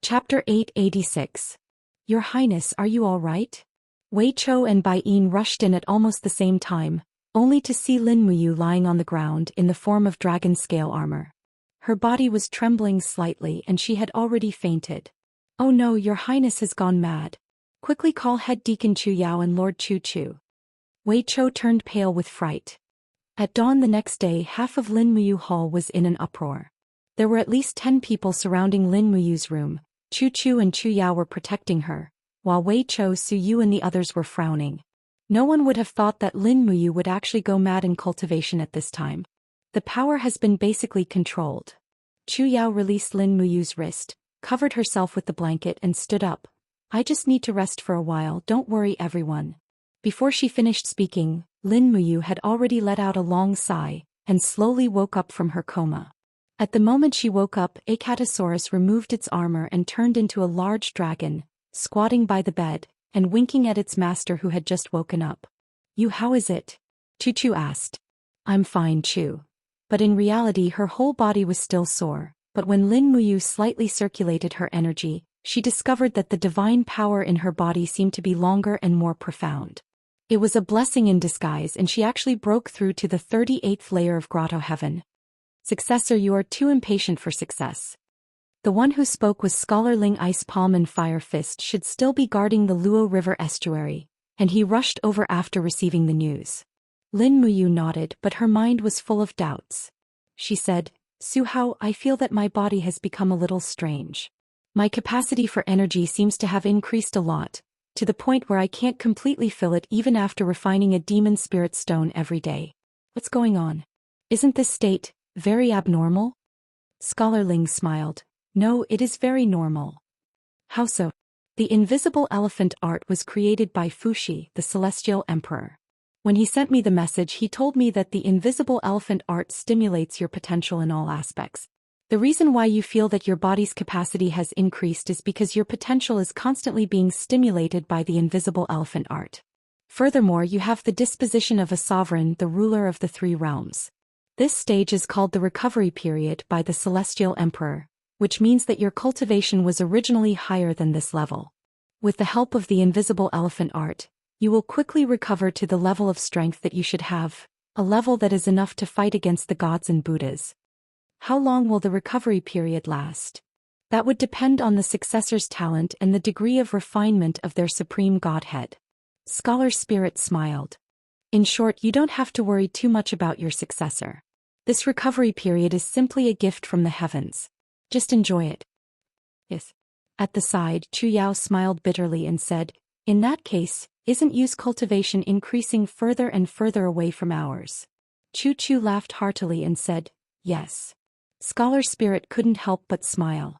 Chapter 886. Your Highness, are you all right? Wei Chou and Bai Yin rushed in at almost the same time, only to see Lin Muyu lying on the ground in the form of dragon scale armor. Her body was trembling slightly and she had already fainted. Oh no, Your Highness has gone mad. Quickly call Head Deacon Chu Yao and Lord Chu Chu. Wei Chou turned pale with fright. At dawn the next day, half of Lin Muyu Hall was in an uproar. There were at least 10 people surrounding Lin Muyu's room. Chu Chu and Chu Yao were protecting her, while Wei Chou, Su Yu and the others were frowning. No one would have thought that Lin Muyu would actually go mad in cultivation at this time. The power has been basically controlled. Chu Yao released Lin Muyu's wrist, covered herself with the blanket and stood up. I just need to rest for a while, don't worry everyone. Before she finished speaking, Lin Muyu had already let out a long sigh, and slowly woke up from her coma. At the moment she woke up, Acatosaurus removed its armor and turned into a large dragon, squatting by the bed, and winking at its master who had just woken up. You, how is it? Chu Chu asked. I'm fine, Chu. But in reality her whole body was still sore, but when Lin Muyu slightly circulated her energy, she discovered that the divine power in her body seemed to be longer and more profound. It was a blessing in disguise and she actually broke through to the 38th layer of Grotto Heaven. Successor, you are too impatient for success. The one who spoke was Scholar Ling Ice Palm and Fire Fist should still be guarding the Luo River estuary, and he rushed over after receiving the news. Lin Muyu nodded, but her mind was full of doubts. She said, Su Hao, I feel that my body has become a little strange. My capacity for energy seems to have increased a lot, to the point where I can't completely fill it even after refining a demon spirit stone every day. What's going on? Isn't this state very abnormal? Scholar Ling smiled. No, it is very normal. How so? The invisible elephant art was created by Fuxi, the celestial emperor. When he sent me the message, he told me that the invisible elephant art stimulates your potential in all aspects. The reason why you feel that your body's capacity has increased is because your potential is constantly being stimulated by the invisible elephant art. Furthermore, you have the disposition of a sovereign, the ruler of the 3 realms. This stage is called the recovery period by the celestial emperor, which means that your cultivation was originally higher than this level. With the help of the invisible elephant art, you will quickly recover to the level of strength that you should have, a level that is enough to fight against the gods and Buddhas. How long will the recovery period last? That would depend on the successor's talent and the degree of refinement of their supreme godhead. Scholar Spirit smiled. In short, you don't have to worry too much about your successor. This recovery period is simply a gift from the heavens. Just enjoy it. Yes. At the side, Chu Yao smiled bitterly and said, in that case, isn't Yu's cultivation increasing further and further away from ours? Chu Chu laughed heartily and said, yes. Scholar Spirit couldn't help but smile.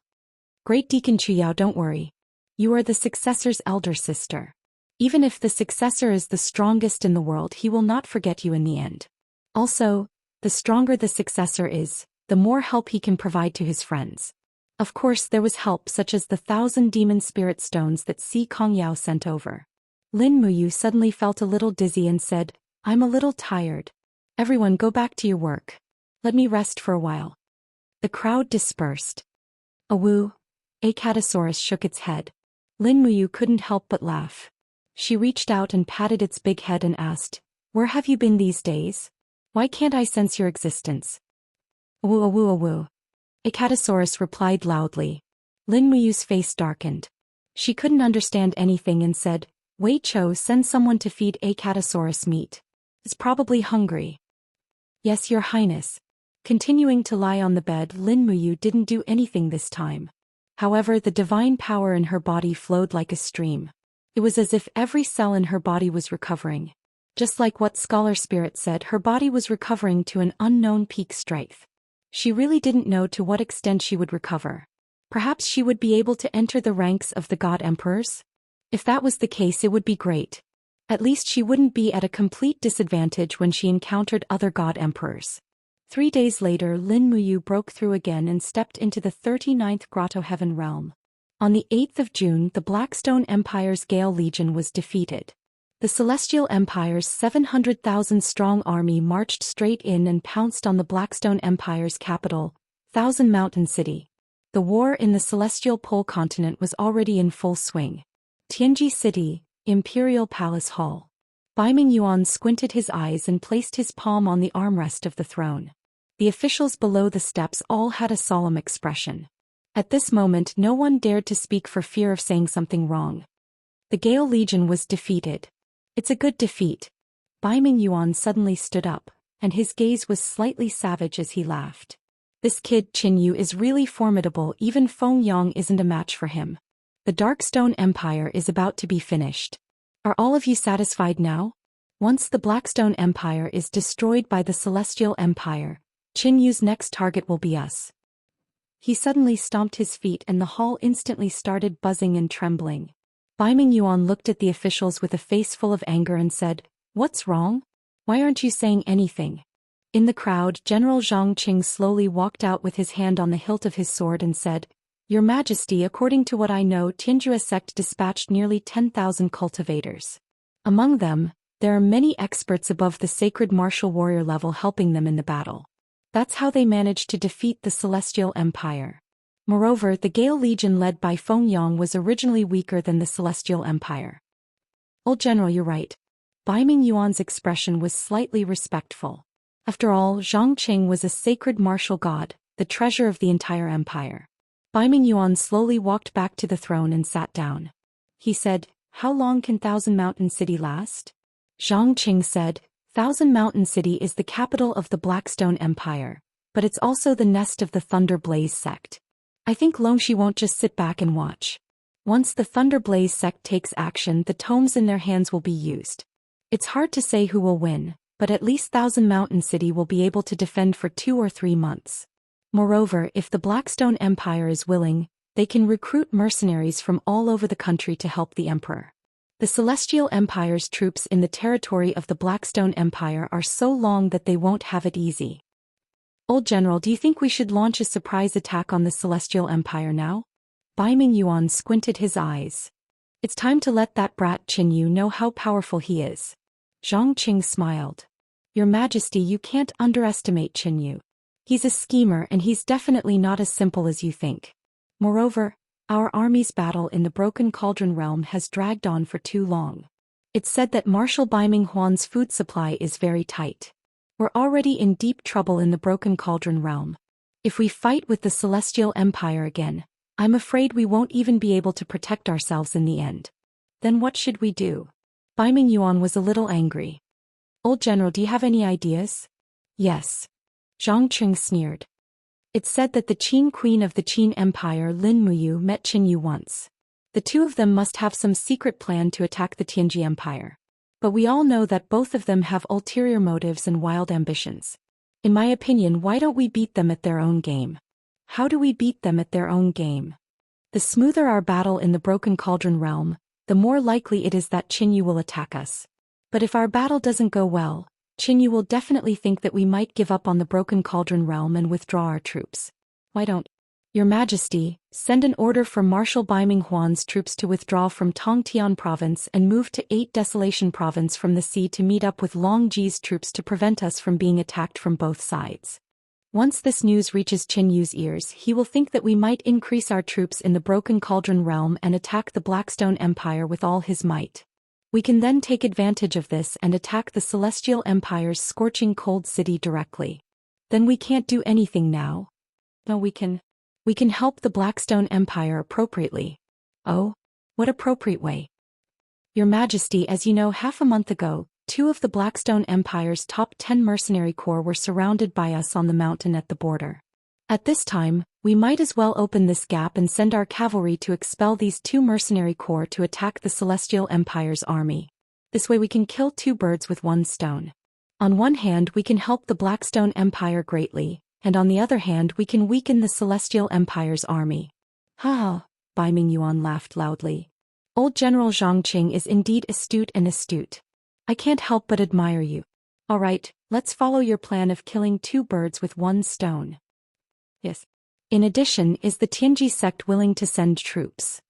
Great Deacon Chu Yao, don't worry. You are the successor's elder sister. Even if the successor is the strongest in the world, he will not forget you in the end. Also, the stronger the successor is, the more help he can provide to his friends. Of course, there was help such as the 1,000 demon spirit stones that Si Kong Yao sent over. Lin Muyu suddenly felt a little dizzy and said, I'm a little tired. Everyone go back to your work. Let me rest for a while. The crowd dispersed. Awoo. Acatosaurus shook its head. Lin Muyu couldn't help but laugh. She reached out and patted its big head and asked, where have you been these days? Why can't I sense your existence? Awoo awoo awoo. Acatosaurus replied loudly. Lin Muyu's face darkened. She couldn't understand anything and said, Wei Chou, send someone to feed Acatosaurus meat. It's probably hungry. Yes, Your Highness. Continuing to lie on the bed, Lin Muyu didn't do anything this time. However, the divine power in her body flowed like a stream. It was as if every cell in her body was recovering. Just like what Scholar Spirit said, her body was recovering to an unknown peak strength. She really didn't know to what extent she would recover. Perhaps she would be able to enter the ranks of the God Emperors? If that was the case, it would be great. At least she wouldn't be at a complete disadvantage when she encountered other God Emperors. 3 days later, Lin Muyu broke through again and stepped into the 39th Grotto Heaven realm. On the 8th of June, the Blackstone Empire's Gale Legion was defeated. The Celestial Empire's 700,000-strong army marched straight in and pounced on the Blackstone Empire's capital, Thousand Mountain City. The war in the Celestial Pole continent was already in full swing. Tianji City, Imperial Palace Hall. Baiming Yuan squinted his eyes and placed his palm on the armrest of the throne. The officials below the steps all had a solemn expression. At this moment no one dared to speak for fear of saying something wrong. The Gale Legion was defeated. It's a good defeat. Baiming Yuan suddenly stood up, and his gaze was slightly savage as he laughed. This kid Qin Yu is really formidable, even Feng Yang isn't a match for him. The Darkstone Empire is about to be finished. Are all of you satisfied now? Once the Blackstone Empire is destroyed by the Celestial Empire, Qin Yu's next target will be us. He suddenly stomped his feet and the hall instantly started buzzing and trembling. Baiming Yuan looked at the officials with a face full of anger and said, "What's wrong? Why aren't you saying anything?" In the crowd, General Zhang Qing slowly walked out with his hand on the hilt of his sword and said, "Your Majesty, according to what I know, Tianjua sect dispatched nearly 10,000 cultivators. Among them, there are many experts above the sacred martial warrior level helping them in the battle. That's how they managed to defeat the Celestial Empire. Moreover, the Gale Legion led by Feng Yang was originally weaker than the Celestial Empire." "Old General, you're right." Baiming Yuan's expression was slightly respectful. After all, Zhang Qing was a sacred martial god, the treasure of the entire empire. Baiming Yuan slowly walked back to the throne and sat down. He said, "How long can Thousand Mountain City last?" Zhang Qing said, "Thousand Mountain City is the capital of the Blackstone Empire, but it's also the nest of the Thunder Blaze sect. I think Longxi won't just sit back and watch. Once the Thunder Blaze sect takes action, the tomes in their hands will be used. It's hard to say who will win, but at least Thousand Mountain City will be able to defend for 2 or 3 months. Moreover, if the Blackstone Empire is willing, they can recruit mercenaries from all over the country to help the Emperor. The Celestial Empire's troops in the territory of the Blackstone Empire are so long that they won't have it easy. Old General, do you think we should launch a surprise attack on the Celestial Empire now?" Baiming Yuan squinted his eyes. "It's time to let that brat Qin Yu know how powerful he is." Zhang Qing smiled. "Your Majesty, you can't underestimate Qin Yu. He's a schemer and he's definitely not as simple as you think. Moreover, our army's battle in the Broken Cauldron realm has dragged on for too long. It's said that Marshal Baiming Huan's food supply is very tight. We're already in deep trouble in the Broken Cauldron realm. If we fight with the Celestial Empire again, I'm afraid we won't even be able to protect ourselves in the end. Then what should we do?" Baiming Yuan was a little angry. "Old General, do you have any ideas?" "Yes." Zhang Qing sneered. "It's said that the Qin Queen of the Qin Empire, Lin Muyu, met Qin Yu once. The two of them must have some secret plan to attack the Tianji Empire. But we all know that both of them have ulterior motives and wild ambitions. In my opinion, why don't we beat them at their own game?" "How do we beat them at their own game?" "The smoother our battle in the Broken Cauldron realm, the more likely it is that Qin Yu will attack us. But if our battle doesn't go well, Qin Yu will definitely think that we might give up on the Broken Cauldron realm and withdraw our troops. Why don't Your Majesty send an order for Marshal Baiming Huan's troops to withdraw from Tongtian Province and move to 8 Desolation Province from the sea to meet up with Long Ji's troops to prevent us from being attacked from both sides. Once this news reaches Qin Yu's ears, he will think that we might increase our troops in the Broken Cauldron realm and attack the Blackstone Empire with all his might. We can then take advantage of this and attack the Celestial Empire's scorching cold city directly. Then we can't do anything now. No, we can help the Blackstone Empire appropriately." "Oh? What appropriate way?" "Your Majesty, as you know, half a month ago, 2 of the Blackstone Empire's top 10 mercenary corps were surrounded by us on the mountain at the border. At this time, we might as well open this gap and send our cavalry to expel these 2 mercenary corps to attack the Celestial Empire's army. This way we can kill 2 birds with 1 stone. On one hand, we can help the Blackstone Empire greatly, and on the other hand we can weaken the Celestial Empire's army." "Ha ha," Baiming Yuan laughed loudly. "Old General Zhang Qing is indeed astute and astute. I can't help but admire you. All right, let's follow your plan of killing 2 birds with 1 stone. Yes. In addition, is the Tianji sect willing to send troops?"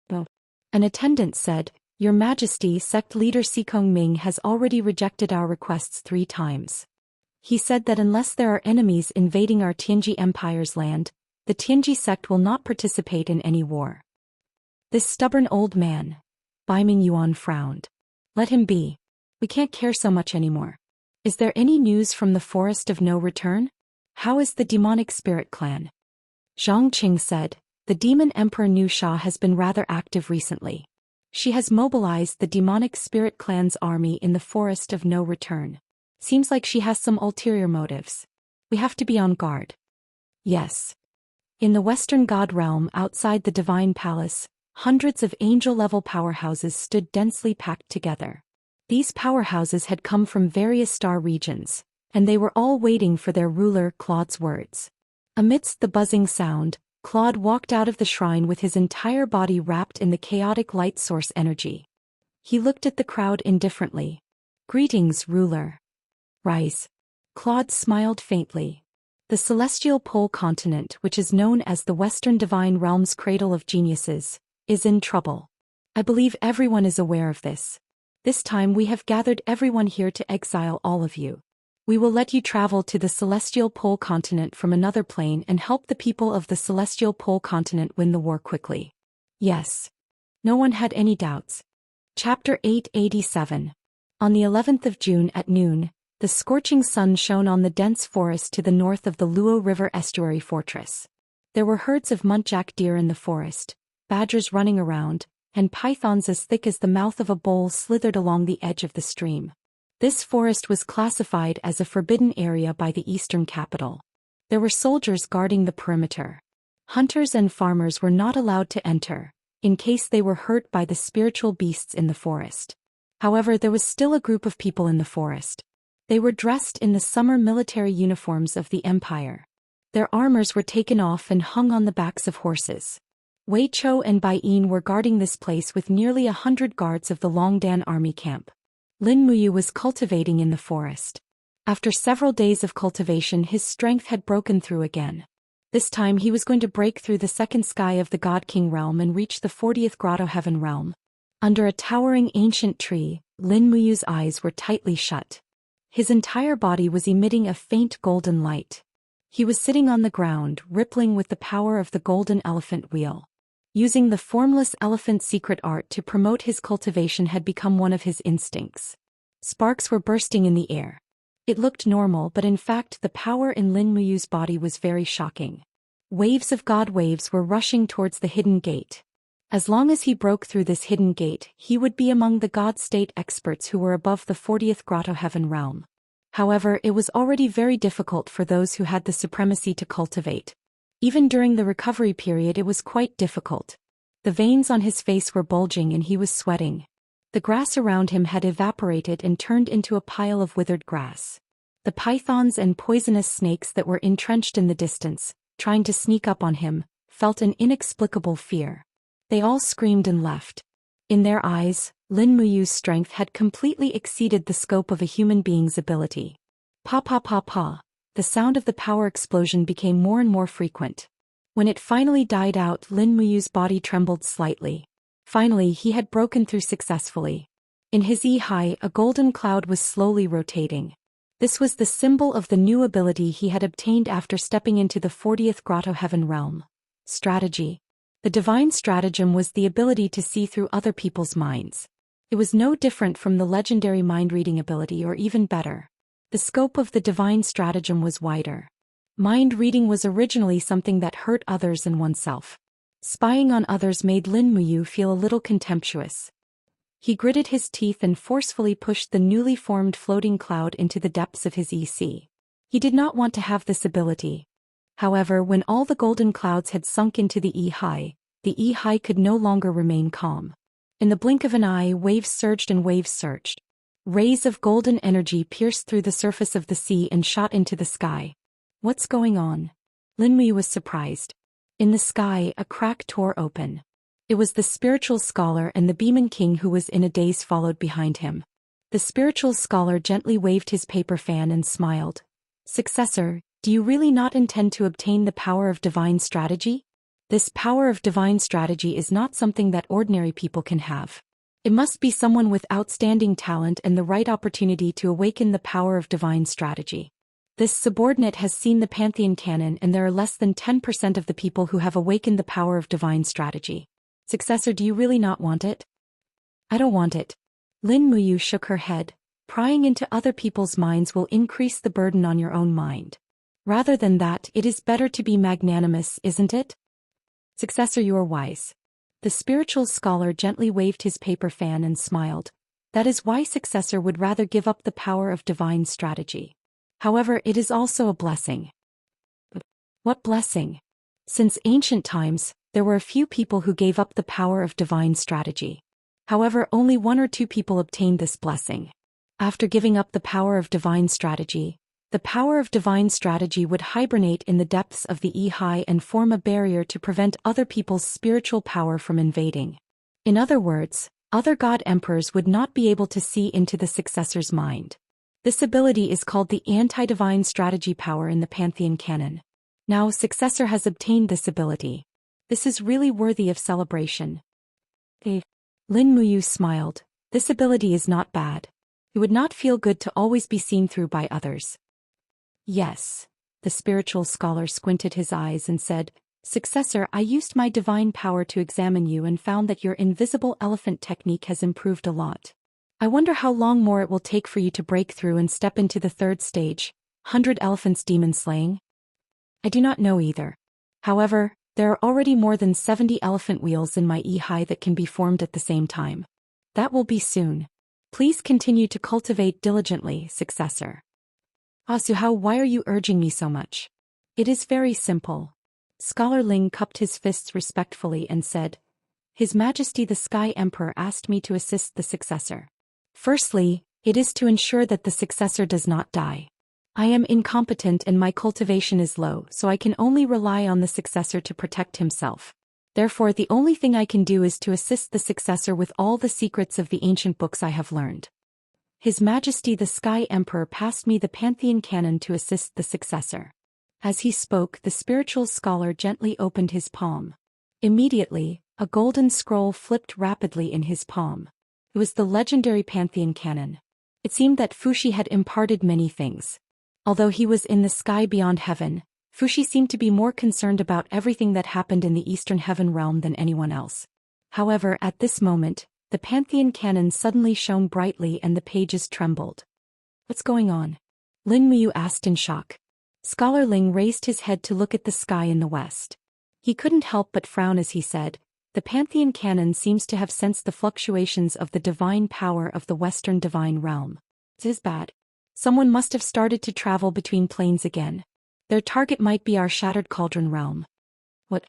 "Oh." An attendant said, "Your Majesty, sect leader Sikong Ming has already rejected our requests 3 times. He said that unless there are enemies invading our Tianji Empire's land, The Tianji sect will not participate in any war. This stubborn old man. Bai Mingyuan frowned. Let him be. We can't care so much anymore. Is there any news from the Forest of No Return? How is the demonic spirit clan? Zhang Qing said, the demon emperor Nu Sha has been rather active recently. She has mobilized the demonic spirit clan's army in the Forest of No Return. Seems like she has some ulterior motives. We have to be on guard. Yes. In the Western God realm outside the Divine Palace, hundreds of angel-level powerhouses stood densely packed together. These powerhouses had come from various star regions, and they were all waiting for their ruler Claude's words. Amidst the buzzing sound, Claude walked out of the shrine with his entire body wrapped in the chaotic light source energy. He looked at the crowd indifferently. Greetings, ruler. Rise. Claude smiled faintly. The celestial pole continent, which is known as the Western Divine Realm's cradle of geniuses, is in trouble. I believe everyone is aware of this. This time we have gathered everyone here to exile all of you. We will let you travel to the celestial pole continent from another plane and help the people of the celestial pole continent win the war quickly. Yes. No one had any doubts. Chapter 887. On the 11th of June at noon, the scorching sun shone on the dense forest to the north of the Luo River estuary fortress. There were herds of muntjac deer in the forest, badgers running around, and pythons as thick as the mouth of a bowl slithered along the edge of the stream. This forest was classified as a forbidden area by the eastern capital. There were soldiers guarding the perimeter. Hunters and farmers were not allowed to enter, in case they were hurt by the spiritual beasts in the forest. However, there was still a group of people in the forest. They were dressed in the summer military uniforms of the empire. Their armors were taken off and hung on the backs of horses. Wei Chou and Bai Yin were guarding this place with nearly 100 guards of the Longdan army camp. Lin Muyu was cultivating in the forest. After several days of cultivation, his strength had broken through again. This time he was going to break through the second sky of the God King realm and reach the 40th Grotto Heaven realm. Under a towering ancient tree, Lin Muyu's eyes were tightly shut. His entire body was emitting a faint golden light. He was sitting on the ground, rippling with the power of the golden elephant wheel. Using the formless elephant secret art to promote his cultivation had become one of his instincts. Sparks were bursting in the air. It looked normal, but in fact the power in Lin Muyu's body was very shocking. Waves of god waves were rushing towards the hidden gate. As long as he broke through this hidden gate, he would be among the god state experts who were above the 40th Grotto Heaven realm. However, it was already very difficult for those who had the supremacy to cultivate. Even during the recovery period it was quite difficult. The veins on his face were bulging and he was sweating. The grass around him had evaporated and turned into a pile of withered grass. The pythons and poisonous snakes that were entrenched in the distance, trying to sneak up on him, felt an inexplicable fear. They all screamed and left. In their eyes, Lin Muyu's strength had completely exceeded the scope of a human being's ability. Pa pa pa pa. The sound of the power explosion became more and more frequent. When it finally died out, Lin Muyu's body trembled slightly. Finally, he had broken through successfully. In his Yi-Hai, a golden cloud was slowly rotating. This was the symbol of the new ability he had obtained after stepping into the 40th Grotto Heaven realm. Strategy. The divine stratagem was the ability to see through other people's minds. It was no different from the legendary mind-reading ability, or even better. The scope of the divine stratagem was wider. Mind-reading was originally something that hurt others and oneself. Spying on others made Lin Muyu feel a little contemptuous. He gritted his teeth and forcefully pushed the newly formed floating cloud into the depths of his EC. He did not want to have this ability. However, when all the golden clouds had sunk into the E-High, the E-High could no longer remain calm. In the blink of an eye, waves surged and waves surged. Rays of golden energy pierced through the surface of the sea and shot into the sky. What's going on? Lin Muyu was surprised. In the sky, a crack tore open. It was the spiritual scholar and the Beeman King who was in a daze followed behind him. The spiritual scholar gently waved his paper fan and smiled. Successor, do you really not intend to obtain the power of divine strategy? This power of divine strategy is not something that ordinary people can have. It must be someone with outstanding talent and the right opportunity to awaken the power of divine strategy. This subordinate has seen the Pantheon canon and there are less than 10% of the people who have awakened the power of divine strategy. Successor, do you really not want it? I don't want it. Lin Muyu shook her head. Prying into other people's minds will increase the burden on your own mind. Rather than that, it is better to be magnanimous, isn't it? Successor, you are wise. The spiritual scholar gently waved his paper fan and smiled. That is why Successor would rather give up the power of divine strategy. However, it is also a blessing. What blessing? Since ancient times, there were a few people who gave up the power of divine strategy. However, only 1 or 2 people obtained this blessing. After giving up the power of divine strategy, the power of divine strategy would hibernate in the depths of the Yi and form a barrier to prevent other people's spiritual power from invading. In other words, other god emperors would not be able to see into the successor's mind. This ability is called the anti-divine strategy power in the Pantheon canon. Now Successor has obtained this ability. This is really worthy of celebration. Lin Muyu smiled. This ability is not bad. It would not feel good to always be seen through by others. Yes. The spiritual scholar squinted his eyes and said, Successor, I used my divine power to examine you and found that your invisible elephant technique has improved a lot. I wonder how long more it will take for you to break through and step into the 3rd stage, 100 elephants demon slaying? I do not know either. However, there are already more than 70 elephant wheels in my Yi that can be formed at the same time. That will be soon. Please continue to cultivate diligently, Successor. Asuhao, why are you urging me so much? It is very simple. Scholar Ling cupped his fists respectfully and said, His Majesty the Sky Emperor asked me to assist the successor. Firstly, it is to ensure that the successor does not die. I am incompetent and my cultivation is low, so I can only rely on the successor to protect himself. Therefore, the only thing I can do is to assist the successor with all the secrets of the ancient books I have learned. His Majesty the Sky Emperor passed me the Pantheon canon to assist the successor. As he spoke, the spiritual scholar gently opened his palm. Immediately, a golden scroll flipped rapidly in his palm. It was the legendary Pantheon canon. It seemed that Fuxi had imparted many things. Although he was in the sky beyond heaven, Fuxi seemed to be more concerned about everything that happened in the Eastern Heaven realm than anyone else. However, at this moment, the Pantheon canon suddenly shone brightly and the pages trembled. What's going on? Lin Muyu asked in shock. Scholar Ling raised his head to look at the sky in the west. He couldn't help but frown as he said, The Pantheon canon seems to have sensed the fluctuations of the divine power of the Western divine realm. This is bad. Someone must have started to travel between planes again. Their target might be our shattered cauldron realm. What?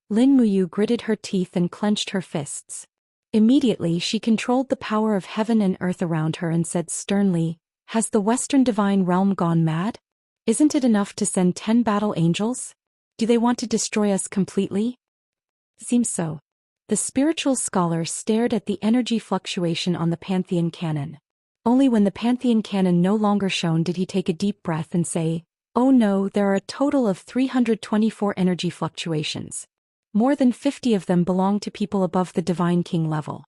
Lin Muyu gritted her teeth and clenched her fists. Immediately she controlled the power of heaven and earth around her and said sternly, Has the Western divine realm gone mad? Isn't it enough to send 10 battle angels? Do they want to destroy us completely? Seems so. The spiritual scholar stared at the energy fluctuation on the Pantheon canon. Only when the Pantheon canon no longer shone did he take a deep breath and say, Oh no, there are a total of 324 energy fluctuations. More than 50 of them belong to people above the Divine King level.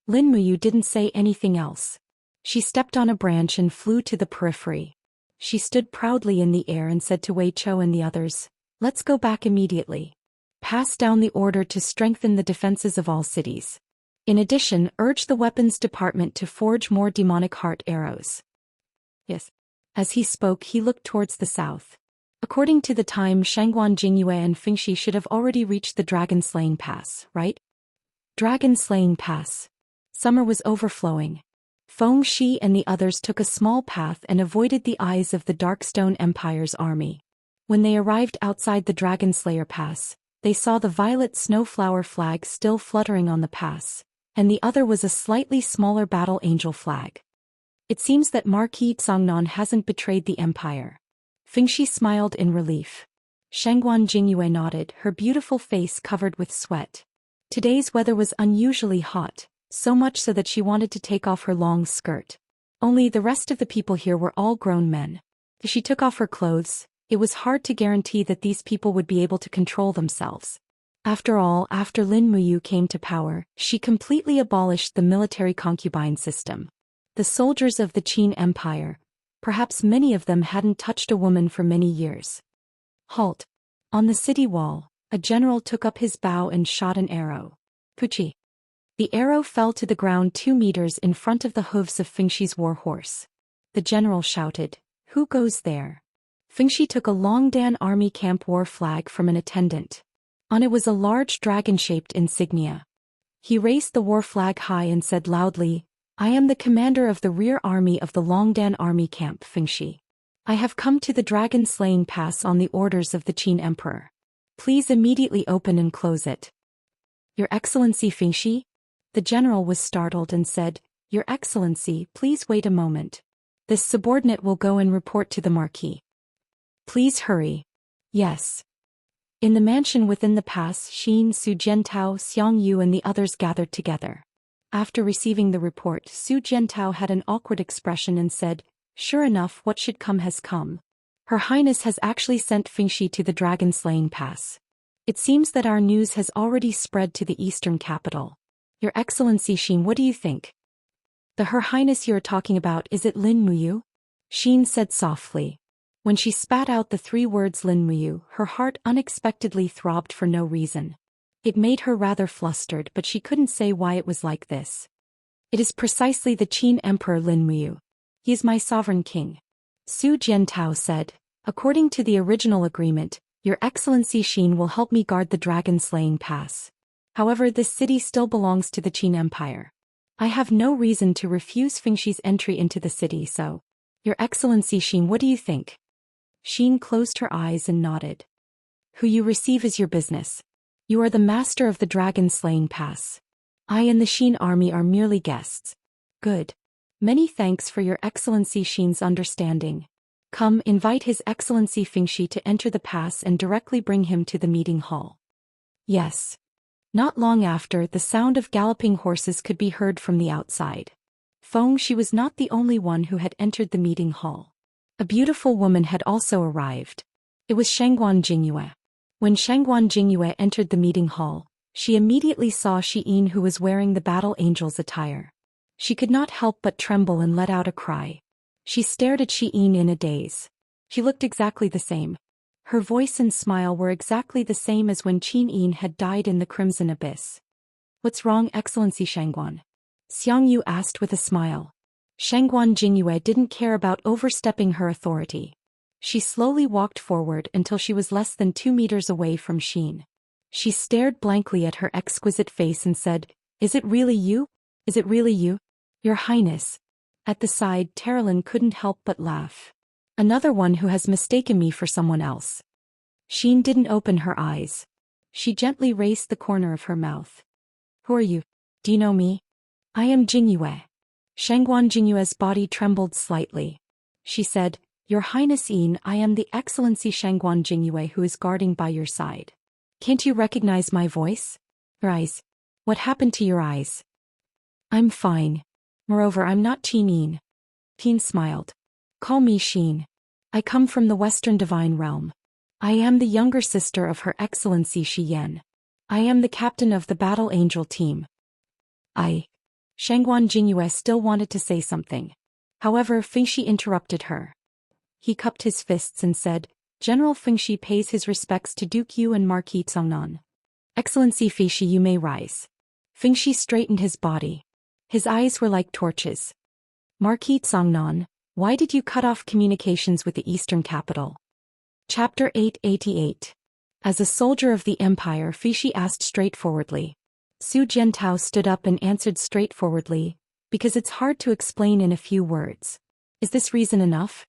Lin Muyu didn't say anything else. She stepped on a branch and flew to the periphery. She stood proudly in the air and said to Wei Chou and the others, Let's go back immediately. Pass down the order to strengthen the defenses of all cities. In addition, urge the weapons department to forge more demonic heart arrows. Yes. As he spoke, he looked towards the south. According to the time, Shangguan Jingyue and Fingxi should have already reached the Dragon Slaying Pass, right? Dragon Slaying Pass. Summer was overflowing. Fengxi and the others took a small path and avoided the eyes of the Darkstone Empire's army. When they arrived outside the Dragon Slayer Pass, they saw the violet snowflower flag still fluttering on the pass, and the other was a slightly smaller battle angel flag. It seems that Marquis Zhongnan hasn't betrayed the Empire. Fingxi smiled in relief. Shangguan Jingyue nodded, her beautiful face covered with sweat. Today's weather was unusually hot, so much so that she wanted to take off her long skirt. Only the rest of the people here were all grown men. As she took off her clothes, it was hard to guarantee that these people would be able to control themselves. After all, after Lin Muyu came to power, she completely abolished the military concubine system. The soldiers of the Qin Empire, Perhaps many of them hadn't touched a woman for many years. Halt. On the city wall, a general took up his bow and shot an arrow. Puchi. The arrow fell to the ground 2 meters in front of the hooves of Fengxi's war horse. The general shouted, "Who goes there?" Fengxi took a Longdan army camp war flag from an attendant. On it was a large dragon-shaped insignia. He raised the war flag high and said loudly, "I am the commander of the rear army of the Longdan army camp, Fengxi. I have come to the dragon-slaying pass on the orders of the Qin emperor. Please immediately open and close it." "Your Excellency Fengxi?" The general was startled and said, "Your Excellency, please wait a moment. This subordinate will go and report to the Marquis. Please hurry." "Yes." In the mansion within the pass, Xin, Su Jiantao, Xiang Yu and the others gathered together. After receiving the report, Su Jiantao had an awkward expression and said, "Sure enough, what should come has come. Her Highness has actually sent Fengxi to the dragon-slaying pass. It seems that our news has already spread to the eastern capital. Your Excellency Xin, what do you think?" "The Her Highness you are talking about, is it Lin Muyu?" Xin said softly. When she spat out the 3 words Lin Muyu, her heart unexpectedly throbbed for no reason. It made her rather flustered, but she couldn't say why it was like this. "It is precisely the Qin Emperor Lin Muyu. He is my sovereign king." Su Jiantao said, "According to the original agreement, Your Excellency Xin will help me guard the dragon-slaying pass. However, this city still belongs to the Qin Empire. I have no reason to refuse Fengxi's entry into the city, so, Your Excellency Xin, what do you think?" Xin closed her eyes and nodded. "Who you receive is your business. You are the master of the dragon-slaying pass. I and the Xin army are merely guests." "Good. Many thanks for Your Excellency Xin's understanding. Come, invite His Excellency Fengxi to enter the pass and directly bring him to the meeting hall." "Yes." Not long after, the sound of galloping horses could be heard from the outside. Fengxi was not the only one who had entered the meeting hall. A beautiful woman had also arrived. It was Shangguan Jingyue. When Shangguan Jingyue entered the meeting hall, she immediately saw Xiyin, who was wearing the battle angel's attire. She could not help but tremble and let out a cry. She stared at Xiyin in a daze. She looked exactly the same. Her voice and smile were exactly the same as when Xiyin had died in the Crimson Abyss. "What's wrong, Excellency Shangguan?" Xiang Yu asked with a smile. Shangguan Jingyue didn't care about overstepping her authority. She slowly walked forward until she was less than 2 meters away from Xin. She stared blankly at her exquisite face and said, "Is it really you? Is it really you? Your Highness." At the side, Terilyn couldn't help but laugh. "Another one who has mistaken me for someone else." Xin didn't open her eyes. She gently raised the corner of her mouth. "Who are you? Do you know me?" "I am Jingyue." Shangguan Jingyue's body trembled slightly. She said, "Your Highness Yin, I am the Excellency Shangguan Jingyue who is guarding by your side. Can't you recognize my voice?" "Your eyes. What happened to your eyes?" "I'm fine. Moreover, I'm not Qin Yin." Qin smiled. "Call me Xin. I come from the Western Divine Realm. I am the younger sister of Her Excellency Xiyan. I am the captain of the Battle Angel team." Shangguan Jingyue still wanted to say something. However, Fengxi interrupted her. He cupped his fists and said, "General Fengxi pays his respects to Duke Yu and Marquis Zhongnan. Excellency Fengxi, you may rise." Fengxi straightened his body. His eyes were like torches. "Marquis Zhongnan, why did you cut off communications with the eastern capital?" Chapter 888. As a soldier of the Empire, Fengxi asked straightforwardly. Su Jiantao stood up and answered straightforwardly, "Because it's hard to explain in a few words." "Is this reason enough?"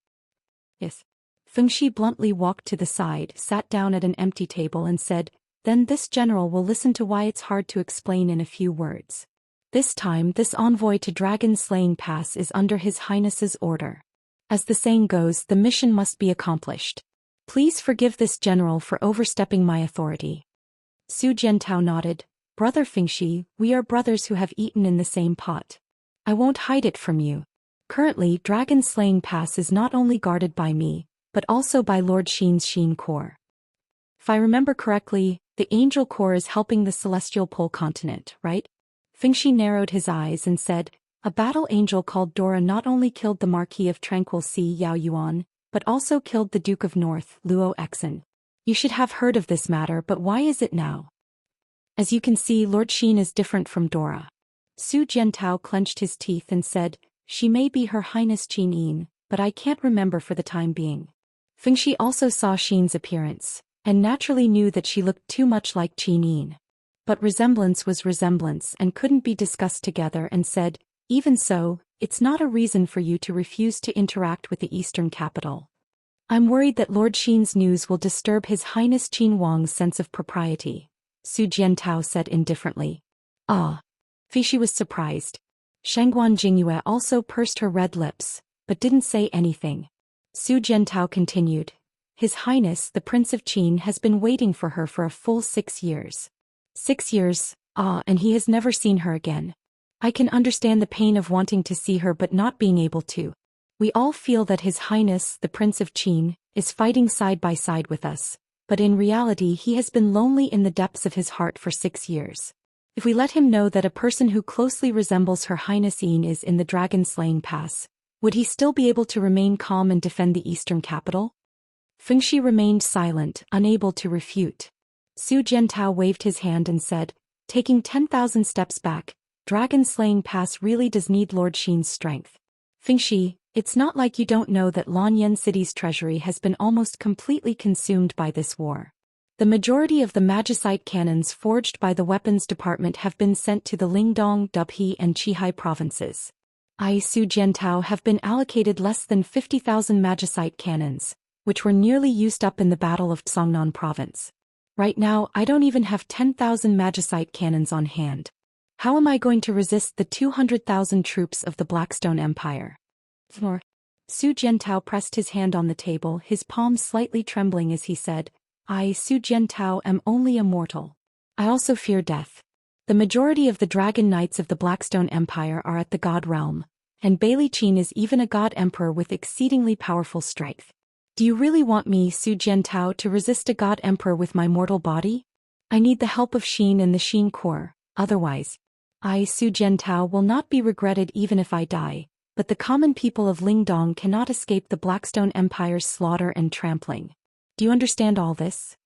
"Yes." Fengxi bluntly walked to the side, sat down at an empty table and said, "Then this general will listen to why it's hard to explain in a few words. This time, this envoy to Dragon-Slaying Pass is under His Highness's order. As the saying goes, the mission must be accomplished. Please forgive this general for overstepping my authority." Su Jiantao nodded. "Brother Fengxi, we are brothers who have eaten in the same pot. I won't hide it from you. Currently, Dragon-Slaying Pass is not only guarded by me, but also by Lord Xin's Xin Corps. If I remember correctly, the Angel Corps is helping the Celestial Pole continent, right?" Fengxi narrowed his eyes and said, A battle angel called Dora not only killed the Marquis of Tranquil Sea Yao Yuan, but also killed the Duke of North, Luo Exen. You should have heard of this matter, but why is it now? As you can see, Lord Xian is different from Dora. Su Jiantao clenched his teeth and said, she may be Her Highness Qin Yin, but I can't remember for the time being. Fengxi also saw Xian's appearance, and naturally knew that she looked too much like Qin Yin. But resemblance was resemblance and couldn't be discussed together, and said, even so, it's not a reason for you to refuse to interact with the Eastern capital. I'm worried that Lord Xian's news will disturb His Highness Qin Wang's sense of propriety, Su Jiantao said indifferently. Ah. Fengxi was surprised. Shangguan Jingyue also pursed her red lips, but didn't say anything. Su Jiantao continued. His Highness the Prince of Qin has been waiting for her for a full 6 years. 6 years, and he has never seen her again. I can understand the pain of wanting to see her but not being able to. We all feel that His Highness the Prince of Qin is fighting side by side with us, but in reality he has been lonely in the depths of his heart for 6 years. If we let him know that a person who closely resembles Her Highness Yin is in the dragon-slaying pass, would he still be able to remain calm and defend the eastern capital? Fengxi remained silent, unable to refute. Su Jiantao waved his hand and said, taking 10,000 steps back, dragon-slaying pass really does need Lord Xian's strength. Fengxi, it's not like you don't know that Lanyan City's treasury has been almost completely consumed by this war. The majority of the magicite cannons forged by the weapons department have been sent to the Lingdong, Dubhe and Qihai provinces. Su Jiantao have been allocated less than 50,000 magicite cannons, which were nearly used up in the Battle of Tsongnan province. Right now, I don't even have 10,000 magicite cannons on hand. How am I going to resist the 200,000 troops of the Blackstone Empire? Su Jiantao pressed his hand on the table, his palm slightly trembling as he said, I, Su Jiantao, am only a mortal. I also fear death. The majority of the dragon knights of the Blackstone Empire are at the god realm, and Bailey Qin is even a god emperor with exceedingly powerful strength. Do you really want me, Su Jiantao, to resist a god emperor with my mortal body? I need the help of Xian and the Xian Corps, otherwise, I, Su Jiantao, will not be regretted even if I die, but the common people of Lingdong cannot escape the Blackstone Empire's slaughter and trampling. Do you understand all this?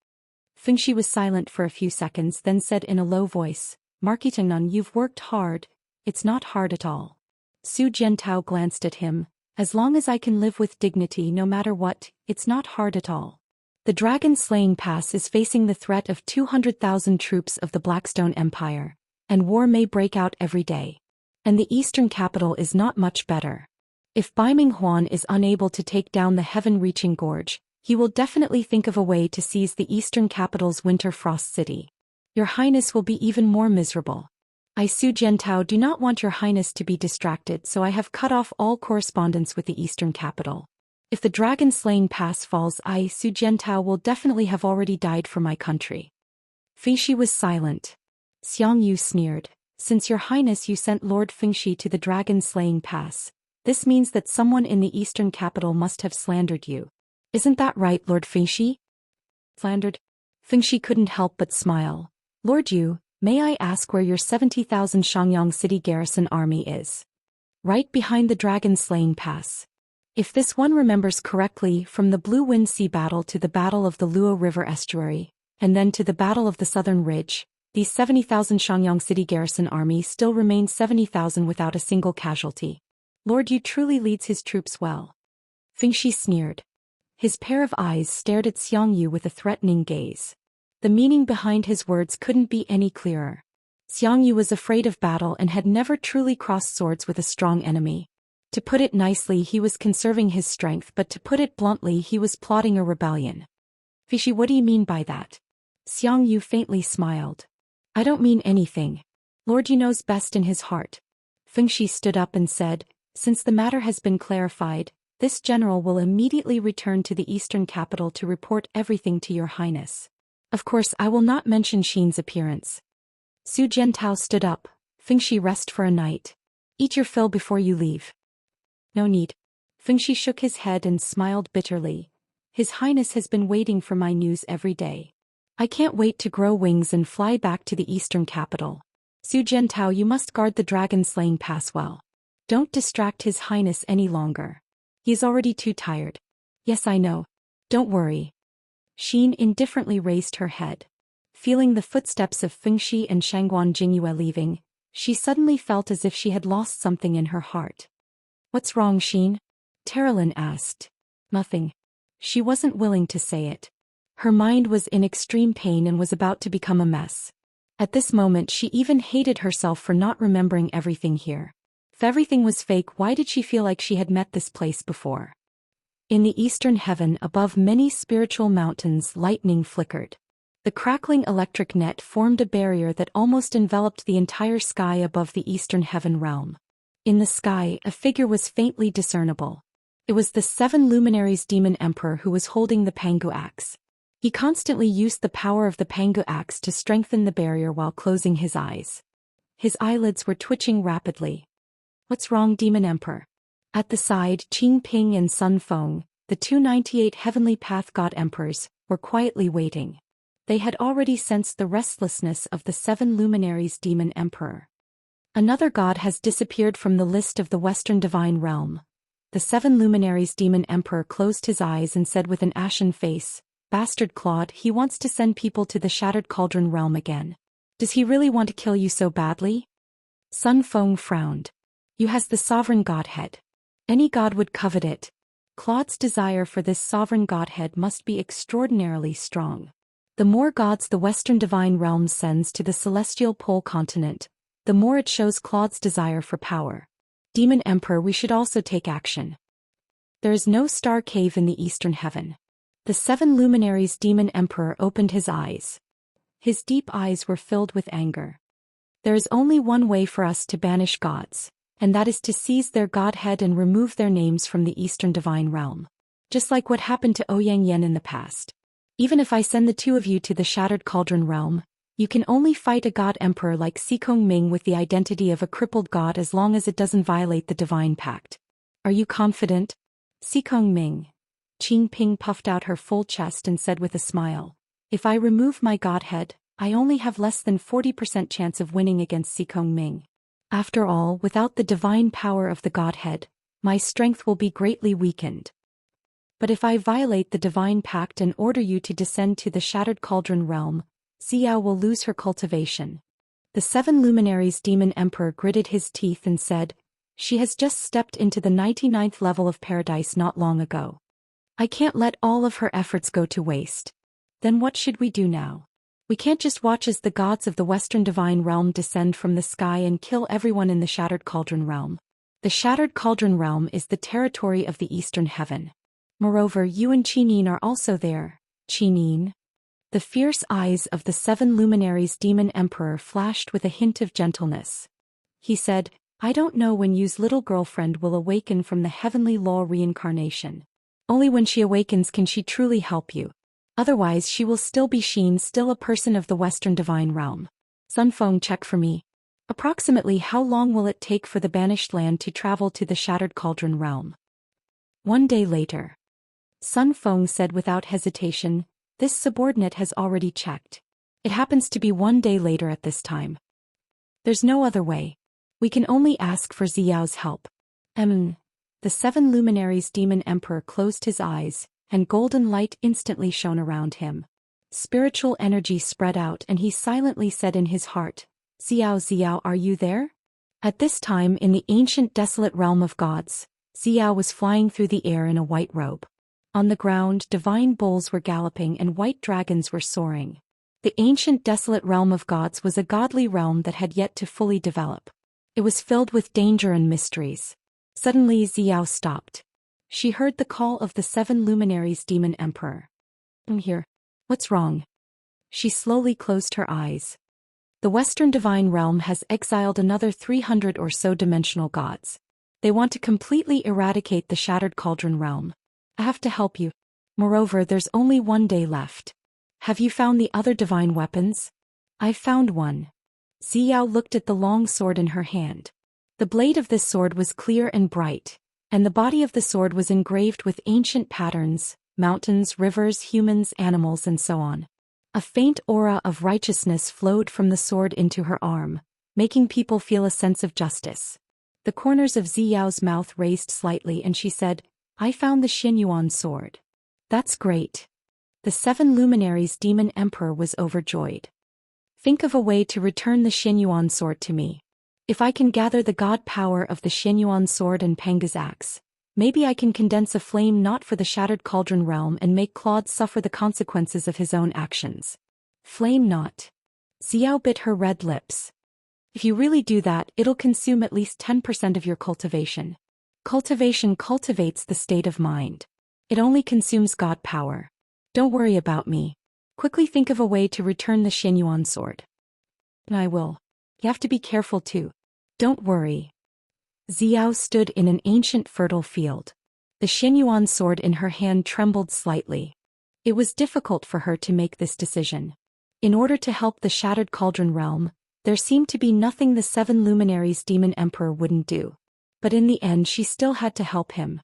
Fengxi was silent for a few seconds, then said in a low voice, Marquitangnan, you've worked hard. It's not hard at all. Su Jiantao glanced at him. As long as I can live with dignity no matter what, it's not hard at all. The dragon-slaying pass is facing the threat of 200,000 troops of the Blackstone Empire, and war may break out every day. And the eastern capital is not much better. If Baiming Huan is unable to take down the heaven-reaching gorge, he will definitely think of a way to seize the eastern capital's winter frost city. Your Highness will be even more miserable. I, Su Jiantao, do not want Your Highness to be distracted, so I have cut off all correspondence with the eastern capital. If the dragon-slaying pass falls, I, Su Jiantao, will definitely have already died for my country. Fengxi was silent. Xianxia sneered. Since Your Highness you sent Lord Fengxi to the dragon-slaying pass, this means that someone in the eastern capital must have slandered you. Isn't that right, Lord Fengxi? Slandered? Fengxi couldn't help but smile. Lord Yu, may I ask where your 70,000 Xiangyang City garrison army is? Right behind the dragon-slaying pass. If this one remembers correctly, from the Blue Wind Sea battle to the Battle of the Luo River estuary, and then to the Battle of the Southern Ridge, these 70,000 Xiangyang City garrison army still remains 70,000 without a single casualty. Lord Yu truly leads his troops well. Fengxi sneered. His pair of eyes stared at Xianxia with a threatening gaze. The meaning behind his words couldn't be any clearer. Xianxia was afraid of battle and had never truly crossed swords with a strong enemy. To put it nicely, he was conserving his strength, but to put it bluntly, he was plotting a rebellion. Fengxi, what do you mean by that? Xianxia faintly smiled. I don't mean anything. Lord Yu knows best in his heart. Fengxi stood up and said, since the matter has been clarified, this general will immediately return to the eastern capital to report everything to Your Highness. Of course, I will not mention Xian's appearance. Su Jiantao stood up. Fengxi, rest for a night. Eat your fill before you leave. No need. Fengxi shook his head and smiled bitterly. His Highness has been waiting for my news every day. I can't wait to grow wings and fly back to the eastern capital. Su Jiantao, you must guard the dragon-slaying pass well. Don't distract His Highness any longer. He's already too tired. Yes, I know. Don't worry. Xin indifferently raised her head. Feeling the footsteps of Fengxi and Shangguan Jingyue leaving, she suddenly felt as if she had lost something in her heart. What's wrong, Xin? Terralyn asked. Nothing. She wasn't willing to say it. Her mind was in extreme pain and was about to become a mess. At this moment she even hated herself for not remembering everything here. If everything was fake, why did she feel like she had met this place before? In the eastern heaven above many spiritual mountains, lightning flickered. The crackling electric net formed a barrier that almost enveloped the entire sky above the eastern heaven realm. In the sky, a figure was faintly discernible. It was the 7 luminaries demon emperor who was holding the Pangu axe. He constantly used the power of the Pangu axe to strengthen the barrier while closing his eyes. His eyelids were twitching rapidly. What's wrong, Demon Emperor? At the side, Qing Ping and Sun Feng, the 298 Heavenly Path God Emperors, were quietly waiting. They had already sensed the restlessness of the 7 luminaries demon emperor. Another god has disappeared from the list of the Western Divine Realm. The 7 luminaries demon emperor closed his eyes and said with an ashen face, Bastard Claude, he wants to send people to the Shattered Cauldron Realm again. Does he really want to kill you so badly? Sun Feng frowned. You has the sovereign godhead. Any god would covet it. Claude's desire for this sovereign godhead must be extraordinarily strong. The more gods the Western Divine Realm sends to the Celestial Pole continent, the more it shows Claude's desire for power. Demon Emperor, we should also take action. There is no star cave in the eastern heaven. The 7 luminaries demon emperor opened his eyes. His deep eyes were filled with anger. There is only one way for us to banish gods, and that is to seize their godhead and remove their names from the eastern divine realm. Just like what happened to Ouyang Yen in the past. Even if I send the 2 of you to the Shattered Cauldron Realm, you can only fight a god emperor like Xikong Ming with the identity of a crippled god as long as it doesn't violate the divine pact. Are you confident? Xikong Ming. Qing Ping puffed out her full chest and said with a smile, If I remove my godhead, I only have less than 40% chance of winning against Xikong Ming. After all, without the divine power of the godhead, my strength will be greatly weakened. But if I violate the divine pact and order you to descend to the Shattered Cauldron Realm, Xiao will lose her cultivation. The 7 luminaries demon emperor gritted his teeth and said, She has just stepped into the 99th level of paradise not long ago. I can't let all of her efforts go to waste. Then what should we do now? We can't just watch as the gods of the Western Divine Realm descend from the sky and kill everyone in the Shattered Cauldron Realm. The Shattered Cauldron Realm is the territory of the Eastern Heaven. Moreover, you and Qinin are also there. Qinin? The fierce eyes of the 7 luminaries demon emperor flashed with a hint of gentleness. He said, I don't know when you's little girlfriend will awaken from the heavenly law reincarnation. Only when she awakens can she truly help you. Otherwise she will still be Xin, still a person of the Western Divine Realm. Sun Feng, check for me. Approximately how long will it take for the banished land to travel to the Shattered Cauldron Realm? 1 day later. Sun Feng said without hesitation, This subordinate has already checked. It happens to be 1 day later at this time. There's no other way. We can only ask for Xiao's help. The 7 luminaries demon emperor closed his eyes, and golden light instantly shone around him. Spiritual energy spread out and he silently said in his heart, Xiao, are you there? At this time in the ancient desolate realm of gods, Xiao was flying through the air in a white robe. On the ground, divine bulls were galloping and white dragons were soaring. The ancient desolate realm of gods was a godly realm that had yet to fully develop. It was filled with danger and mysteries. Suddenly Xiao stopped. She heard the call of the 7 luminaries demon emperor. I'm here. What's wrong? She slowly closed her eyes. The Western Divine Realm has exiled another 300 or so dimensional gods. They want to completely eradicate the Shattered Cauldron Realm. I have to help you. Moreover, there's only 1 day left. Have you found the other divine weapons? I've found one. Xiao looked at the long sword in her hand. The blade of this sword was clear and bright, and the body of the sword was engraved with ancient patterns, mountains, rivers, humans, animals, and so on. A faint aura of righteousness flowed from the sword into her arm, making people feel a sense of justice. The corners of Ziyao's mouth raised slightly and she said, I found the Xianyuan sword. That's great. The 7 luminaries demon emperor was overjoyed. Think of a way to return the Xianyuan sword to me. If I can gather the god power of the Xianyuan sword and Panga's axe, maybe I can condense a flame not for the Shattered Cauldron realm and make Claude suffer the consequences of his own actions. Flame not. Xiao bit her red lips. If you really do that, it'll consume at least 10% of your cultivation. Cultivation cultivates the state of mind. It only consumes god power. Don't worry about me. Quickly think of a way to return the Xianyuan sword. And I will. You have to be careful too. Don't worry. Xiao stood in an ancient fertile field. The Xianyuan sword in her hand trembled slightly. It was difficult for her to make this decision. In order to help the Shattered Cauldron realm, there seemed to be nothing the 7 luminaries demon emperor wouldn't do. But in the end she still had to help him.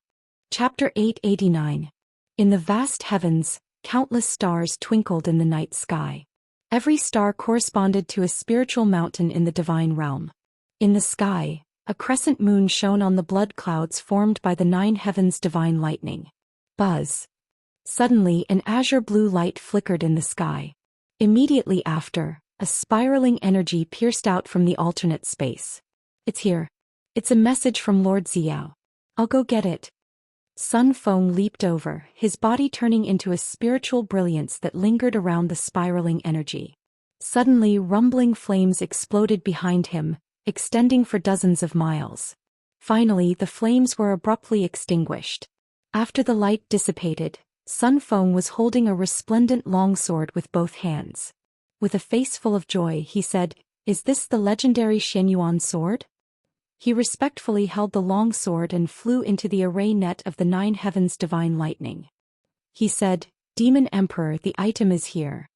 Chapter 889. In the vast heavens, countless stars twinkled in the night sky. Every star corresponded to a spiritual mountain in the divine realm. In the sky, a crescent moon shone on the blood clouds formed by the 9 heavens' divine lightning. Buzz. Suddenly an azure blue light flickered in the sky. Immediately after, a spiraling energy pierced out from the alternate space. It's here. It's a message from Lord Xiao. I'll go get it. Sun Feng leaped over, his body turning into a spiritual brilliance that lingered around the spiraling energy. Suddenly rumbling flames exploded behind him, extending for dozens of miles. Finally the flames were abruptly extinguished. After the light dissipated, Sun Feng was holding a resplendent longsword with both hands. With a face full of joy he said, Is this the legendary Xianyuan sword? He respectfully held the long sword and flew into the array net of the 9 heavens' divine lightning. He said, Demon Emperor, the item is here.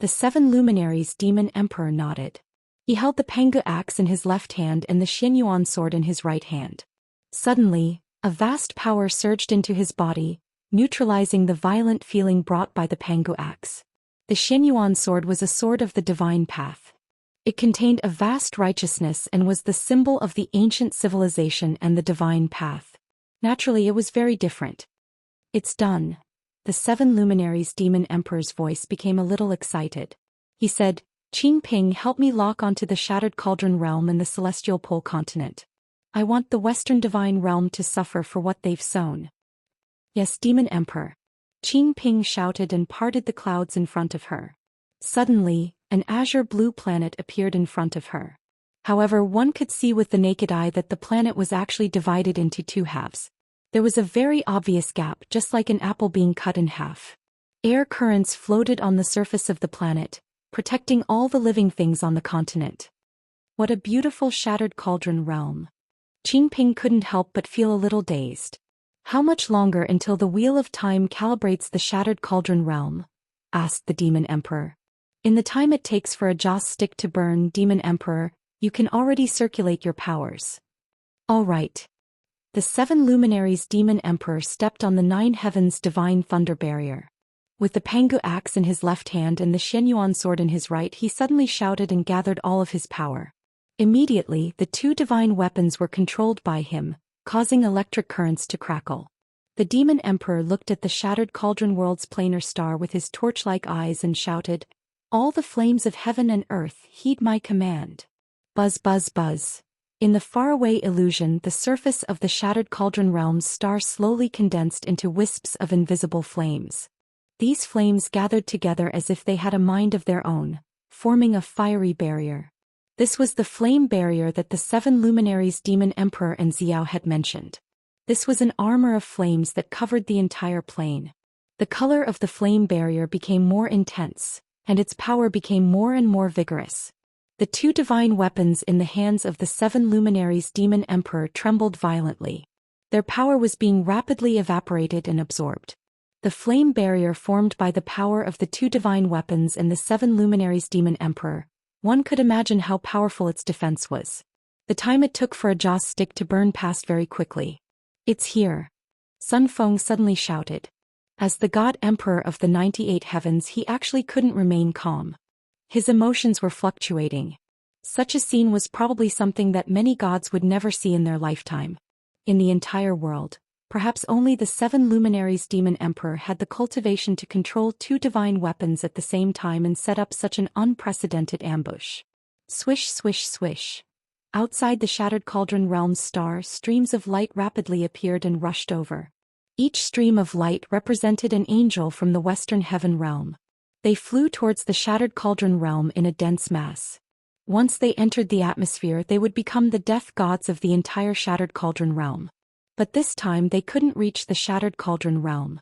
The 7 luminaries demon emperor nodded. He held the Pangu axe in his left hand and the Xianyuan sword in his right hand. Suddenly, a vast power surged into his body, neutralizing the violent feeling brought by the Pangu axe. The Xianyuan sword was a sword of the divine path. It contained a vast righteousness and was the symbol of the ancient civilization and the divine path. Naturally, it was very different. It's done. The 7 luminaries demon emperor's voice became a little excited. He said, Qing Ping, help me lock onto the Shattered Cauldron realm and the Celestial Pole continent. I want the Western divine realm to suffer for what they've sown. Yes, Demon Emperor. Qing Ping shouted and parted the clouds in front of her. Suddenly, an azure blue planet appeared in front of her. However, one could see with the naked eye that the planet was actually divided into 2 halves. There was a very obvious gap, just like an apple being cut in half. Air currents floated on the surface of the planet, protecting all the living things on the continent. What a beautiful Shattered Cauldron realm. Qing Ping couldn't help but feel a little dazed. How much longer until the Wheel of Time calibrates the Shattered Cauldron realm? Asked the Demon Emperor. In the time it takes for a joss stick to burn, Demon Emperor, you can already circulate your powers. All right. The 7 luminaries Demon Emperor stepped on the 9 heavens' divine thunder barrier. With the Pangu axe in his left hand and the Xianyuan sword in his right, he suddenly shouted and gathered all of his power. Immediately, the 2 divine weapons were controlled by him, causing electric currents to crackle. The Demon Emperor looked at the Shattered Cauldron world's planar star with his torch-like eyes and shouted, All the flames of heaven and earth, heed my command. Buzz, buzz, buzz. In the faraway illusion, the surface of the Shattered Cauldron realm's star slowly condensed into wisps of invisible flames. These flames gathered together as if they had a mind of their own, forming a fiery barrier. This was the flame barrier that the 7 luminaries Demon Emperor and Xiao had mentioned. This was an armor of flames that covered the entire plane. The color of the flame barrier became more intense, and its power became more and more vigorous. The 2 divine weapons in the hands of the 7 luminaries Demon Emperor trembled violently. Their power was being rapidly evaporated and absorbed. The flame barrier formed by the power of the 2 divine weapons and the 7 luminaries Demon Emperor, one could imagine how powerful its defense was. The time it took for a joss stick to burn passed very quickly. It's here. Sun Feng suddenly shouted. As the God Emperor of the 98 heavens, he actually couldn't remain calm. His emotions were fluctuating. Such a scene was probably something that many gods would never see in their lifetime. In the entire world, perhaps only the 7 luminaries demon emperor had the cultivation to control 2 divine weapons at the same time and set up such an unprecedented ambush. Swish swish swish. Outside the shattered cauldron realm's star, streams of light rapidly appeared and rushed over. Each stream of light represented an angel from the western heaven realm. They flew towards the shattered cauldron realm in a dense mass. Once they entered the atmosphere, they would become the death gods of the entire shattered cauldron realm. But this time they couldn't reach the shattered cauldron realm.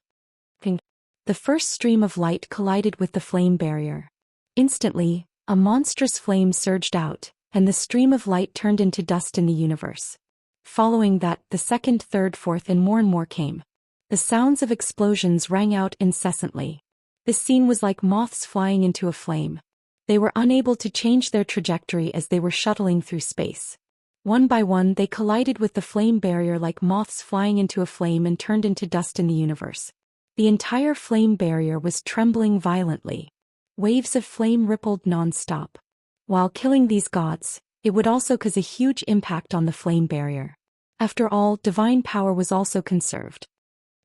The first stream of light collided with the flame barrier. Instantly, a monstrous flame surged out, and the stream of light turned into dust in the universe. Following that, the second, third, fourth, and more came. The sounds of explosions rang out incessantly. This scene was like moths flying into a flame. They were unable to change their trajectory as they were shuttling through space. One by one they collided with the flame barrier like moths flying into a flame and turned into dust in the universe. The entire flame barrier was trembling violently. Waves of flame rippled non-stop. While killing these gods, it would also cause a huge impact on the flame barrier. After all, divine power was also conserved.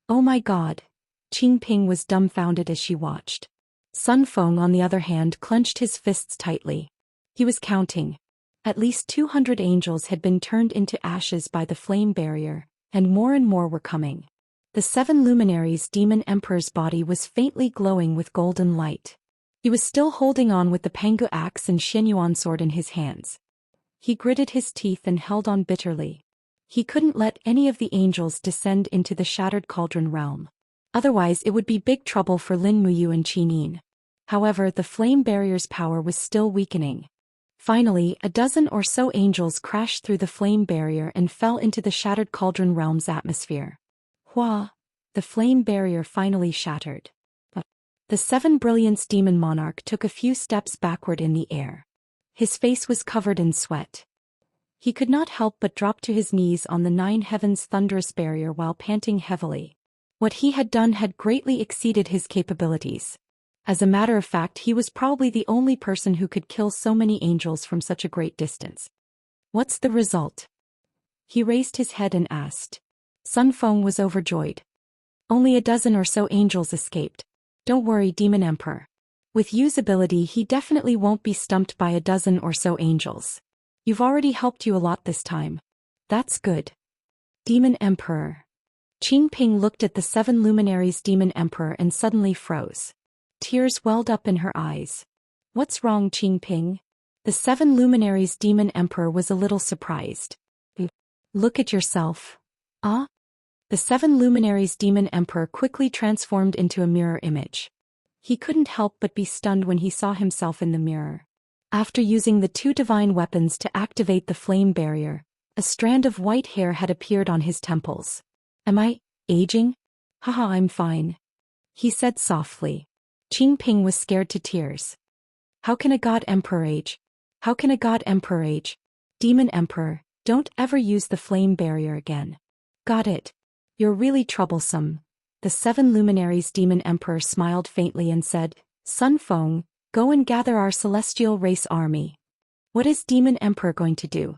Oh my god! Qingping was dumbfounded as she watched. Sun Feng, on the other hand, clenched his fists tightly. He was counting. At least 200 angels had been turned into ashes by the flame barrier, and more were coming. The 7 luminaries demon emperor's body was faintly glowing with golden light. He was still holding on with the Pangu axe and Xianyuan sword in his hands. He gritted his teeth and held on bitterly. He couldn't let any of the angels descend into the shattered cauldron realm. Otherwise it would be big trouble for Lin Muyu and Qi Nin. However, the flame barrier's power was still weakening. Finally, a dozen or so angels crashed through the flame barrier and fell into the shattered cauldron realm's atmosphere. Hua! The flame barrier finally shattered. The 7 brilliance demon monarch took a few steps backward in the air. His face was covered in sweat. He could not help but drop to his knees on the 9 heavens thunderous barrier while panting heavily. What he had done had greatly exceeded his capabilities. As a matter of fact, he was probably the only person who could kill so many angels from such a great distance. What's the result? He raised his head and asked. Sun Feng was overjoyed. Only a dozen or so angels escaped. Don't worry, Demon Emperor. With Yu's ability, he definitely won't be stumped by a dozen or so angels. You've already helped you a lot this time. That's good. Demon Emperor. Qingping looked at the 7 luminaries demon emperor and suddenly froze. Tears welled up in her eyes. What's wrong, Qingping? The 7 luminaries demon emperor was a little surprised. Look at yourself. Ah? The 7 luminaries demon emperor quickly transformed into a mirror image. He couldn't help but be stunned when he saw himself in the mirror. After using the 2 divine weapons to activate the flame barrier, a strand of white hair had appeared on his temples. Am I aging? Haha, I'm fine. He said softly. Qingping was scared to tears. How can a god emperor age? How can a god emperor age? Demon Emperor, don't ever use the flame barrier again. Got it. You're really troublesome. The 7 luminaries demon emperor smiled faintly and said, Sun Feng, go and gather our celestial race army. What is Demon Emperor going to do?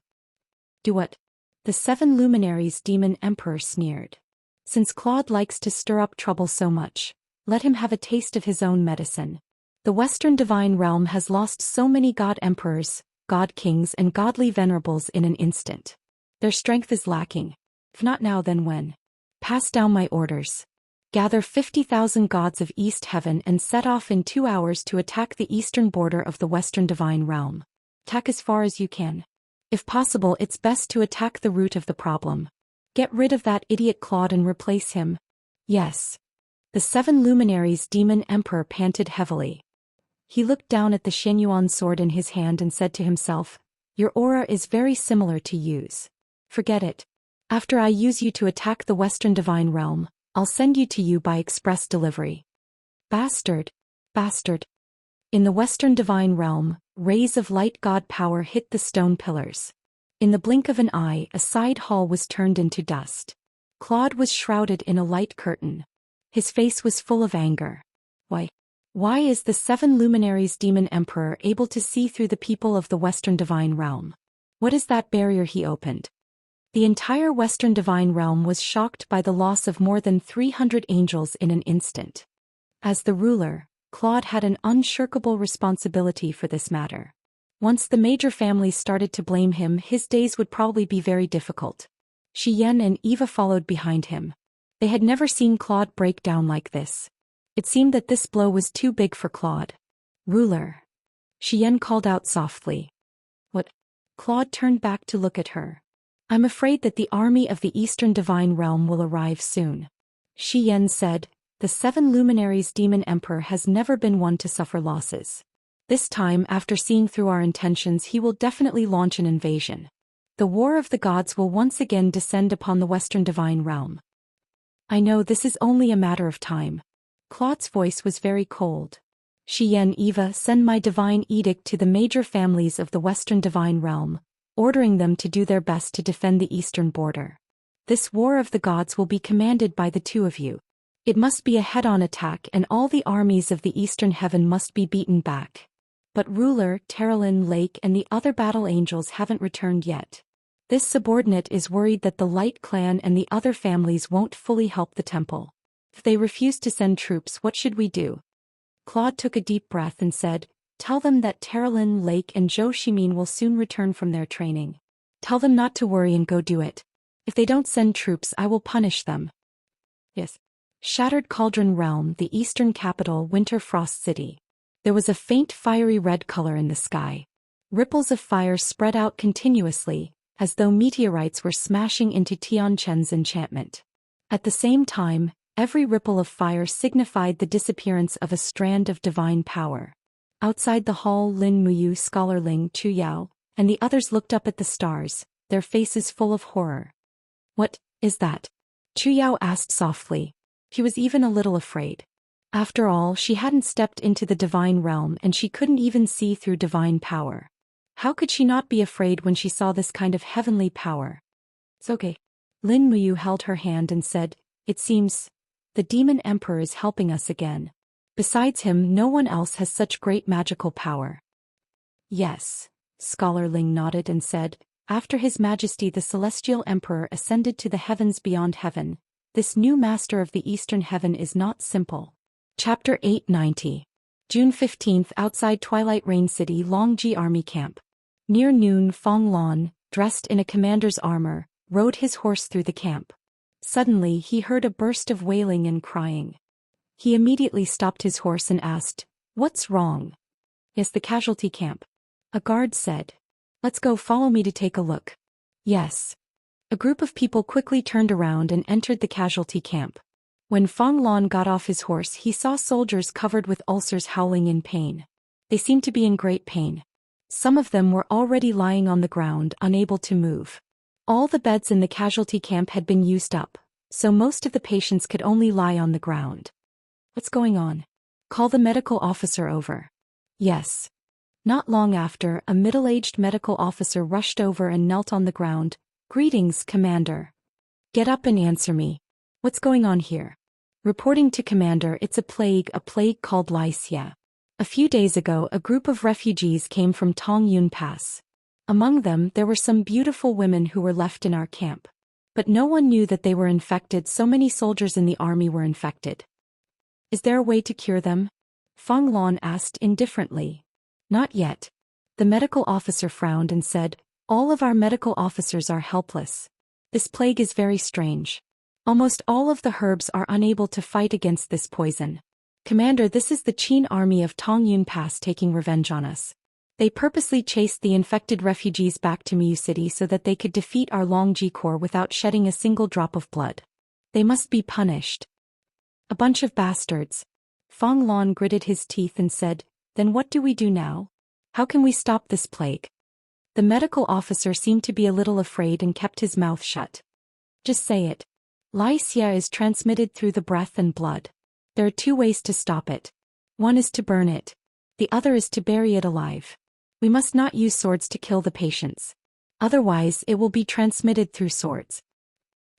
Do what? The 7 luminaries demon emperor sneered. Since Claude likes to stir up trouble so much, let him have a taste of his own medicine. The Western divine realm has lost so many god emperors, god kings and godly venerables in an instant. Their strength is lacking. If not now, then when? Pass down my orders. Gather 50,000 gods of East Heaven and set off in 2 hours to attack the eastern border of the Western divine realm. Attack as far as you can. If possible, it's best to attack the root of the problem. Get rid of that idiot Claude and replace him. Yes. The 7 luminaries demon emperor panted heavily. He looked down at the Xianyuan sword in his hand and said to himself, Your aura is very similar to Yu's. Forget it. After I use you to attack the Western divine realm, I'll send you to Yu by express delivery. Bastard. Bastard. In the Western divine realm, rays of light god power hit the stone pillars. In the blink of an eye, a side hall was turned into dust. Claude was shrouded in a light curtain. His face was full of anger. Why? Why is the 7 luminaries demon emperor able to see through the people of the Western divine realm? What is that barrier he opened? The entire Western divine realm was shocked by the loss of more than 300 angels in an instant. As the ruler, Claude had an unshirkable responsibility for this matter. Once the major families started to blame him, his days would probably be very difficult. Xian and Eva followed behind him. They had never seen Claude break down like this. It seemed that this blow was too big for Claude. Ruler. Xian called out softly. What? Claude turned back to look at her. I'm afraid that the army of the Eastern Divine Realm will arrive soon. Xian said, the 7 luminaries demon emperor has never been one to suffer losses. This time, after seeing through our intentions, he will definitely launch an invasion. The war of the gods will once again descend upon the Western Divine Realm. I know this is only a matter of time. Claude's voice was very cold. Xian, Eva, send my divine edict to the major families of the Western Divine Realm, ordering them to do their best to defend the eastern border. This war of the gods will be commanded by the 2 of you. It must be a head-on attack, and all the armies of the eastern heaven must be beaten back. But ruler, Terralyn Lake and the other battle angels haven't returned yet. This subordinate is worried that the Light Clan and the other families won't fully help the temple. If they refuse to send troops, what should we do? Claude took a deep breath and said, tell them that Terralyn Lake and Zhou Xian will soon return from their training. Tell them not to worry and go do it. If they don't send troops, I will punish them. Yes. Shattered Cauldron Realm, the eastern capital, Winter Frost City. There was a faint fiery red color in the sky. Ripples of fire spread out continuously, as though meteorites were smashing into Tianquan's enchantment. At the same time, every ripple of fire signified the disappearance of a strand of divine power. Outside the hall, Lin Muyu, Scholarling, Chu Yao, and the others looked up at the stars, their faces full of horror. What is that? Chu Yao asked softly. He was even a little afraid. After all, she hadn't stepped into the divine realm and she couldn't even see through divine power. How could she not be afraid when she saw this kind of heavenly power? It's okay. Lin Muyu held her hand and said, it seems the demon emperor is helping us again. Besides him, no one else has such great magical power. Yes, Scholarling nodded and said, after His Majesty the Celestial Emperor ascended to the heavens beyond heaven, this new master of the Eastern Heaven is not simple. Chapter 890. June 15th, outside Twilight Rain City, Longji Army Camp. Near noon, Fong Lan, dressed in a commander's armor, rode his horse through the camp. Suddenly he heard a burst of wailing and crying. He immediately stopped his horse and asked, what's wrong? Yes, the casualty camp. A guard said. Let's go, follow me to take a look. Yes. A group of people quickly turned around and entered the casualty camp. When Fong Lan got off his horse, he saw soldiers covered with ulcers howling in pain. They seemed to be in great pain. Some of them were already lying on the ground, unable to move. All the beds in the casualty camp had been used up, so most of the patients could only lie on the ground. What's going on? Call the medical officer over. Yes. Not long after, a middle-aged medical officer rushed over and knelt on the ground. Greetings, Commander. Get up and answer me. What's going on here? Reporting to Commander, it's a plague called Xianxia. A few days ago, a group of refugees came from Tongyun Pass. Among them, there were some beautiful women who were left in our camp. But no one knew that they were infected. So many soldiers in the army were infected. Is there a way to cure them? Fong Lan asked indifferently. Not yet. The medical officer frowned and said, all of our medical officers are helpless. This plague is very strange. Almost all of the herbs are unable to fight against this poison. Commander, this is the Qin army of Tongyun Pass taking revenge on us. They purposely chased the infected refugees back to Mu City so that they could defeat our Longji Corps without shedding a single drop of blood. They must be punished. A bunch of bastards. Fong Lan gritted his teeth and said, then what do we do now? How can we stop this plague? The medical officer seemed to be a little afraid and kept his mouth shut. Just say it. Xianxia is transmitted through the breath and blood. There are 2 ways to stop it. One is to burn it. The other is to bury it alive. We must not use swords to kill the patients. Otherwise, it will be transmitted through swords.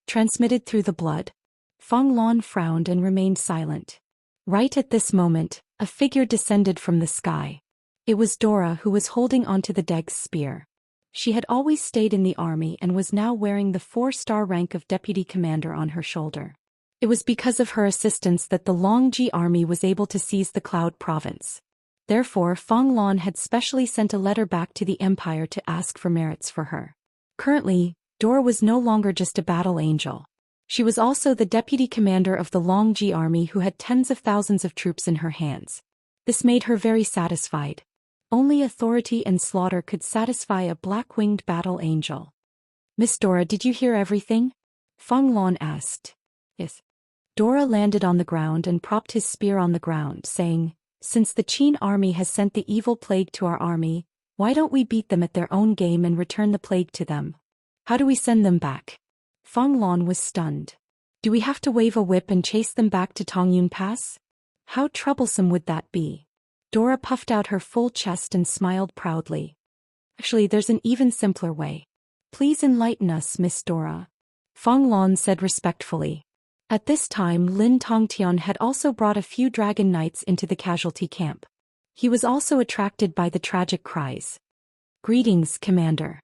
Transmitted through the blood? Fong Lan frowned and remained silent. Right at this moment, A figure descended from the sky. It was Dora, who was holding onto the Deg's spear. She had always stayed in the army and was now wearing the 4-star rank of deputy commander on her shoulder. It was because of her assistance that the Longji army was able to seize the Cloud province. Therefore, Feng Lan had specially sent a letter back to the Empire to ask for merits for her. Currently, Dora was no longer just a battle angel. She was also the deputy commander of the Longji army who had tens of thousands of troops in her hands. This made her very satisfied. Only authority and slaughter could satisfy a black-winged battle angel. Miss Dora, did you hear everything? Feng Lan asked. Yes. Dora landed on the ground and propped his spear on the ground, saying, "Since the Qin army has sent the evil plague to our army, why don't we beat them at their own game and return the plague to them? How do we send them back?" Feng Lan was stunned. Do we have to wave a whip and chase them back to Tongyun Pass? How troublesome would that be? Dora puffed out her full chest and smiled proudly. Actually, there's an even simpler way. Please enlighten us, Miss Dora. Feng Lan said respectfully. At this time, Lin Tongtian had also brought a few dragon knights into the casualty camp. He was also attracted by the tragic cries. Greetings, Commander.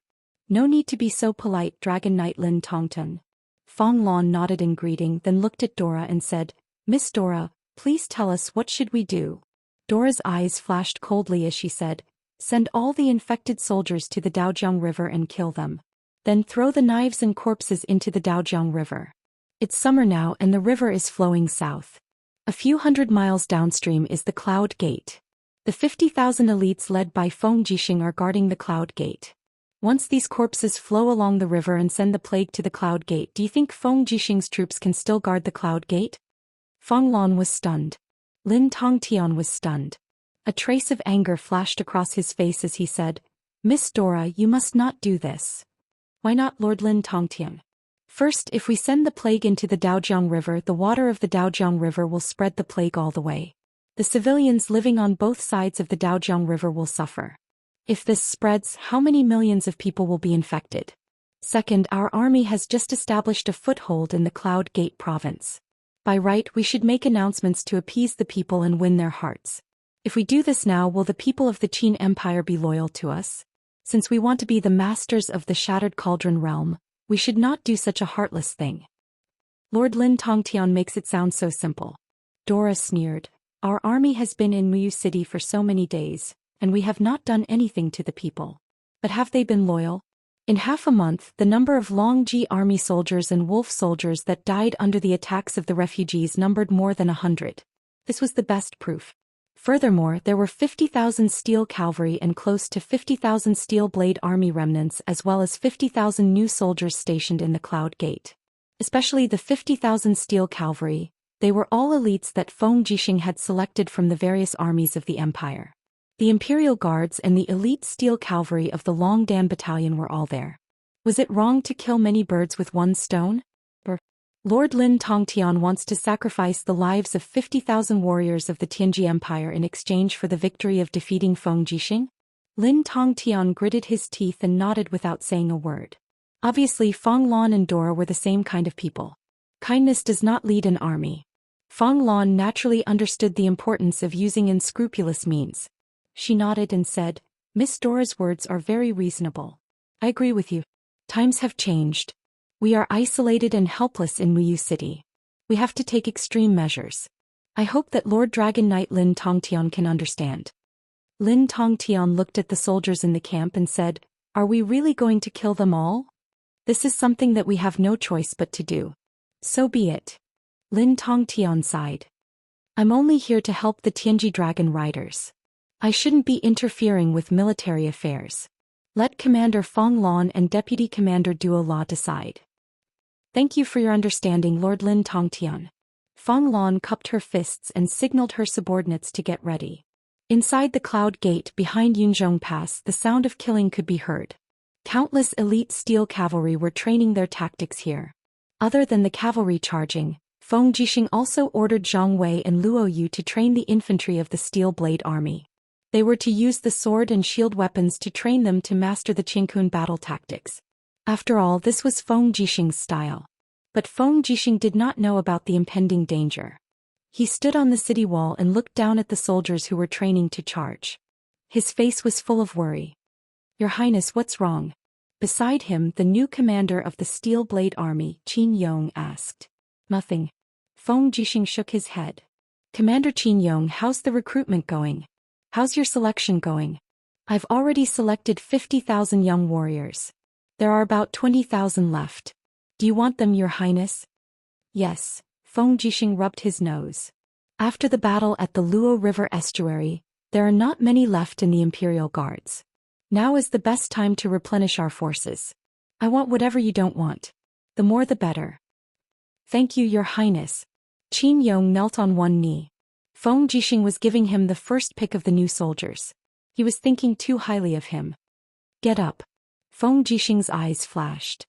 No need to be so polite, Dragon Knight Lin Tongtian. Feng Lan nodded in greeting, then looked at Dora and said, Miss Dora, please tell us, what should we do? Dora's eyes flashed coldly as she said, send all the infected soldiers to the Daojiang River and kill them. Then throw the knives and corpses into the Daojiang River. It's summer now and the river is flowing south. A few hundred miles downstream is the Cloud Gate. The 50,000 elites led by Feng Jixing are guarding the Cloud Gate. Once these corpses flow along the river and send the plague to the Cloud Gate, do you think Feng Jixing's troops can still guard the Cloud Gate? Feng Lan was stunned. Lin Tongtian was stunned. A trace of anger flashed across his face as he said, Miss Dora, you must not do this. Why not, Lord Lin Tongtian? First, if we send the plague into the Daojiang River, the water of the Daojiang River will spread the plague all the way. The civilians living on both sides of the Daojiang River will suffer. If this spreads, how many millions of people will be infected? Second, our army has just established a foothold in the Cloud Gate province. By right, we should make announcements to appease the people and win their hearts. If we do this now, will the people of the Qin Empire be loyal to us? Since we want to be the masters of the Shattered Cauldron realm, we should not do such a heartless thing. Lord Lin Tongtian makes it sound so simple. Dora sneered. Our army has been in Muyu City for so many days, and we have not done anything to the people. But have they been loyal? In half a month, the number of Longji army soldiers and wolf soldiers that died under the attacks of the refugees numbered more than 100. This was the best proof. Furthermore, there were 50,000 steel cavalry and close to 50,000 steel blade army remnants, as well as 50,000 new soldiers stationed in the Cloud Gate. Especially the 50,000 steel cavalry, they were all elites that Feng Jixing had selected from the various armies of the empire. The Imperial Guards and the elite steel cavalry of the Longdan Battalion were all there. Was it wrong to kill many birds with one stone? Lord Lin Tongtian wants to sacrifice the lives of 50,000 warriors of the Tianji Empire in exchange for the victory of defeating Feng Jixing? Lin Tongtian gritted his teeth and nodded without saying a word. Obviously, Feng Lan and Dora were the same kind of people. Kindness does not lead an army. Feng Lan naturally understood the importance of using unscrupulous means. She nodded and said, Miss Dora's words are very reasonable. I agree with you. Times have changed. We are isolated and helpless in Muyu City. We have to take extreme measures. I hope that Lord Dragon Knight Lin Tongtian can understand. Lin Tongtian looked at the soldiers in the camp and said, Are we really going to kill them all? This is something that we have no choice but to do. So be it. Lin Tongtian sighed. I'm only here to help the Tianji Dragon Riders. I shouldn't be interfering with military affairs. Let Commander Feng Lan and Deputy Commander Duo La decide. Thank you for your understanding, Lord Lin Tongtian. Feng Lan cupped her fists and signaled her subordinates to get ready. Inside the Cloud Gate behind Yunzhong Pass, the sound of killing could be heard. Countless elite steel cavalry were training their tactics here. Other than the cavalry charging, Feng Jixing also ordered Zhang Wei and Luo Yu to train the infantry of the Steel Blade Army. They were to use the sword and shield weapons to train them to master the Qingkun battle tactics. After all, this was Feng Jixing's style. But Feng Jixing did not know about the impending danger. He stood on the city wall and looked down at the soldiers who were training to charge. His face was full of worry. Your Highness, what's wrong? Beside him, the new commander of the Steel Blade Army, Qin Yong, asked. Nothing. Feng Jixing shook his head. Commander Qin Yong, how's the recruitment going? How's your selection going? I've already selected 50,000 young warriors. There are about 20,000 left. Do you want them, Your Highness? Yes, Feng Jixing rubbed his nose. After the battle at the Luo River estuary, there are not many left in the Imperial Guards. Now is the best time to replenish our forces. I want whatever you don't want. The more the better. Thank you, Your Highness. Qin Yong knelt on one knee. Feng Jixing was giving him the first pick of the new soldiers. He was thinking too highly of him. Get up. Feng Jixing's eyes flashed.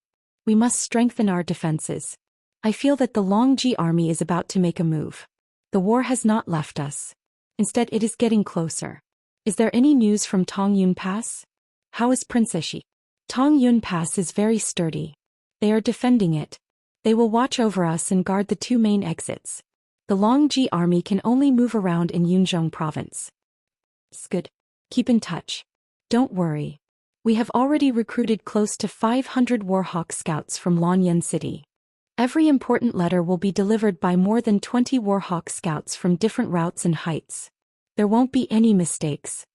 We must strengthen our defenses. I feel that the Longji army is about to make a move. The war has not left us. Instead, it is getting closer. Is there any news from Tongyun Pass? How is Princess Xi? Tongyun Pass is very sturdy. They are defending it. They will watch over us and guard the two main exits. The Longji army can only move around in Yunzhong province. It's good. Keep in touch. Don't worry. We have already recruited close to 500 Warhawk scouts from Longyan City. Every important letter will be delivered by more than 20 Warhawk scouts from different routes and heights. There won't be any mistakes.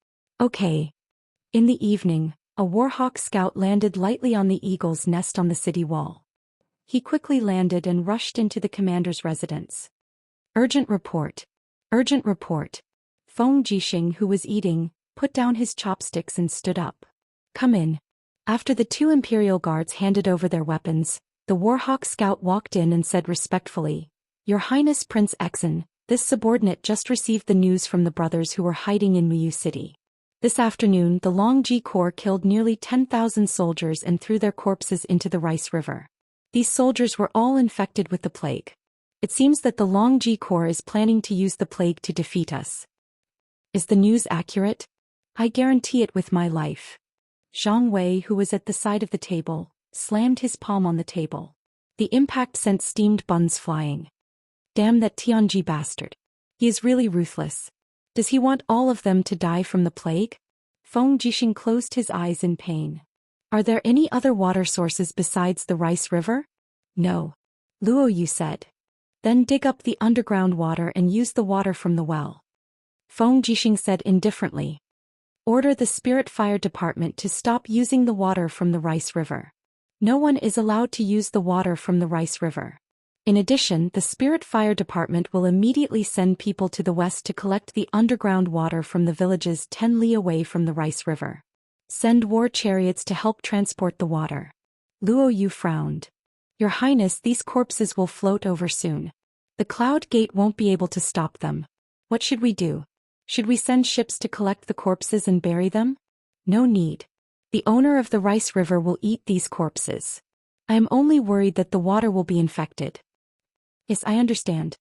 Okay. In the evening, a Warhawk scout landed lightly on the eagle's nest on the city wall. He quickly landed and rushed into the commander's residence. Urgent report. Urgent report. Feng Jixing, who was eating, put down his chopsticks and stood up. Come in. After the two Imperial Guards handed over their weapons, the Warhawk scout walked in and said respectfully, Your Highness Prince Exon, this subordinate just received the news from the brothers who were hiding in Muyu City. This afternoon, the Longji Corps killed nearly 10,000 soldiers and threw their corpses into the Rice River. These soldiers were all infected with the plague. It seems that the Longji Corps is planning to use the plague to defeat us. Is the news accurate? I guarantee it with my life. Zhang Wei, who was at the side of the table, slammed his palm on the table. The impact sent steamed buns flying. Damn that Tianji bastard. He is really ruthless. Does he want all of them to die from the plague? Feng Jixing closed his eyes in pain. Are there any other water sources besides the Rice River? No. Luo Yu said. Then dig up the underground water and use the water from the well. Feng Jixing said indifferently. Order the Spirit Fire Department to stop using the water from the Rice River. No one is allowed to use the water from the Rice River. In addition, the Spirit Fire Department will immediately send people to the west to collect the underground water from the villages 10 li away from the Rice River. Send war chariots to help transport the water. Luo Yu frowned. Your Highness, these corpses will float over soon. The Cloud Gate won't be able to stop them. What should we do? Should we send ships to collect the corpses and bury them? No need. The owner of the Rice River will eat these corpses. I am only worried that the water will be infected. Yes, I understand.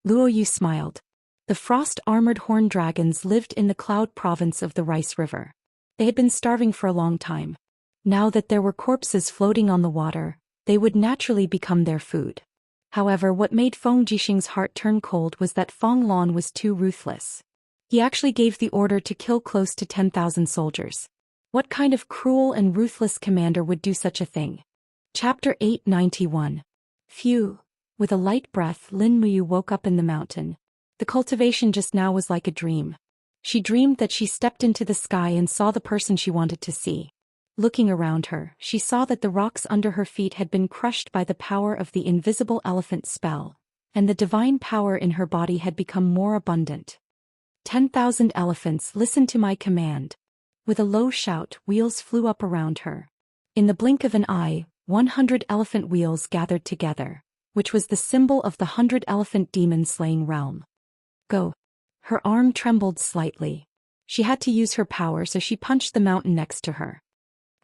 Luo Yu smiled. The frost-armored horned dragons lived in the Cloud province of the Rice River. They had been starving for a long time. Now that there were corpses floating on the water, they would naturally become their food. However, what made Feng Jixing's heart turn cold was that Feng Lan was too ruthless. He actually gave the order to kill close to 10,000 soldiers. What kind of cruel and ruthless commander would do such a thing? Chapter 891. Phew. With a light breath, Lin Muyu woke up in the mountain. The cultivation just now was like a dream. She dreamed that she stepped into the sky and saw the person she wanted to see. Looking around her, she saw that the rocks under her feet had been crushed by the power of the invisible elephant spell, and the divine power in her body had become more abundant. 10,000 elephants, listen to my command. With a low shout, wheels flew up around her. In the blink of an eye, 100 elephant wheels gathered together, which was the symbol of the 100-elephant demon-slaying realm. Go. Her arm trembled slightly. She had to use her power, so she punched the mountain next to her.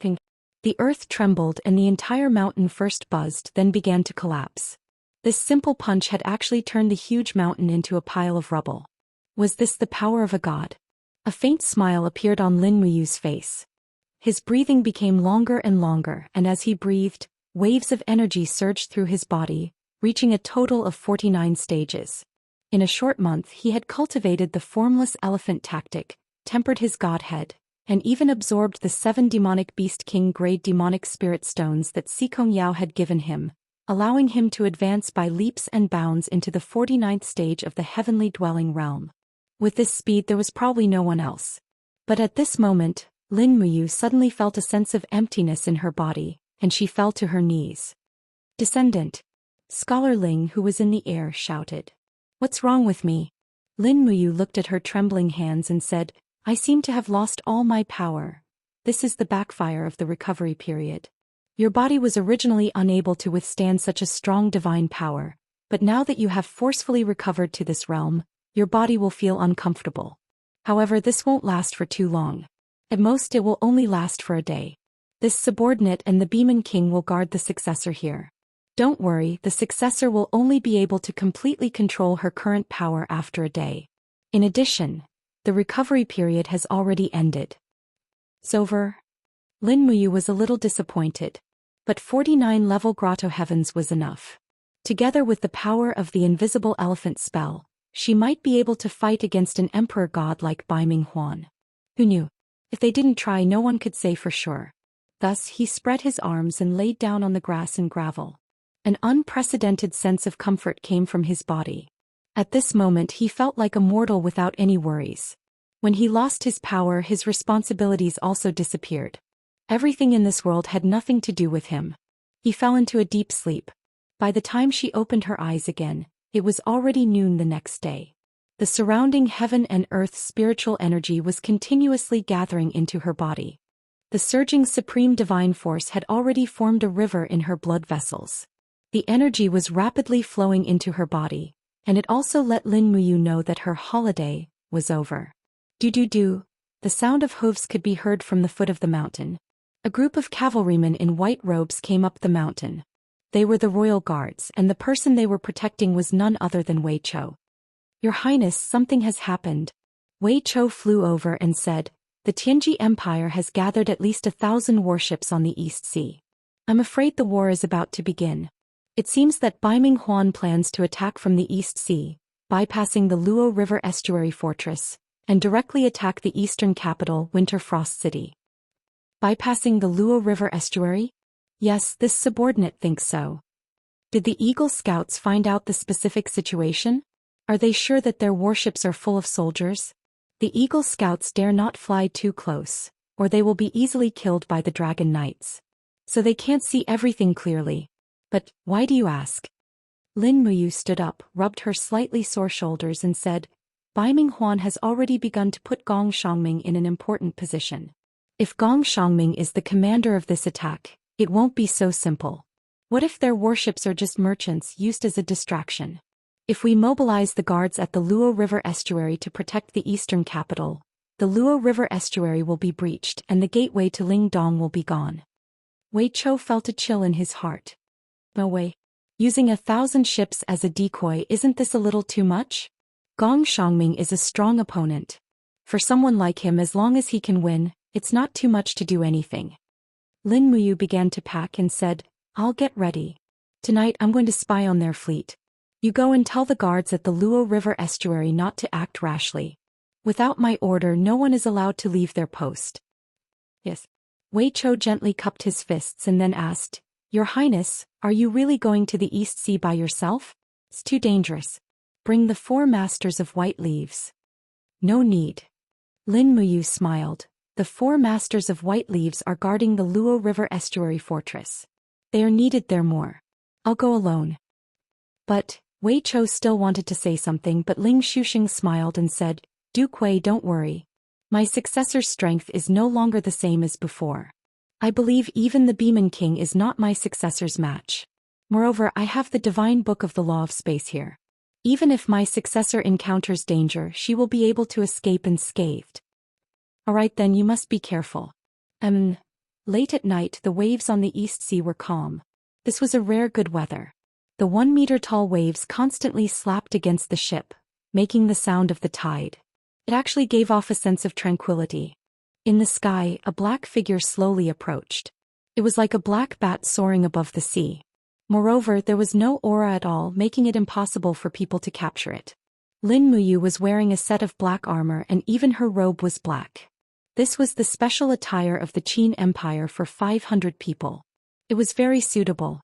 Ping. The earth trembled and the entire mountain first buzzed, then began to collapse. This simple punch had actually turned the huge mountain into a pile of rubble. Was this the power of a god? A faint smile appeared on Lin Muyu's face. His breathing became longer and longer, and as he breathed, waves of energy surged through his body, reaching a total of 49 stages. In a short month he had cultivated the formless elephant tactic, tempered his godhead, and even absorbed the 7 demonic beast king grade demonic spirit stones that Sikong Yao had given him, allowing him to advance by leaps and bounds into the 49th stage of the heavenly dwelling realm. With this speed there was probably no one else. But at this moment, Lin Muyu suddenly felt a sense of emptiness in her body, and she fell to her knees. Descendant. Scholar Ling, who was in the air, shouted. What's wrong with me? Lin Muyu looked at her trembling hands and said, I seem to have lost all my power. This is the backfire of the recovery period. Your body was originally unable to withstand such a strong divine power, but now that you have forcefully recovered to this realm, your body will feel uncomfortable. However, this won't last for too long. At most it will only last for a day. This subordinate and the Demon King will guard the successor here. Don't worry, the successor will only be able to completely control her current power after a day. In addition, the recovery period has already ended. It's over. Lin Muyu was a little disappointed, but 49-level Grotto Heavens was enough. Together with the power of the invisible elephant spell, she might be able to fight against an emperor god like Bai Ming Huan. Who knew? If they didn't try, no one could say for sure. Thus he spread his arms and laid down on the grass and gravel. An unprecedented sense of comfort came from his body. At this moment he felt like a mortal without any worries. When he lost his power, his responsibilities also disappeared. Everything in this world had nothing to do with him. He fell into a deep sleep. By the time she opened her eyes again, it was already noon the next day. The surrounding heaven and earth spiritual energy was continuously gathering into her body. The surging supreme divine force had already formed a river in her blood vessels. The energy was rapidly flowing into her body, and it also let Lin Muyu know that her holiday was over. Do-do-do, the sound of hooves could be heard from the foot of the mountain. A group of cavalrymen in white robes came up the mountain. They were the royal guards, and the person they were protecting was none other than Wei Chou. Your Highness, something has happened. Wei Chou flew over and said, the Tianji Empire has gathered at least 1,000 warships on the East Sea. I'm afraid the war is about to begin. It seems that Bai Ming Huan plans to attack from the East Sea, bypassing the Luo River Estuary Fortress, and directly attack the eastern capital, Winter Frost City. Bypassing the Luo River Estuary? Yes, this subordinate thinks so. Did the Eagle Scouts find out the specific situation? Are they sure that their warships are full of soldiers? The Eagle Scouts dare not fly too close, or they will be easily killed by the Dragon Knights. So they can't see everything clearly. But, why do you ask? Lin Muyu stood up, rubbed her slightly sore shoulders and said, Bai Ming Huan has already begun to put Gong Xiangming in an important position. If Gong Xiangming is the commander of this attack, it won't be so simple. What if their warships are just merchants used as a distraction? If we mobilize the guards at the Luo River Estuary to protect the eastern capital, the Luo River Estuary will be breached and the gateway to Lingdong will be gone. Wei Chou felt a chill in his heart. No way. Using 1,000 ships as a decoy, isn't this a little too much? Gong Xiangming is a strong opponent. For someone like him, as long as he can win, it's not too much to do anything. Lin Muyu began to pack and said, I'll get ready. Tonight I'm going to spy on their fleet. You go and tell the guards at the Luo River Estuary not to act rashly. Without my order, no one is allowed to leave their post. Yes. Wei Chou gently cupped his fists and then asked, Your Highness, are you really going to the East Sea by yourself? It's too dangerous. Bring the 4 masters of white leaves. No need. Lin Muyu smiled. The 4 masters of white leaves are guarding the Luo River Estuary Fortress. They are needed there more. I'll go alone. But, Wei Chou still wanted to say something, but Ling Xuxing smiled and said, Duke Wei, don't worry. My successor's strength is no longer the same as before. I believe even the Demon King is not my successor's match. Moreover, I have the divine book of the law of space here. Even if my successor encounters danger, she will be able to escape unscathed. Alright then, you must be careful. Late at night the waves on the East Sea were calm. This was a rare good weather. The 1-meter-tall waves constantly slapped against the ship, making the sound of the tide. It actually gave off a sense of tranquility. In the sky, a black figure slowly approached. It was like a black bat soaring above the sea. Moreover, there was no aura at all, making it impossible for people to capture it. Lin Muyu was wearing a set of black armor and even her robe was black. This was the special attire of the Qin Empire for 500 people. It was very suitable.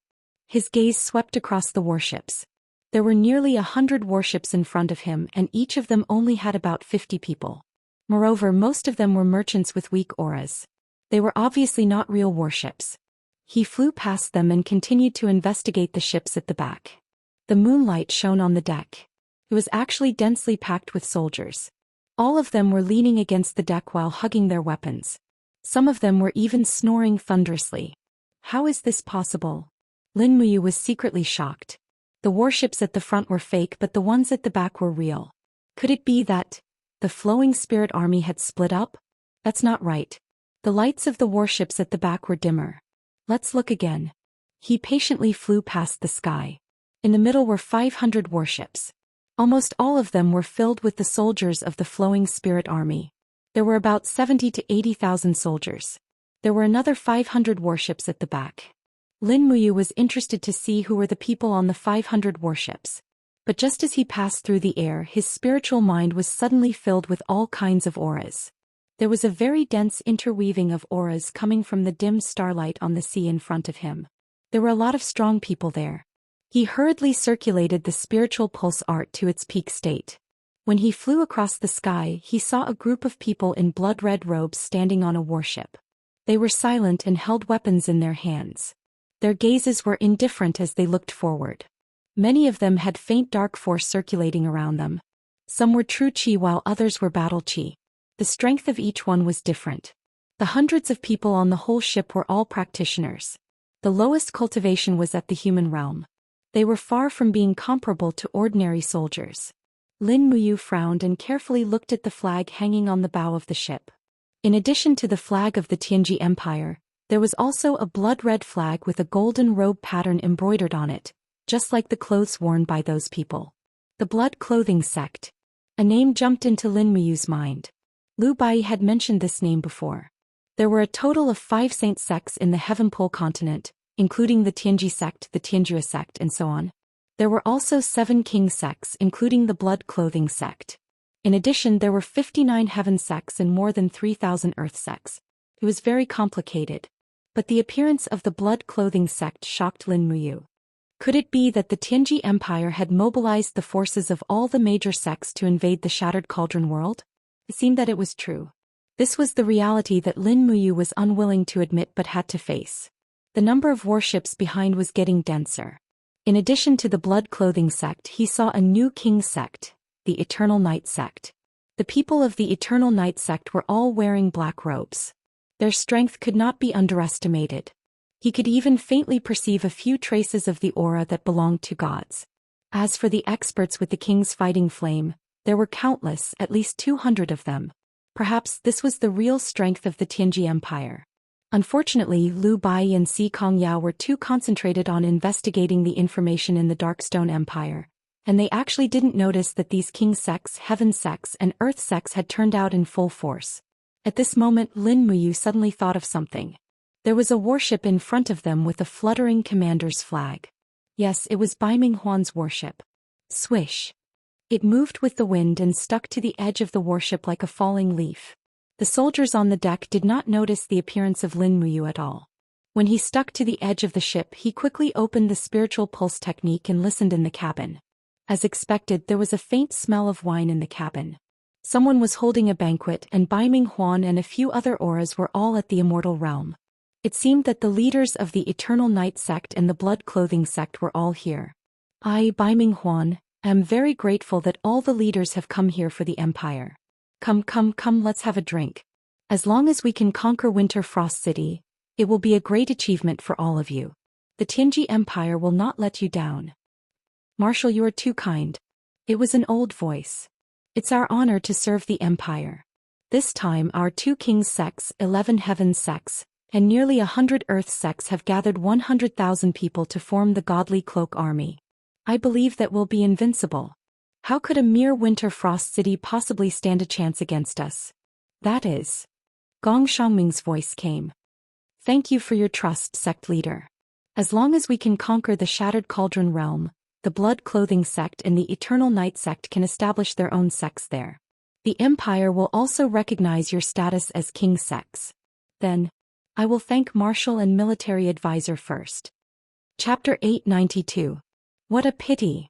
His gaze swept across the warships. There were nearly 100 warships in front of him and each of them only had about 50 people. Moreover, most of them were merchants with weak auras. They were obviously not real warships. He flew past them and continued to investigate the ships at the back. The moonlight shone on the deck. It was actually densely packed with soldiers. All of them were leaning against the deck while hugging their weapons. Some of them were even snoring thunderously. How is this possible? Lin Muyu was secretly shocked. The warships at the front were fake but the ones at the back were real. Could it be that the flowing spirit army had split up? That's not right. The lights of the warships at the back were dimmer. Let's look again. He patiently flew past the sky. In the middle were 500 warships. Almost all of them were filled with the soldiers of the flowing spirit army. There were about 70 to 80,000 soldiers. There were another 500 warships at the back. Lin Muyu was interested to see who were the people on the 500 warships. But just as he passed through the air, his spiritual mind was suddenly filled with all kinds of auras. There was a very dense interweaving of auras coming from the dim starlight on the sea in front of him. There were a lot of strong people there. He hurriedly circulated the spiritual pulse art to its peak state. When he flew across the sky, he saw a group of people in blood-red robes standing on a warship. They were silent and held weapons in their hands. Their gazes were indifferent as they looked forward. Many of them had faint dark force circulating around them. Some were true qi while others were battle qi. The strength of each one was different. The hundreds of people on the whole ship were all practitioners. The lowest cultivation was at the human realm. They were far from being comparable to ordinary soldiers. Lin Muyu frowned and carefully looked at the flag hanging on the bow of the ship. In addition to the flag of the Tianji Empire, there was also a blood-red flag with a golden robe pattern embroidered on it, just like the clothes worn by those people. The Blood Clothing Sect. A name jumped into Lin Muyu's mind. Liu Bai had mentioned this name before. There were a total of 5 saint sects in the Heaven Pole continent, including the Tianji sect, the Tianjua sect, and so on. There were also 7 king sects, including the Blood Clothing sect. In addition, there were 59 heaven sects and more than 3,000 earth sects. It was very complicated. But the appearance of the Blood Clothing sect shocked Lin Muyu. Could it be that the Tianji Empire had mobilized the forces of all the major sects to invade the Shattered Cauldron world? It seemed that it was true. This was the reality that Lin Muyu was unwilling to admit but had to face. The number of warships behind was getting denser. In addition to the Blood Clothing sect, he saw a new king sect, the Eternal Night sect. The people of the Eternal Night sect were all wearing black robes. Their strength could not be underestimated. He could even faintly perceive a few traces of the aura that belonged to gods. As for the experts with the king's fighting flame, there were countless, at least 200 of them. Perhaps this was the real strength of the Tianji Empire. Unfortunately, Liu Bai and Si Kongyao were too concentrated on investigating the information in the Darkstone Empire, and they actually didn't notice that these king sects, heaven sects, and earth sects had turned out in full force. At this moment, Lin Muyu suddenly thought of something. There was a warship in front of them with a fluttering commander's flag. Yes, it was Bai Minghuan's warship. Swish. It moved with the wind and stuck to the edge of the warship like a falling leaf. The soldiers on the deck did not notice the appearance of Lin Muyu at all. When he stuck to the edge of the ship, he quickly opened the spiritual pulse technique and listened in the cabin. As expected, there was a faint smell of wine in the cabin. Someone was holding a banquet and Bai Minghuan and a few other auras were all at the Immortal realm. It seemed that the leaders of the Eternal Night sect and the Blood Clothing sect were all here. I, Bai Minghuan, am very grateful that all the leaders have come here for the Empire. Come, let's have a drink. As long as we can conquer Winter Frost City, it will be a great achievement for all of you. The Tianji Empire will not let you down. Marshal, you are too kind. It was an old voice. It's our honor to serve the Empire. This time our 2 king sects, 11 heaven sects, and nearly 100 earth sects have gathered 100,000 people to form the Godly Cloak Army. I believe that we'll be invincible. How could a mere Winter Frost City possibly stand a chance against us? That is. Gong Xiangming's voice came. Thank you for your trust, sect leader. As long as we can conquer the Shattered Cauldron realm, the Blood Clothing sect and the Eternal Night sect can establish their own sects there. The Empire will also recognize your status as king sects. Then, I will thank Marshal and Military Advisor first. Chapter 892. What a pity.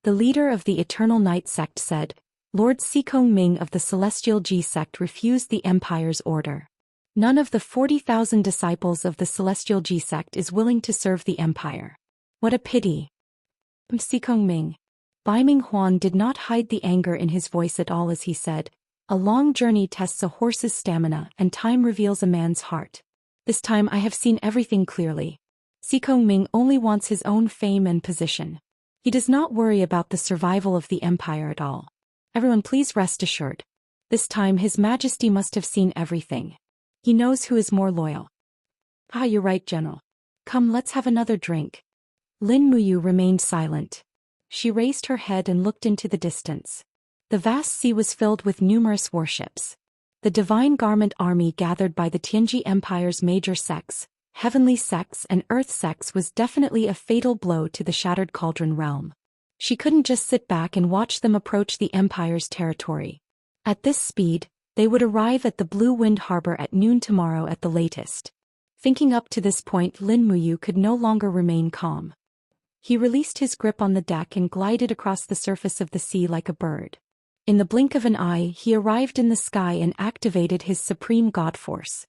The leader of the Eternal Night sect said, Lord Sikong Ming of the Celestial Ji sect refused the Empire's order. None of the 40,000 disciples of the Celestial Ji sect is willing to serve the Empire. What a pity. Sikong Ming. Bai Ming Huan did not hide the anger in his voice at all as he said, a long journey tests a horse's stamina and time reveals a man's heart. This time I have seen everything clearly. Sikong Ming only wants his own fame and position. He does not worry about the survival of the Empire at all. Everyone please rest assured. This time His Majesty must have seen everything. He knows who is more loyal. Ah, you're right, General. Come, let's have another drink. Lin Muyu remained silent. She raised her head and looked into the distance. The vast sea was filled with numerous warships. The Divine Garment Army gathered by the Tianji Empire's major sects, heavenly sects and earth sects was definitely a fatal blow to the Shattered Cauldron realm. She couldn't just sit back and watch them approach the Empire's territory. At this speed, they would arrive at the Blue Wind Harbor at noon tomorrow at the latest. Thinking up to this point, Lin Muyu could no longer remain calm. He released his grip on the deck and glided across the surface of the sea like a bird. In the blink of an eye, he arrived in the sky and activated his supreme god force.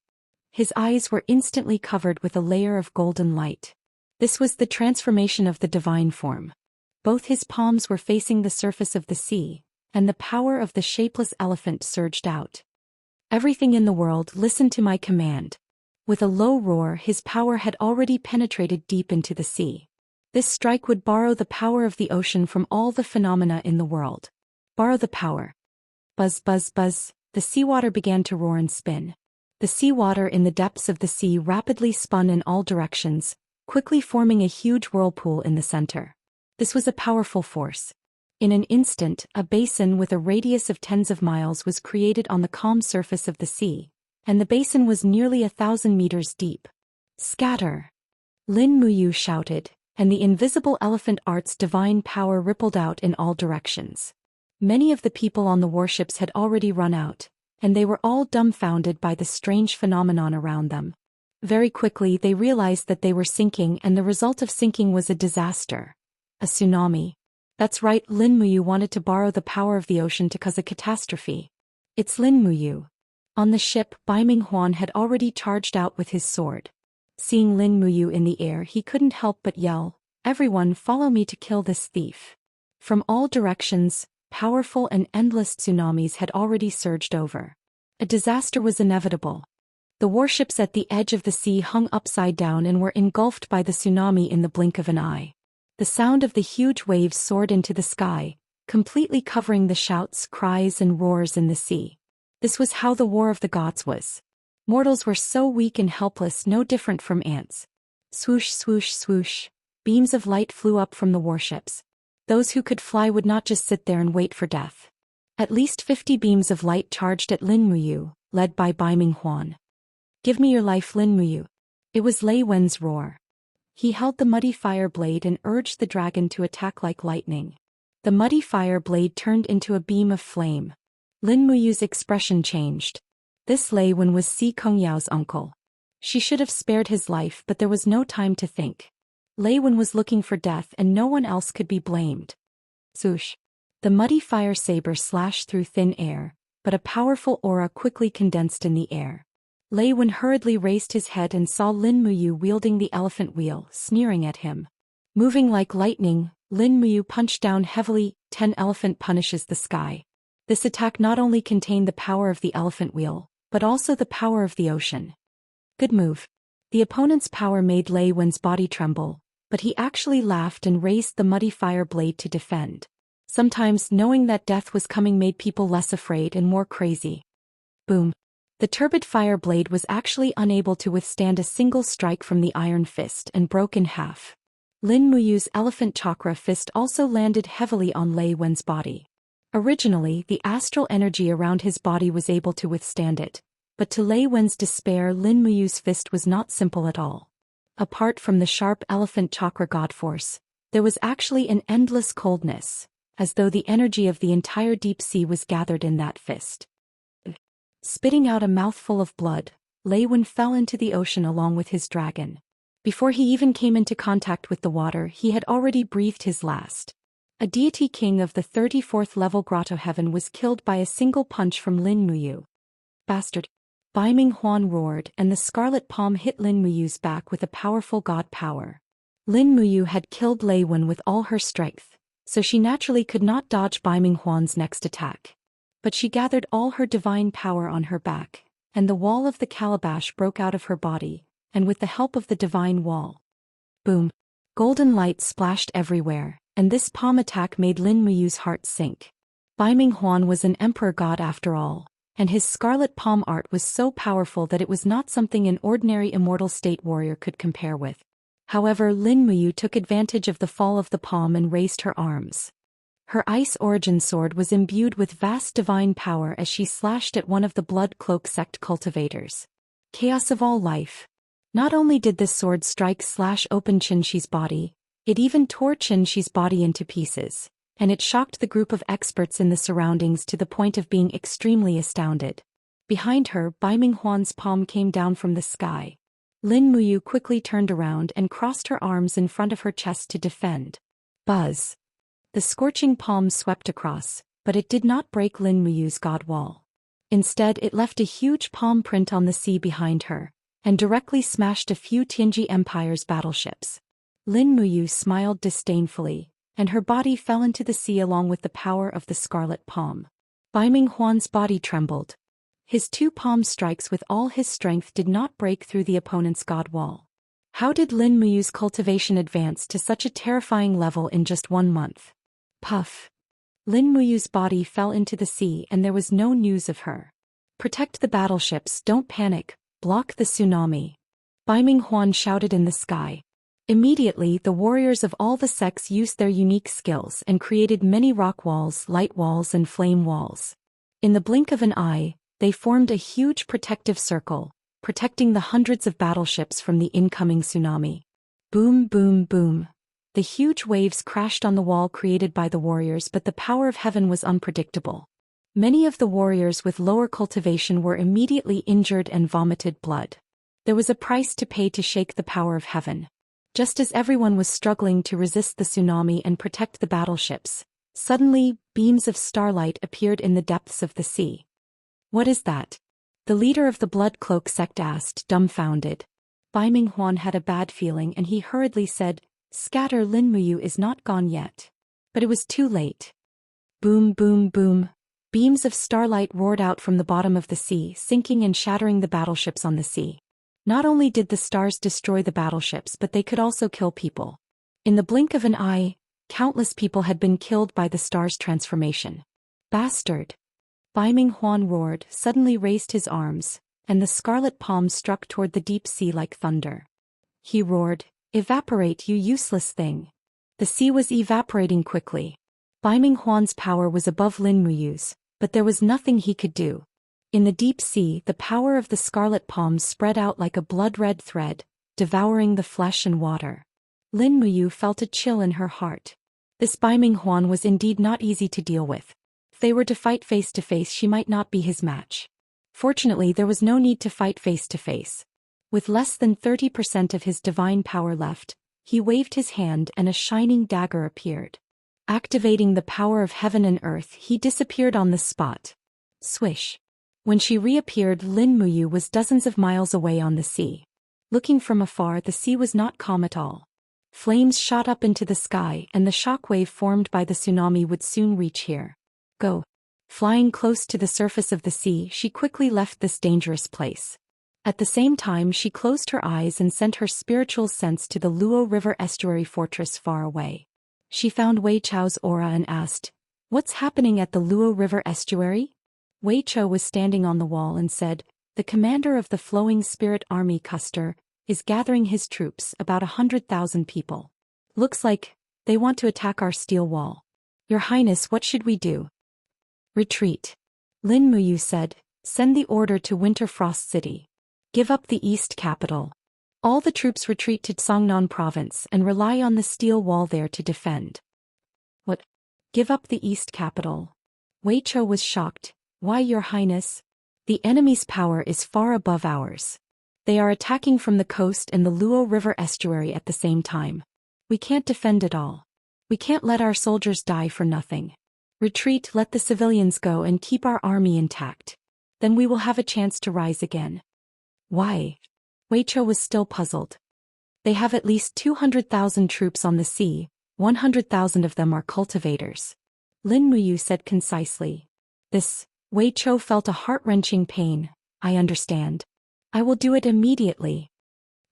His eyes were instantly covered with a layer of golden light. This was the transformation of the divine form. Both his palms were facing the surface of the sea, and the power of the shapeless elephant surged out. Everything in the world, listen to my command. With a low roar, his power had already penetrated deep into the sea. This strike would borrow the power of the ocean from all the phenomena in the world. Borrow the power. Buzz, buzz, buzz, the seawater began to roar and spin. The seawater in the depths of the sea rapidly spun in all directions, quickly forming a huge whirlpool in the center. This was a powerful force. In an instant, a basin with a radius of tens of miles was created on the calm surface of the sea, and the basin was nearly 1,000 meters deep. Scatter! Lin Muyu shouted, and the invisible elephant art's divine power rippled out in all directions. Many of the people on the warships had already run out, and they were all dumbfounded by the strange phenomenon around them. Very quickly they realized that they were sinking, and the result of sinking was a disaster. A tsunami. That's right, Lin Muyu wanted to borrow the power of the ocean to cause a catastrophe. It's Lin Muyu. On the ship, Bai Ming Huan had already charged out with his sword. Seeing Lin Muyu in the air, he couldn't help but yell, "Everyone follow me to kill this thief." From all directions, powerful and endless tsunamis had already surged over. A disaster was inevitable. The warships at the edge of the sea hung upside down and were engulfed by the tsunami in the blink of an eye. The sound of the huge waves soared into the sky, completely covering the shouts, cries and roars in the sea. This was how the War of the Gods was. Mortals were so weak and helpless, no different from ants. Swoosh, swoosh, swoosh. Beams of light flew up from the warships. Those who could fly would not just sit there and wait for death. At least 50 beams of light charged at Lin Muyu, led by Bai Ming Huan. "Give me your life, Lin Muyu." It was Lei Wen's roar. He held the muddy fire blade and urged the dragon to attack like lightning. The muddy fire blade turned into a beam of flame. Lin Muyu's expression changed. This Lei Wen was Si Kongyao's uncle. She should have spared his life, but there was no time to think. Lei Wen was looking for death and no one else could be blamed. Swoosh. The muddy fire saber slashed through thin air, but a powerful aura quickly condensed in the air. Lei Wen hurriedly raised his head and saw Lin Muyu wielding the elephant wheel, sneering at him. Moving like lightning, Lin Muyu punched down heavily. 10 elephant punishes the sky. This attack not only contained the power of the elephant wheel, but also the power of the ocean. Good move. The opponent's power made Lei Wen's body tremble, but he actually laughed and raised the muddy fire blade to defend. Sometimes knowing that death was coming made people less afraid and more crazy. Boom. The turbid fire blade was actually unable to withstand a single strike from the iron fist and broke in half. Lin Muyu's elephant chakra fist also landed heavily on Lei Wen's body. Originally, the astral energy around his body was able to withstand it, but to Lei Wen's despair, Lin Muyu's fist was not simple at all. Apart from the sharp elephant chakra god force, There was actually an endless coldness, as though the energy of the entire deep sea was gathered in that fist. Spitting out a mouthful of blood, Lei Wen fell into the ocean along with his dragon. Before he even came into contact with the water, he had already breathed his last. A deity king of the 34th level grotto heaven was killed by a single punch from Lin Muyu. Bastard! Bai Ming Huan roared, and the scarlet palm hit Lin Muyu's back with a powerful god power. Lin Muyu had killed Lei Wen with all her strength, so she naturally could not dodge Bai Ming Huan's next attack. But she gathered all her divine power on her back, and the wall of the calabash broke out of her body, and with the help of the divine wall. Boom! Golden light splashed everywhere, and this palm attack made Lin Muyu's heart sink. Bai Ming Huan was an emperor god after all, and his scarlet palm art was so powerful that it was not something an ordinary immortal state warrior could compare with. However, Lin Muyu took advantage of the fall of the palm and raised her arms. Her ice origin sword was imbued with vast divine power as she slashed at one of the Blood Cloak sect cultivators. Chaos of all life. Not only did this sword slash open Qianxi's body, it even tore Qianxi's body into pieces, and it shocked the group of experts in the surroundings to the point of being extremely astounded. Behind her, Bai Ming Huan's palm came down from the sky. Lin Muyu quickly turned around and crossed her arms in front of her chest to defend. Buzz! The scorching palm swept across, but it did not break Lin Muyu's god wall. Instead, it left a huge palm print on the sea behind her, and directly smashed a few Tianji Empire's battleships. Lin Muyu smiled disdainfully, and her body fell into the sea along with the power of the scarlet palm. Bai Ming Huan's body trembled. His two palm strikes with all his strength did not break through the opponent's god wall. How did Lin Muyu's cultivation advance to such a terrifying level in just 1 month? Puff! Lin Muyu's body fell into the sea and there was no news of her. Protect the battleships, don't panic, block the tsunami. Bai Ming Huan shouted in the sky. Immediately, the warriors of all the sects used their unique skills and created many rock walls, light walls and flame walls. In the blink of an eye, they formed a huge protective circle, protecting the hundreds of battleships from the incoming tsunami. Boom, boom, boom. The huge waves crashed on the wall created by the warriors, but the power of heaven was unpredictable. Many of the warriors with lower cultivation were immediately injured and vomited blood. There was a price to pay to shake the power of heaven. Just as everyone was struggling to resist the tsunami and protect the battleships, suddenly, beams of starlight appeared in the depths of the sea. What is that? The leader of the Blood Cloak sect asked, dumbfounded. Bai Ming Huan had a bad feeling and he hurriedly said, "Scatter, Lin Muyu is not gone yet." But it was too late. Boom, boom, boom. Beams of starlight roared out from the bottom of the sea, sinking and shattering the battleships on the sea. Not only did the stars destroy the battleships, but they could also kill people. In the blink of an eye, countless people had been killed by the star's transformation. Bastard! Bai Ming Huan roared, suddenly raised his arms, and the scarlet palm struck toward the deep sea like thunder. He roared, "Evaporate, you useless thing!" The sea was evaporating quickly. Bai Ming Huan's power was above Lin Muyu's, but there was nothing he could do. In the deep sea, the power of the scarlet palm spread out like a blood-red thread, devouring the flesh and water. Lin Muyu felt a chill in her heart. This Bai Ming Huan was indeed not easy to deal with. If they were to fight face to face, she might not be his match. Fortunately, there was no need to fight face to face. With less than 30% of his divine power left, he waved his hand and a shining dagger appeared. Activating the power of heaven and earth, he disappeared on the spot. Swish! When she reappeared, Lin Muyu was dozens of miles away on the sea. Looking from afar, the sea was not calm at all. Flames shot up into the sky and the shockwave formed by the tsunami would soon reach here. Go! Flying close to the surface of the sea, she quickly left this dangerous place. At the same time, she closed her eyes and sent her spiritual sense to the Luo River estuary fortress far away. She found Wei Chao's aura and asked, "What's happening at the Luo River estuary?" Wei Chou was standing on the wall and said, "The commander of the Flowing Spirit Army Custer is gathering his troops, about 100,000 people. Looks like they want to attack our steel wall. Your Highness, what should we do?" "Retreat," Lin Muyu said. "Send the order to Winterfrost City. Give up the East capital." All the troops retreat to Zhongnan province and rely on the steel wall there to defend. What? Give up the east capital? Wei Chou was shocked. Why, Your Highness? The enemy's power is far above ours. They are attacking from the coast and the Luo River estuary at the same time. We can't defend it all. We can't let our soldiers die for nothing. Retreat, let the civilians go and keep our army intact. Then we will have a chance to rise again. Why? Wei Chou was still puzzled. They have at least 200,000 troops on the sea, 100,000 of them are cultivators. Lin Muyu said concisely. Wei Chou felt a heart-wrenching pain. I understand. I will do it immediately.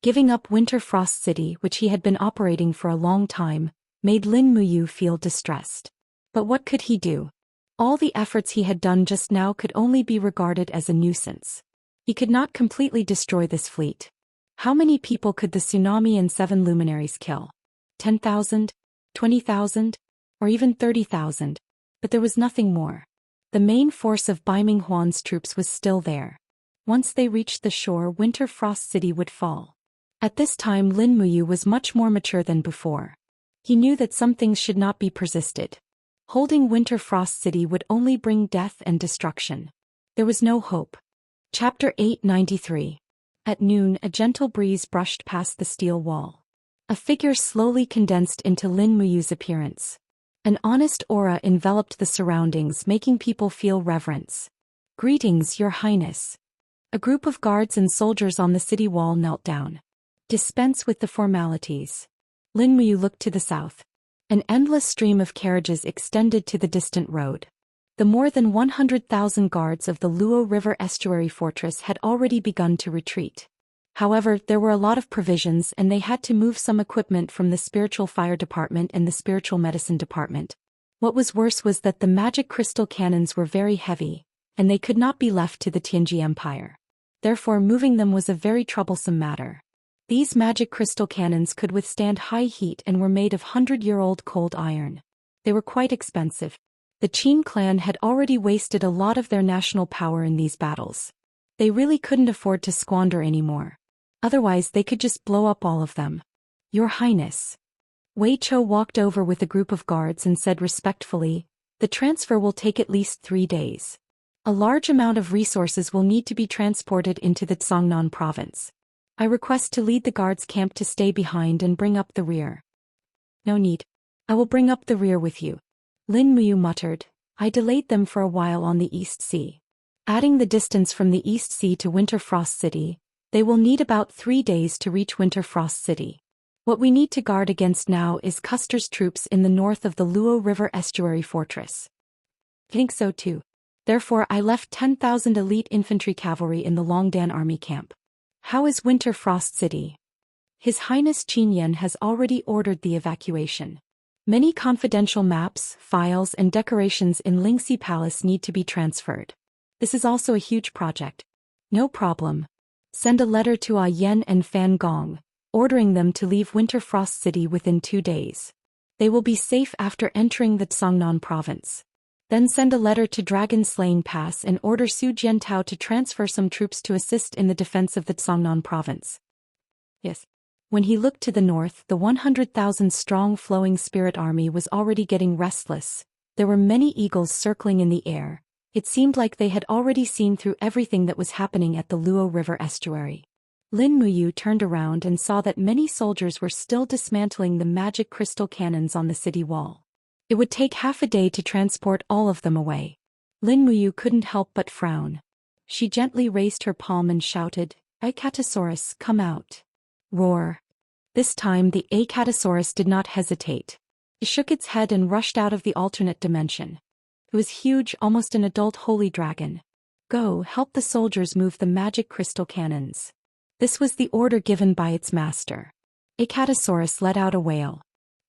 Giving up Winter Frost City, which he had been operating for a long time, made Lin Muyu feel distressed. But what could he do? All the efforts he had done just now could only be regarded as a nuisance. He could not completely destroy this fleet. How many people could the tsunami and 7 luminaries kill? 10,000? 20,000? Or even 30,000? But there was nothing more. The main force of Bai Minghuan's troops was still there. Once they reached the shore, Winter Frost City would fall. At this time Lin Muyu was much more mature than before. He knew that some things should not be persisted. Holding Winter Frost City would only bring death and destruction. There was no hope. Chapter 893. At noon, a gentle breeze brushed past the steel wall. A figure slowly condensed into Lin Muyu's appearance. An honest aura enveloped the surroundings, making people feel reverence. Greetings, Your Highness. A group of guards and soldiers on the city wall knelt down. Dispense with the formalities. Lin Muyu looked to the south. An endless stream of carriages extended to the distant road. The more than 100,000 guards of the Luo River Estuary Fortress had already begun to retreat. However, there were a lot of provisions and they had to move some equipment from the Spiritual Fire Department and the Spiritual Medicine Department. What was worse was that the magic crystal cannons were very heavy, and they could not be left to the Tianji Empire. Therefore, moving them was a very troublesome matter. These magic crystal cannons could withstand high heat and were made of 100-year-old cold iron. They were quite expensive. The Qin clan had already wasted a lot of their national power in these battles. They really couldn't afford to squander anymore. Otherwise they could just blow up all of them. Your Highness. Wei Chou walked over with a group of guards and said respectfully, the transfer will take at least 3 days. A large amount of resources will need to be transported into the Zhongnan province. I request to lead the guards' camp to stay behind and bring up the rear. No need. I will bring up the rear with you. Lin Muyu muttered. I delayed them for a while on the East Sea. Adding the distance from the East Sea to Winter Frost City, they will need about 3 days to reach Winter Frost City. What we need to guard against now is Custer's troops in the north of the Luo River Estuary Fortress. Think so too. Therefore I left 10,000 elite infantry cavalry in the Longdan army camp. How is Winter Frost City? His Highness Qin Yan has already ordered the evacuation. Many confidential maps, files and decorations in Lingxi Palace need to be transferred. This is also a huge project. No problem. Send a letter to Yan and Fan Gong, ordering them to leave Winter Frost City within 2 days. They will be safe after entering the Zhongnan province. Then send a letter to Dragon Slaying Pass and order Su Jiantao to transfer some troops to assist in the defense of the Zhongnan province. Yes. When he looked to the north, the 100,000-strong flowing spirit army was already getting restless. There were many eagles circling in the air. It seemed like they had already seen through everything that was happening at the Luo River estuary. Lin Muyu turned around and saw that many soldiers were still dismantling the magic crystal cannons on the city wall. It would take half a day to transport all of them away. Lin Muyu couldn't help but frown. She gently raised her palm and shouted, Acatosaurus, come out. Roar. This time the Acatosaurus did not hesitate. It shook its head and rushed out of the alternate dimension. It was huge, almost an adult holy dragon. Go, help the soldiers move the magic crystal cannons. This was the order given by its master. Acatosaurus let out a wail.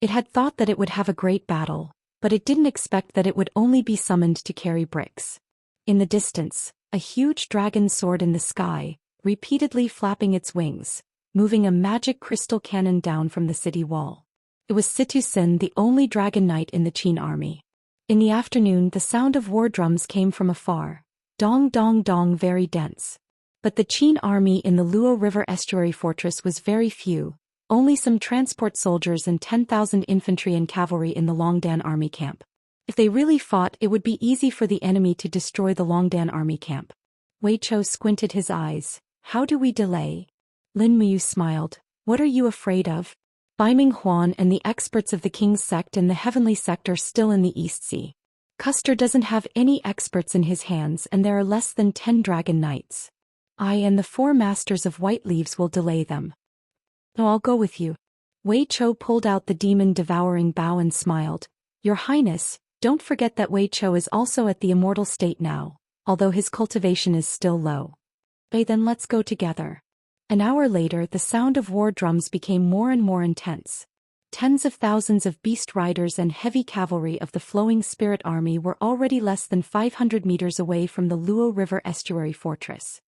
It had thought that it would have a great battle, but it didn't expect that it would only be summoned to carry bricks. In the distance, a huge dragon soared in the sky, repeatedly flapping its wings, moving a magic crystal cannon down from the city wall. It was Situ Sin, the only dragon knight in the Qin army. In the afternoon the sound of war drums came from afar. Dong dong dong, very dense. But the Qin army in the Luo River estuary fortress was very few, only some transport soldiers and 10,000 infantry and cavalry in the Longdan army camp. If they really fought, it would be easy for the enemy to destroy the Longdan army camp. Wei Chou squinted his eyes. How do we delay? Lin Muyu smiled. What are you afraid of? Bai Ming Huan and the experts of the King's sect and the Heavenly sect are still in the East Sea. Custer doesn't have any experts in his hands and there are less than 10 dragon knights. I and the 4 masters of white leaves will delay them. No, I'll go with you. Wei Chou pulled out the demon-devouring bow and smiled. Your Highness, don't forget that Wei Chou is also at the immortal state now, although his cultivation is still low. Then let's go together. An hour later, the sound of war drums became more and more intense. Tens of thousands of beast riders and heavy cavalry of the Flowing Spirit Army were already less than 500 meters away from the Luo River estuary fortress.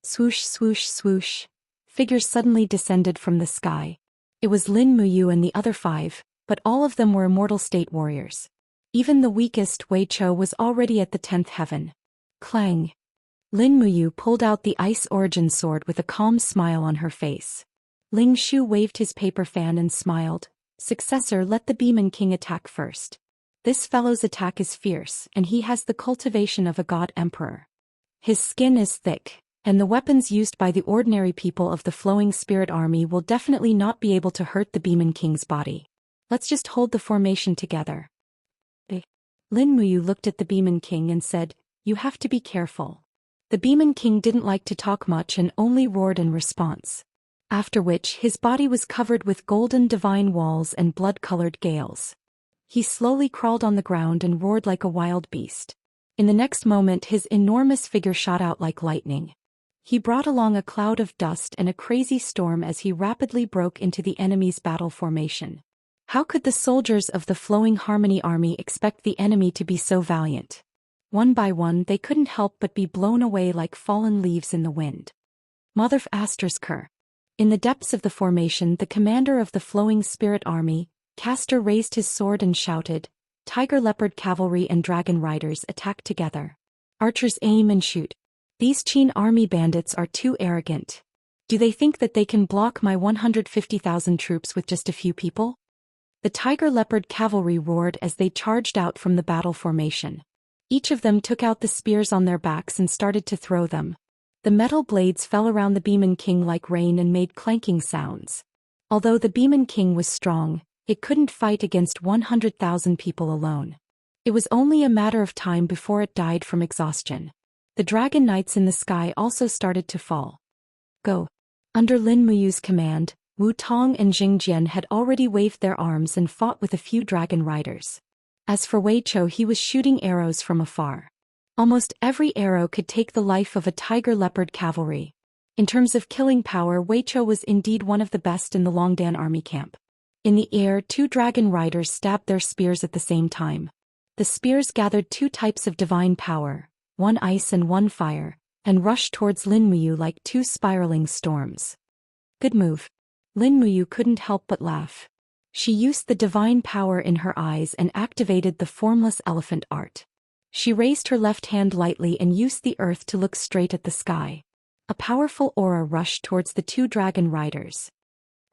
Swoosh, swoosh, swoosh. Figures suddenly descended from the sky. It was Lin Muyu and the other 5, but all of them were immortal state warriors. Even the weakest Wei Chou was already at the 10th heaven. Clang. Lin Muyu pulled out the Ice Origin sword with a calm smile on her face. Ling Shu waved his paper fan and smiled. Successor, let the Beeman King attack first. This fellow's attack is fierce, and he has the cultivation of a god emperor. His skin is thick, and the weapons used by the ordinary people of the Flowing Spirit Army will definitely not be able to hurt the Beeman King's body. Let's just hold the formation together. Lin Muyu looked at the Beeman King and said, You have to be careful. The Beeman King didn't like to talk much and only roared in response. After which his body was covered with golden divine walls and blood-colored gales. He slowly crawled on the ground and roared like a wild beast. In the next moment his enormous figure shot out like lightning. He brought along a cloud of dust and a crazy storm as he rapidly broke into the enemy's battle formation. How could the soldiers of the Flowing Harmony Army expect the enemy to be so valiant? One by one they couldn't help but be blown away like fallen leaves in the wind. Mother Astersker. In the depths of the formation, the commander of the Flowing Spirit Army, Castor, raised his sword and shouted, Tiger Leopard cavalry and dragon riders attack together. Archers aim and shoot. These Qin army bandits are too arrogant. Do they think that they can block my 150,000 troops with just a few people? The Tiger Leopard cavalry roared as they charged out from the battle formation. Each of them took out the spears on their backs and started to throw them. The metal blades fell around the Beeman King like rain and made clanking sounds. Although the Beeman King was strong, it couldn't fight against 100,000 people alone. It was only a matter of time before it died from exhaustion. The dragon knights in the sky also started to fall. Go. Under Lin Muyu's command, Wu Tong and Jing Jian had already waved their arms and fought with a few dragon riders. As for Wei Chou, he was shooting arrows from afar. Almost every arrow could take the life of a Tiger Leopard cavalry. In terms of killing power, Wei Chou was indeed one of the best in the Longdan army camp. In the air, 2 dragon riders stabbed their spears at the same time. The spears gathered 2 types of divine power, one ice and one fire, and rushed towards Lin Muyu like 2 spiraling storms. Good move. Lin Muyu couldn't help but laugh. She used the divine power in her eyes and activated the formless elephant art. She raised her left hand lightly and used the earth to look straight at the sky. A powerful aura rushed towards the 2 dragon riders.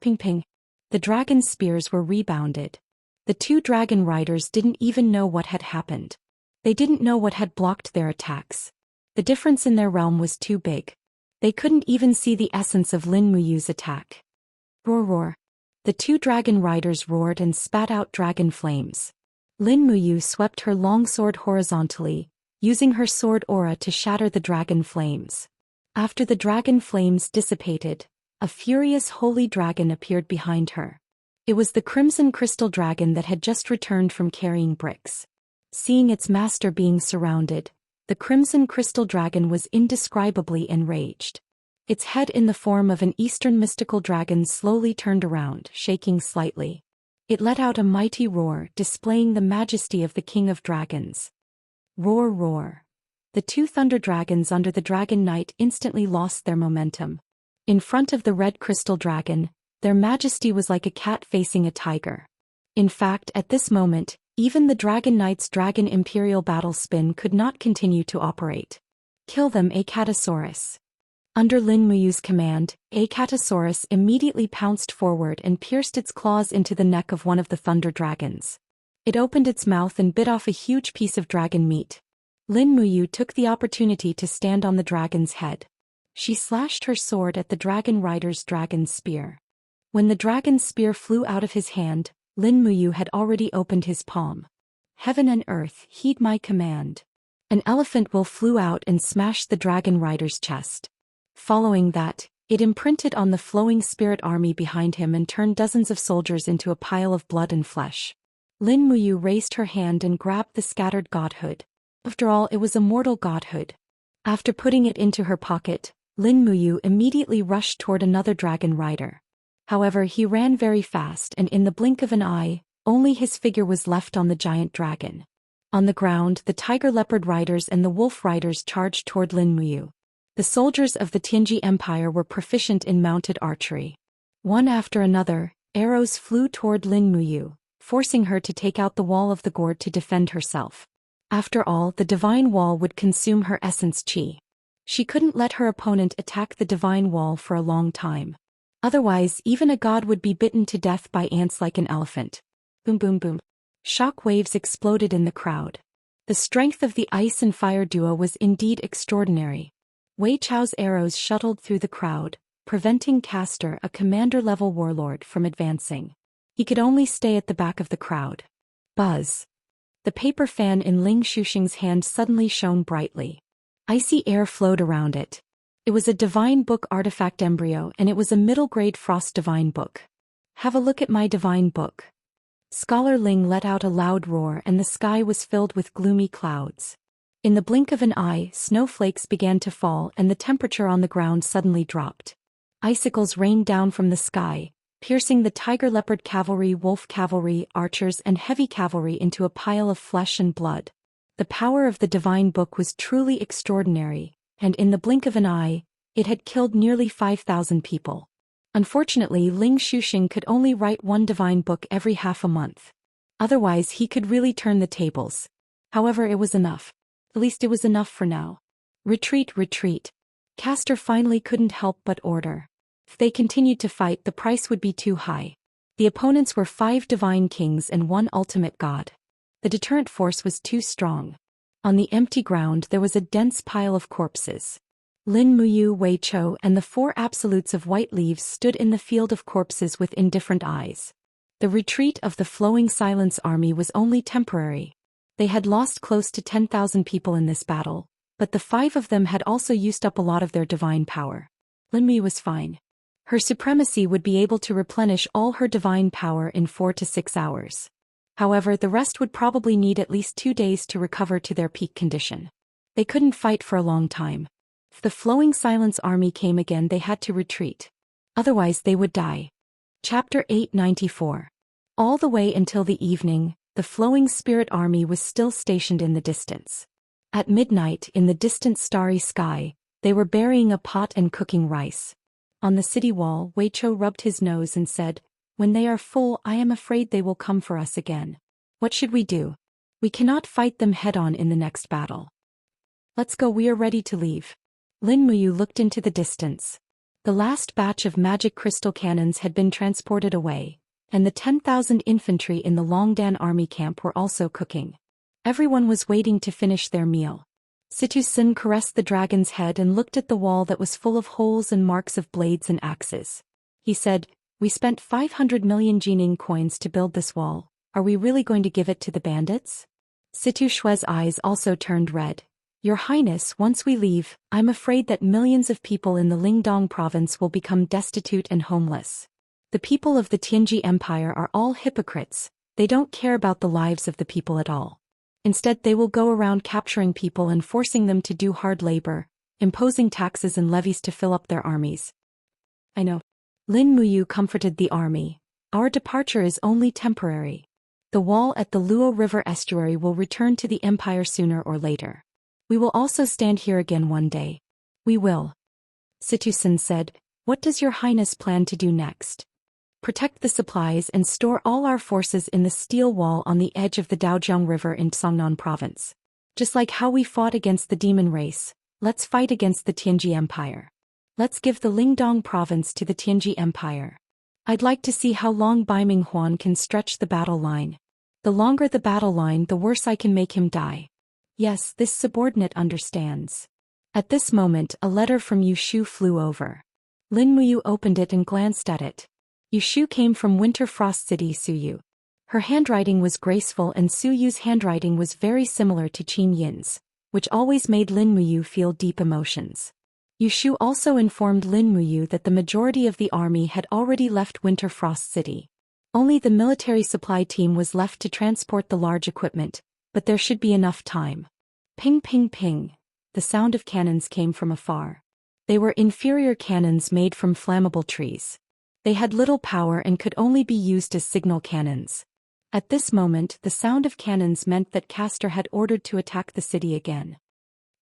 Ping ping. The dragon spears were rebounded. The 2 dragon riders didn't even know what had happened. They didn't know what had blocked their attacks. The difference in their realm was too big. They couldn't even see the essence of Lin Muyu's attack. Roar roar. The 2 dragon riders roared and spat out dragon flames. Lin Muyu swept her long sword horizontally, using her sword aura to shatter the dragon flames. After the dragon flames dissipated, a furious holy dragon appeared behind her. It was the crimson crystal dragon that had just returned from carrying bricks. Seeing its master being surrounded, the crimson crystal dragon was indescribably enraged. Its head in the form of an eastern mystical dragon slowly turned around, shaking slightly. It let out a mighty roar, displaying the majesty of the King of Dragons. Roar roar. The 2 thunder dragons under the Dragon Knight instantly lost their momentum. In front of the red crystal dragon, their majesty was like a cat facing a tiger. In fact, at this moment, even the Dragon Knight's Dragon Imperial Battle Spin could not continue to operate. Kill them, Acatosaurus. Under Lin Muyu's command, a Catasaurus immediately pounced forward and pierced its claws into the neck of one of the thunder dragons. It opened its mouth and bit off a huge piece of dragon meat. Lin Muyu took the opportunity to stand on the dragon's head. She slashed her sword at the dragon rider's dragon spear. When the dragon's spear flew out of his hand, Lin Muyu had already opened his palm. Heaven and earth, heed my command. An elephant will flew out and smashed the dragon rider's chest. Following that, it imprinted on the flowing spirit army behind him and turned dozens of soldiers into a pile of blood and flesh. Lin Muyu raised her hand and grabbed the scattered godhood. After all, it was a mortal godhood. After putting it into her pocket, Lin Muyu immediately rushed toward another dragon rider. However, he ran very fast and in the blink of an eye, only his figure was left on the giant dragon. On the ground, the tiger leopard riders and the wolf riders charged toward Lin Muyu. The soldiers of the Tianji Empire were proficient in mounted archery. One after another, arrows flew toward Lin Muyu, forcing her to take out the wall of the gourd to defend herself. After all, the divine wall would consume her essence chi. She couldn't let her opponent attack the divine wall for a long time. Otherwise, even a god would be bitten to death by ants like an elephant. Boom boom boom. Shock waves exploded in the crowd. The strength of the ice and fire duo was indeed extraordinary. Wei Chao's arrows shuttled through the crowd, preventing Castor, a commander-level warlord, from advancing. He could only stay at the back of the crowd. Buzz. The paper fan in Ling Xuxing's hand suddenly shone brightly. Icy air flowed around it. It was a divine book artifact embryo and it was a middle-grade frost divine book. Have a look at my divine book. Scholar Ling let out a loud roar and the sky was filled with gloomy clouds. In the blink of an eye, snowflakes began to fall and the temperature on the ground suddenly dropped. Icicles rained down from the sky, piercing the tiger leopard cavalry, wolf cavalry, archers and heavy cavalry into a pile of flesh and blood. The power of the divine book was truly extraordinary, and in the blink of an eye, it had killed nearly 5,000 people. Unfortunately, Ling Xuxing could only write one divine book every half a month. Otherwise he could really turn the tables. However, it was enough. At least it was enough for now. Retreat, retreat. Castor finally couldn't help but order. If they continued to fight, the price would be too high. The opponents were 5 divine kings and 1 ultimate god. The deterrent force was too strong. On the empty ground there was a dense pile of corpses. Lin Muyu, Wei Chou and the 4 absolutes of white leaves stood in the field of corpses with indifferent eyes. The retreat of the Flowing Silence army was only temporary. They had lost close to 10,000 people in this battle, but the 5 of them had also used up a lot of their divine power. Lin Muyu was fine. Her supremacy would be able to replenish all her divine power in 4 to 6 hours. However, the rest would probably need at least 2 days to recover to their peak condition. They couldn't fight for a long time. If the Flowing Silence army came again, they had to retreat. Otherwise they would die. Chapter 894. All the way until the evening, the Flowing Spirit army was still stationed in the distance. At midnight, in the distant starry sky, they were burying a pot and cooking rice. On the city wall, Wei Chou rubbed his nose and said, "When they are full, I am afraid they will come for us again. What should we do? We cannot fight them head-on in the next battle. Let's go, we are ready to leave." Lin Muyu looked into the distance. The last batch of magic crystal cannons had been transported away, and the 10,000 infantry in the Longdan army camp were also cooking. Everyone was waiting to finish their meal. Situ Sin caressed the dragon's head and looked at the wall that was full of holes and marks of blades and axes. He said, "We spent 500 million Jining coins to build this wall. Are we really going to give it to the bandits?" Situ Shue's eyes also turned red. "Your Highness, once we leave, I'm afraid that millions of people in the Lingdong province will become destitute and homeless. The people of the Tianji Empire are all hypocrites. They don't care about the lives of the people at all. Instead, they will go around capturing people and forcing them to do hard labor, imposing taxes and levies to fill up their armies." "I know." Lin Muyu comforted the army. "Our departure is only temporary. The wall at the Luo River estuary will return to the empire sooner or later. We will also stand here again one day." "We will." Situ Sin said, "What does your Highness plan to do next?" "Protect the supplies and store all our forces in the steel wall on the edge of the Daojiang River in Songnan province. Just like how we fought against the demon race, let's fight against the Tianji Empire." Let's give the Lingdong province to the Tianji Empire. I'd like to see how long Baiming Huan can stretch the battle line. The longer the battle line, the worse I can make him die. Yes, this subordinate understands. At this moment, a letter from Yushu flew over. Lin Muyu opened it and glanced at it. Yushu came from Winter Frost City, Suyu. Her handwriting was graceful and Suyu's handwriting was very similar to Qin Yin's, which always made Lin Muyu feel deep emotions. Yushu also informed Lin Muyu that the majority of the army had already left Winter Frost City. Only the military supply team was left to transport the large equipment, but there should be enough time. Ping ping ping. The sound of cannons came from afar. They were inferior cannons made from flammable trees. They had little power and could only be used as signal cannons. At this moment, the sound of cannons meant that Castor had ordered to attack the city again.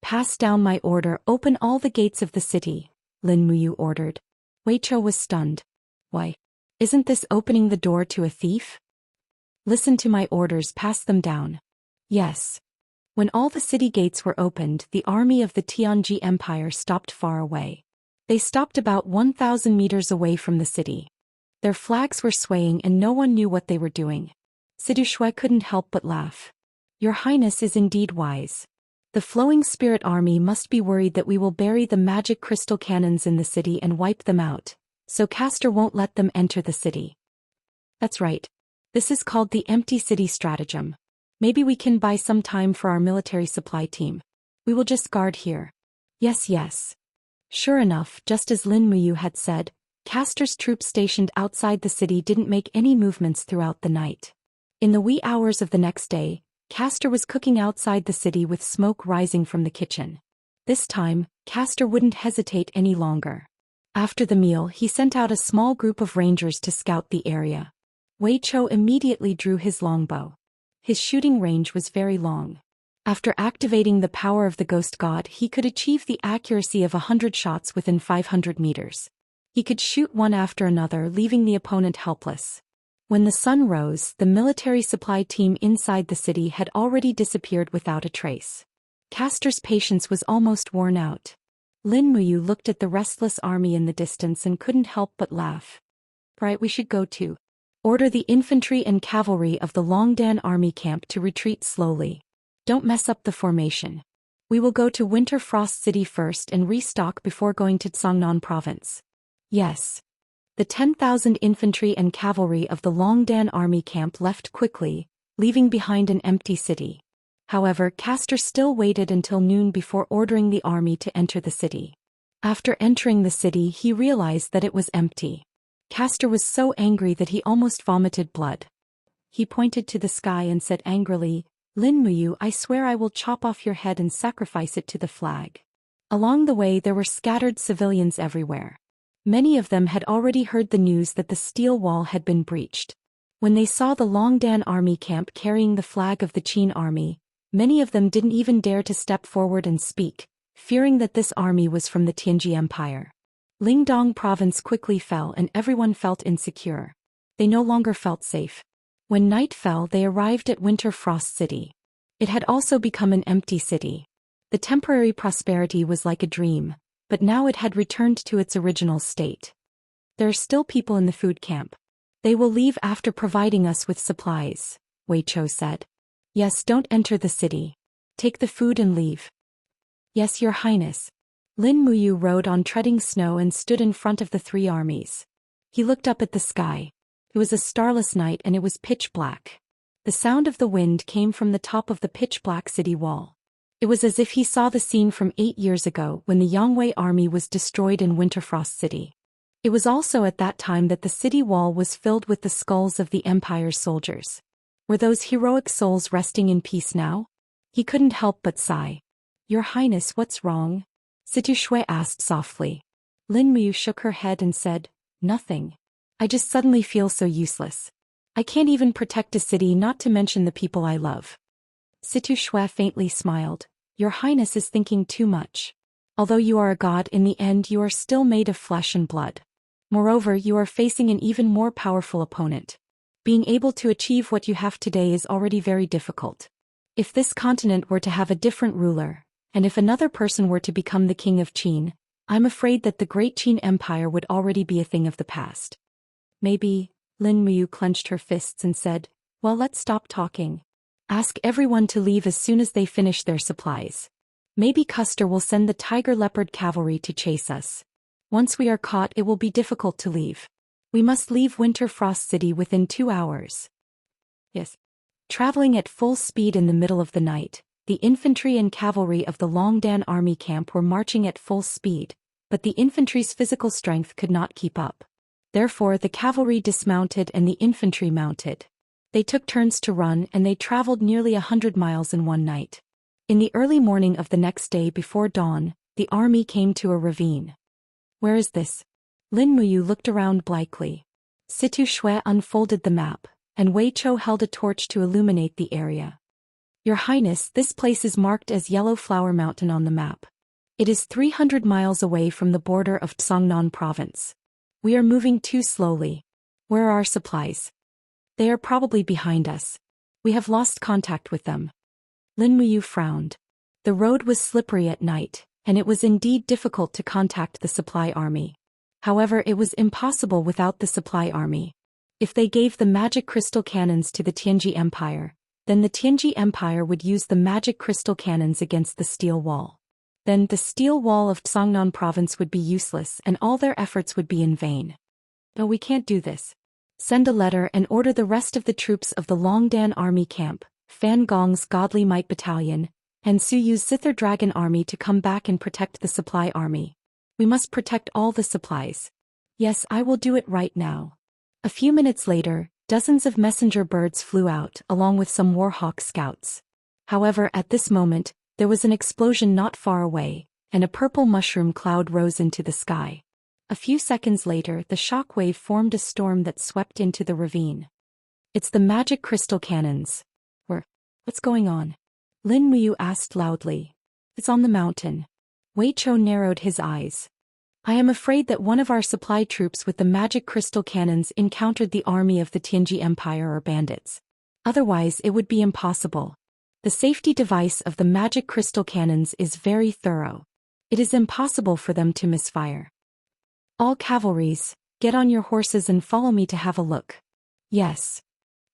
Pass down my order, open all the gates of the city, Lin Muyu ordered. Wei Chou was stunned. Why? Isn't this opening the door to a thief? Listen to my orders, pass them down. Yes. When all the city gates were opened, the army of the Tianji Empire stopped far away. They stopped about 1,000 meters away from the city. Their flags were swaying and no one knew what they were doing. Sidu Shui couldn't help but laugh. Your Highness is indeed wise. The Flowing Spirit Army must be worried that we will bury the magic crystal cannons in the city and wipe them out, so Castor won't let them enter the city. That's right. This is called the empty city stratagem. Maybe we can buy some time for our military supply team. We will just guard here. Yes, yes. Sure enough, just as Lin Muyu had said, Castor's troops stationed outside the city didn't make any movements throughout the night. In the wee hours of the next day, Castor was cooking outside the city with smoke rising from the kitchen. This time, Castor wouldn't hesitate any longer. After the meal, he sent out a small group of rangers to scout the area. Wei Chou immediately drew his longbow. His shooting range was very long. After activating the power of the ghost god, he could achieve the accuracy of 100 shots within 500 meters. He could shoot one after another, leaving the opponent helpless. When the sun rose, the military supply team inside the city had already disappeared without a trace. Castor's patience was almost worn out. Lin Muyu looked at the restless army in the distance and couldn't help but laugh. Right, we should go too. Order the infantry and cavalry of the Longdan army camp to retreat slowly. Don't mess up the formation. We will go to Winter Frost City first and restock before going to Tsangnan province. Yes. The 10,000 infantry and cavalry of the Longdan army camp left quickly, leaving behind an empty city. However, Castor still waited until noon before ordering the army to enter the city. After entering the city, he realized that it was empty. Castor was so angry that he almost vomited blood. He pointed to the sky and said angrily, Lin Muyu, I swear I will chop off your head and sacrifice it to the flag. Along the way there were scattered civilians everywhere. Many of them had already heard the news that the steel wall had been breached. When they saw the Longdan army camp carrying the flag of the Qin army, many of them didn't even dare to step forward and speak, fearing that this army was from the Tianji Empire. Lingdong province quickly fell and everyone felt insecure. They no longer felt safe. When night fell, they arrived at Winter Frost City. It had also become an empty city. The temporary prosperity was like a dream, but now it had returned to its original state. There are still people in the food camp. They will leave after providing us with supplies, Wei Chou said. Yes, don't enter the city. Take the food and leave. Yes, Your Highness. Lin Muyu rode on treading snow and stood in front of the three armies. He looked up at the sky. It was a starless night and it was pitch black. The sound of the wind came from the top of the pitch-black city wall. It was as if he saw the scene from 8 years ago when the Yangwei army was destroyed in Winterfrost City. It was also at that time that the city wall was filled with the skulls of the Empire's soldiers. Were those heroic souls resting in peace now? He couldn't help but sigh. Your Highness, what's wrong? Situ Shui asked softly. Lin Muyu shook her head and said, Nothing. I just suddenly feel so useless. I can't even protect a city, not to mention the people I love. Situ Shui faintly smiled. Your Highness is thinking too much. Although you are a god, in the end you are still made of flesh and blood. Moreover, you are facing an even more powerful opponent. Being able to achieve what you have today is already very difficult. If this continent were to have a different ruler, and if another person were to become the king of Qin, I'm afraid that the Great Qin Empire would already be a thing of the past. Maybe, Lin Muyu clenched her fists and said, well, let's stop talking. Ask everyone to leave as soon as they finish their supplies. Maybe Custer will send the Tiger Leopard cavalry to chase us. Once we are caught, it will be difficult to leave. We must leave Winter Frost City within 2 hours. Yes. Traveling at full speed in the middle of the night, the infantry and cavalry of the Longdan army camp were marching at full speed, but the infantry's physical strength could not keep up. Therefore, the cavalry dismounted and the infantry mounted. They took turns to run and they traveled nearly 100 miles in one night. In the early morning of the next day before dawn, the army came to a ravine. Where is this? Lin Muyu looked around blankly. Situ Shui unfolded the map, and Wei Chou held a torch to illuminate the area. Your Highness, this place is marked as Yellow Flower Mountain on the map. It is 300 miles away from the border of Tsangnan province. We are moving too slowly. Where are our supplies? They are probably behind us. We have lost contact with them. Lin Muyu frowned. The road was slippery at night, and it was indeed difficult to contact the supply army. However, it was impossible without the supply army. If they gave the magic crystal cannons to the Tianji Empire, then the Tianji Empire would use the magic crystal cannons against the steel wall. Then the steel wall of Tsangnan province would be useless and all their efforts would be in vain. No, we can't do this. Send a letter and order the rest of the troops of the Longdan army camp, Fan Gong's Godly Might Battalion, and Su Yu's Sither Dragon army to come back and protect the supply army. We must protect all the supplies. Yes, I will do it right now. A few minutes later, dozens of messenger birds flew out along with some Warhawk scouts. However, at this moment, there was an explosion not far away, and a purple mushroom cloud rose into the sky. A few seconds later, the shock wave formed a storm that swept into the ravine. It's the magic crystal cannons. What's going on? Lin Muyu asked loudly. It's on the mountain. Wei Chou narrowed his eyes. I am afraid that one of our supply troops with the magic crystal cannons encountered the army of the Tianji Empire or bandits. Otherwise, it would be impossible. The safety device of the magic crystal cannons is very thorough. It is impossible for them to misfire. All cavalries, get on your horses and follow me to have a look. Yes.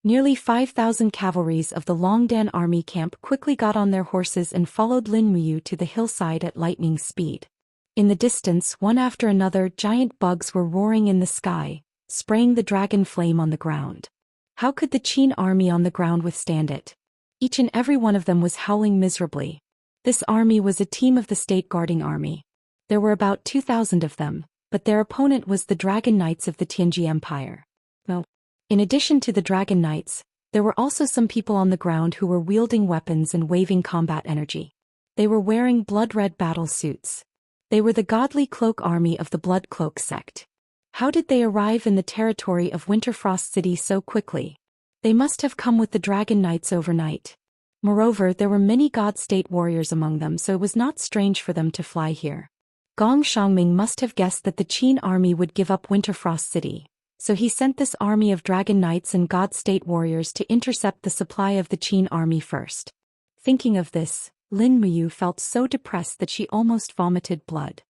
Nearly 5,000 cavalries of the Longdan army camp quickly got on their horses and followed Lin Muyu to the hillside at lightning speed. In the distance, one after another, giant bugs were roaring in the sky, spraying the dragon flame on the ground. How could the Qin army on the ground withstand it? Each and every one of them was howling miserably. This army was a team of the state guarding army. There were about 2,000 of them, but their opponent was the Dragon Knights of the Tianji Empire. No. In addition to the Dragon Knights, there were also some people on the ground who were wielding weapons and waving combat energy. They were wearing blood-red battle suits. They were the Godly Cloak army of the Blood Cloak sect. How did they arrive in the territory of Winterfrost City so quickly? They must have come with the Dragon Knights overnight. Moreover, there were many God State warriors among them, so it was not strange for them to fly here. Gong Shangming must have guessed that the Qin army would give up Winterfrost City, so he sent this army of Dragon Knights and God State warriors to intercept the supply of the Qin army first. Thinking of this, Lin Muyu felt so depressed that she almost vomited blood.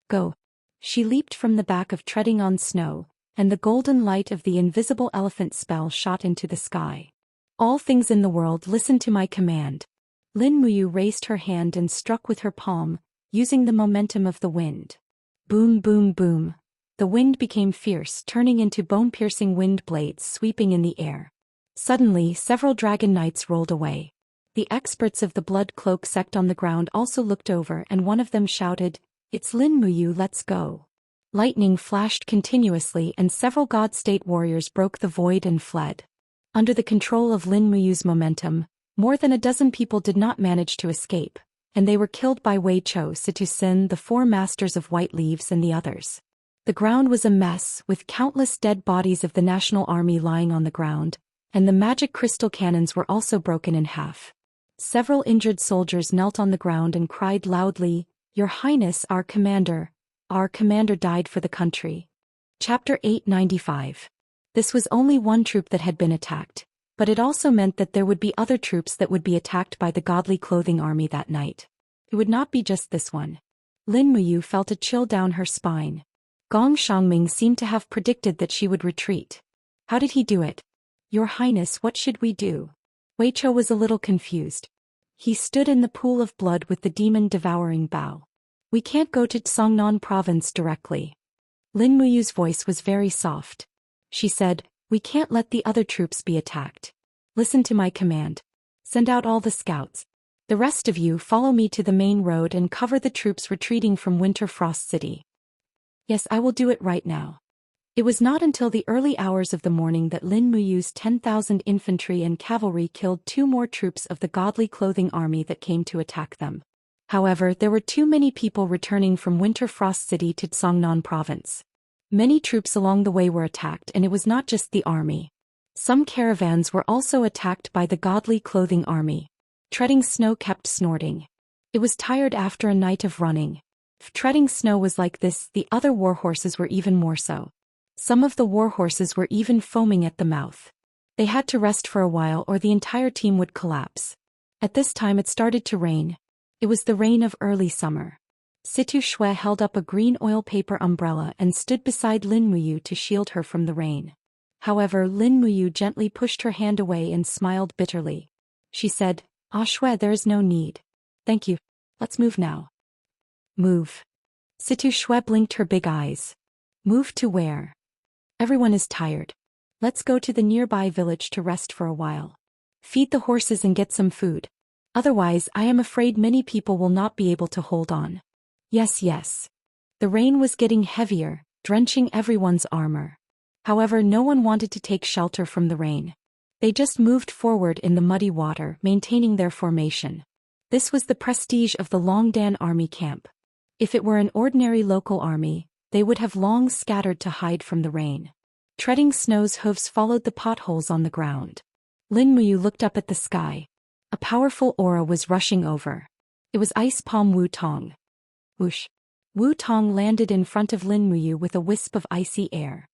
Go. She leaped from the back of treading on snow, and the golden light of the invisible elephant spell shot into the sky. All things in the world, listen to my command. Lin Muyu raised her hand and struck with her palm, using the momentum of the wind. Boom, boom, boom. The wind became fierce, turning into bone-piercing wind blades sweeping in the air. Suddenly, several Dragon Knights rolled away. The experts of the Blood Cloak sect on the ground also looked over, and one of them shouted, "It's Lin Muyu, let's go." Lightning flashed continuously and several God State warriors broke the void and fled. Under the control of Lin Muyu's momentum, more than a dozen people did not manage to escape, and they were killed by Wei Chou, Situ Sin, the four masters of White Leaves, and the others. The ground was a mess, with countless dead bodies of the National Army lying on the ground, and the magic crystal cannons were also broken in half. Several injured soldiers knelt on the ground and cried loudly, "Your Highness, our commander died for the country." Chapter 895. This was only one troop that had been attacked, but it also meant that there would be other troops that would be attacked by the Godly Clothing Army that night. It would not be just this one. Lin Muyu felt a chill down her spine. Gong Xiangming seemed to have predicted that she would retreat. How did he do it? Your Highness, what should we do? Wei Chou was a little confused. He stood in the pool of blood with the demon-devouring Bao. We can't go to Songnan province directly. Lin Muyu's voice was very soft. She said, we can't let the other troops be attacked. Listen to my command. Send out all the scouts. The rest of you follow me to the main road and cover the troops retreating from Winter Frost City. Yes, I will do it right now. It was not until the early hours of the morning that Lin Muyu's 10,000 infantry and cavalry killed 2 more troops of the Godly Clothing Army that came to attack them. However, there were too many people returning from Winter Frost City to Songnan province. Many troops along the way were attacked, and it was not just the army. Some caravans were also attacked by the Godly Clothing Army. Treading Snow kept snorting. It was tired after a night of running. If treading snow was like this, the other warhorses were even more so. Some of the warhorses were even foaming at the mouth. They had to rest for a while or the entire team would collapse. At this time it started to rain. It was the rain of early summer. Situ Shui held up a green oil paper umbrella and stood beside Lin Muyu to shield her from the rain. However, Lin Muyu gently pushed her hand away and smiled bitterly. She said, Ah Shui, there is no need. Thank you. Let's move now. Move. Situ Shui blinked her big eyes. Move to where? Everyone is tired. Let's go to the nearby village to rest for a while. Feed the horses and get some food. Otherwise, I am afraid many people will not be able to hold on. Yes, yes. The rain was getting heavier, drenching everyone's armor. However, no one wanted to take shelter from the rain. They just moved forward in the muddy water, maintaining their formation. This was the prestige of the Longdan army camp. If it were an ordinary local army, they would have long scattered to hide from the rain. Treading Snow's hooves followed the potholes on the ground. Lin Muyu looked up at the sky. A powerful aura was rushing over. It was Ice Palm Wu Tong. Whoosh. Wu Tong landed in front of Lin Muyu with a wisp of icy air.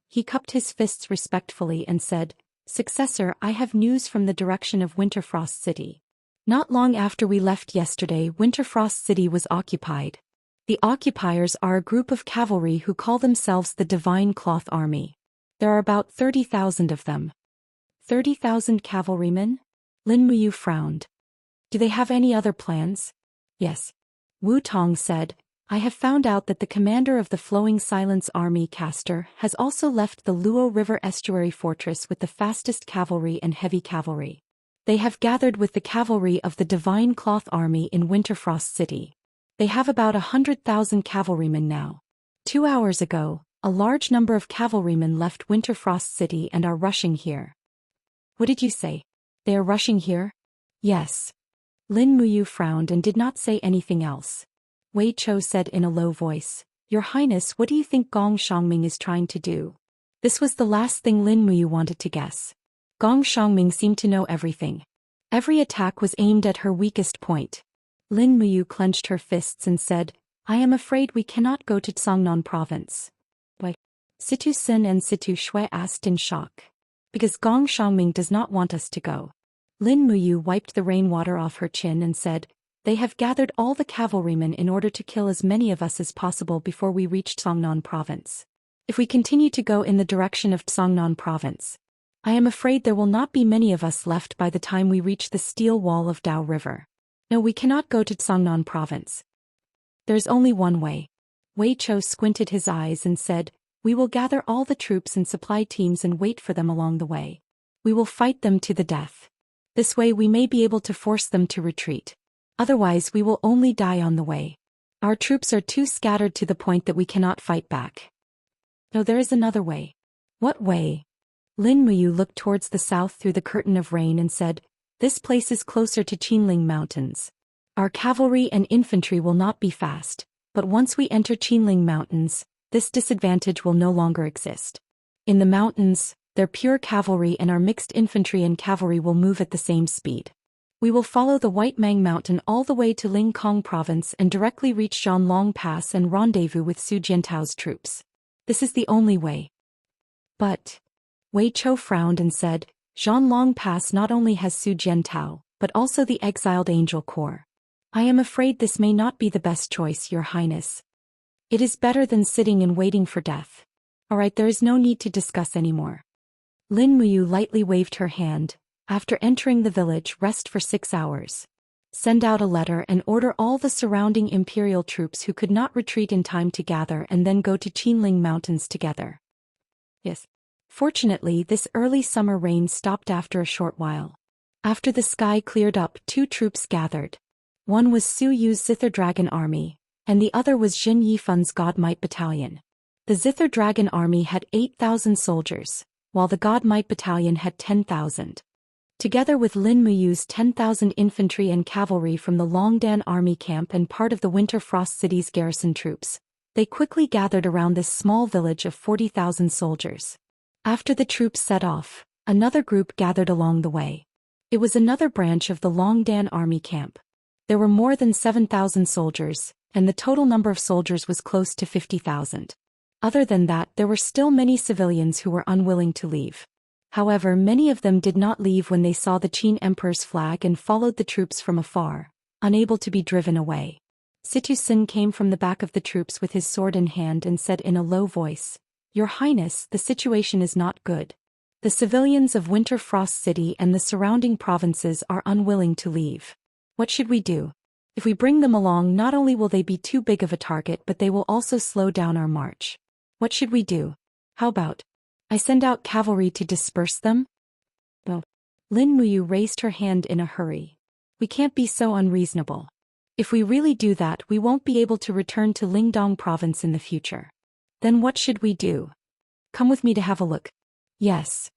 He cupped his fists respectfully and said, Successor, I have news from the direction of Winterfrost City. Not long after we left yesterday, Winterfrost City was occupied. The occupiers are a group of cavalry who call themselves the Divine Cloth Army. There are about 30,000 of them. 30,000 cavalrymen? Lin Muyu frowned. Do they have any other plans? Yes. Wu Tong said, I have found out that the commander of the Flowing Silence Army, Castor, has also left the Luo River Estuary Fortress with the fastest cavalry and heavy cavalry. They have gathered with the cavalry of the Divine Cloth Army in Winterfrost City. They have about 100,000 cavalrymen now. 2 hours ago, a large number of cavalrymen left Winterfrost City and are rushing here. What did you say? They are rushing here? Yes. Lin Muyu frowned and did not say anything else. Wei Chou said in a low voice, Your Highness, what do you think Gong Xiangming is trying to do? This was the last thing Lin Muyu wanted to guess. Gong Xiangming seemed to know everything. Every attack was aimed at her weakest point. Lin Muyu clenched her fists and said, I am afraid we cannot go to Songnan province. Why? Situ Sin and Situ Shui asked in shock. Because Gong Xiangming does not want us to go. Lin Muyu wiped the rainwater off her chin and said, They have gathered all the cavalrymen in order to kill as many of us as possible before we reach Songnan province. If we continue to go in the direction of Songnan province, I am afraid there will not be many of us left by the time we reach the steel wall of Dao River. No, we cannot go to Songnan province. There's only one way. Wei Chou squinted his eyes and said, We will gather all the troops and supply teams and wait for them along the way. We will fight them to the death. This way we may be able to force them to retreat. Otherwise we will only die on the way. Our troops are too scattered to the point that we cannot fight back. No, there is another way. What way? Lin Muyu looked towards the south through the curtain of rain and said, This place is closer to Qinling Mountains. Our cavalry and infantry will not be fast, but once we enter Qinling Mountains, this disadvantage will no longer exist. In the mountains, their pure cavalry and our mixed infantry and cavalry will move at the same speed. We will follow the White Mang Mountain all the way to Lingkong Province and directly reach Zhanlong Pass and rendezvous with Su Jiantao's troops. This is the only way. But Wei Chou frowned and said, Zhanlong Pass not only has Su Jiantao, but also the exiled Angel Corps. I am afraid this may not be the best choice, Your Highness. It is better than sitting and waiting for death. Alright, there is no need to discuss anymore. Lin Muyu lightly waved her hand. After entering the village, rest for 6 hours. Send out a letter and order all the surrounding imperial troops who could not retreat in time to gather and then go to Qinling Mountains together. Yes. Fortunately, this early summer rain stopped after a short while. After the sky cleared up, 2 troops gathered. One was Su Yu's Zither Dragon Army, and the other was Jin Yifun's God Might Battalion. The Zither Dragon Army had 8,000 soldiers, while the God Might Battalion had 10,000. Together with Lin Muyu's 10,000 infantry and cavalry from the Longdan Army camp and part of the Winter Frost City's garrison troops, they quickly gathered around this small village of 40,000 soldiers. After the troops set off, another group gathered along the way. It was another branch of the Longdan Army camp. There were more than 7,000 soldiers, and the total number of soldiers was close to 50,000. Other than that, there were still many civilians who were unwilling to leave. However, many of them did not leave when they saw the Qin Emperor's flag and followed the troops from afar, unable to be driven away. Situ-Sin came from the back of the troops with his sword in hand and said in a low voice, Your Highness, the situation is not good. The civilians of Winter Frost City and the surrounding provinces are unwilling to leave. What should we do? If we bring them along, not only will they be too big of a target, but they will also slow down our march. What should we do? How about I send out cavalry to disperse them? No. Lin Muyu raised her hand in a hurry. We can't be so unreasonable. If we really do that, we won't be able to return to Lingdong province in the future. Then what should we do? Come with me to have a look. Yes.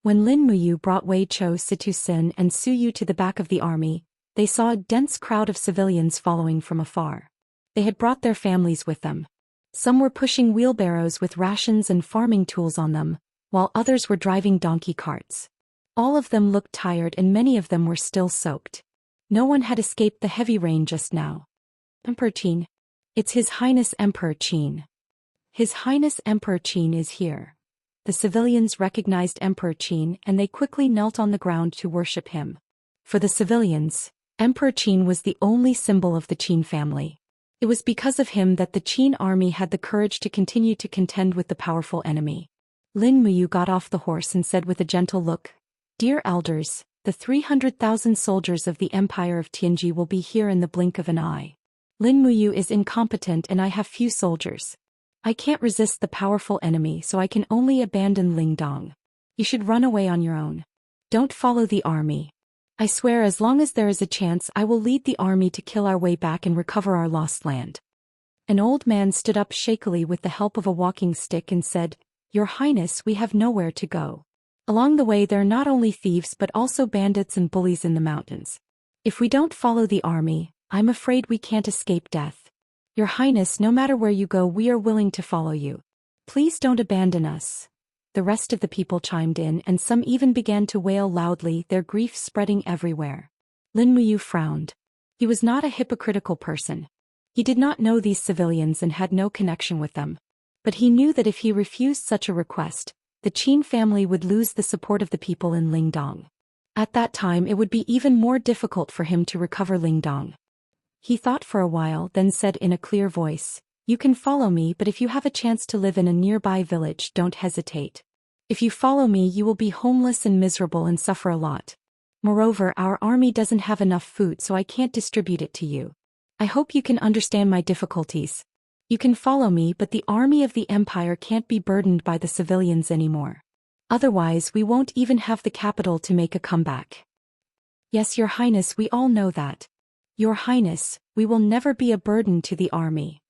When Lin Muyu brought Wei Chou, Situ-Sin and Su Yu to the back of the army, they saw a dense crowd of civilians following from afar. They had brought their families with them. Some were pushing wheelbarrows with rations and farming tools on them, while others were driving donkey carts. All of them looked tired and many of them were still soaked. No one had escaped the heavy rain just now. Emperor Qin. It's His Highness Emperor Qin. His Highness Emperor Qin is here. The civilians recognized Emperor Qin and they quickly knelt on the ground to worship him. For the civilians, Emperor Qin was the only symbol of the Qin family. It was because of him that the Qin army had the courage to continue to contend with the powerful enemy. Lin Muyu got off the horse and said with a gentle look, Dear elders, the 300,000 soldiers of the Empire of Tianji will be here in the blink of an eye. Lin Muyu is incompetent and I have few soldiers. I can't resist the powerful enemy, so I can only abandon Lingdong. You should run away on your own. Don't follow the army. I swear as long as there is a chance I will lead the army to kill our way back and recover our lost land. An old man stood up shakily with the help of a walking stick and said, Your Highness, we have nowhere to go. Along the way there are not only thieves but also bandits and bullies in the mountains. If we don't follow the army, I'm afraid we can't escape death. Your Highness, no matter where you go, we are willing to follow you. Please don't abandon us. The rest of the people chimed in and some even began to wail loudly, their grief spreading everywhere. Lin Muyu frowned. He was not a hypocritical person. He did not know these civilians and had no connection with them. But he knew that if he refused such a request, the Qin family would lose the support of the people in Lingdong. At that time it would be even more difficult for him to recover Lingdong. He thought for a while, then said in a clear voice, You can follow me, but if you have a chance to live in a nearby village, don't hesitate. If you follow me, you will be homeless and miserable and suffer a lot. Moreover, our army doesn't have enough food, so I can't distribute it to you. I hope you can understand my difficulties. You can follow me, but the army of the empire can't be burdened by the civilians anymore. Otherwise, we won't even have the capital to make a comeback. Yes, Your Highness, we all know that. Your Highness, we will never be a burden to the army.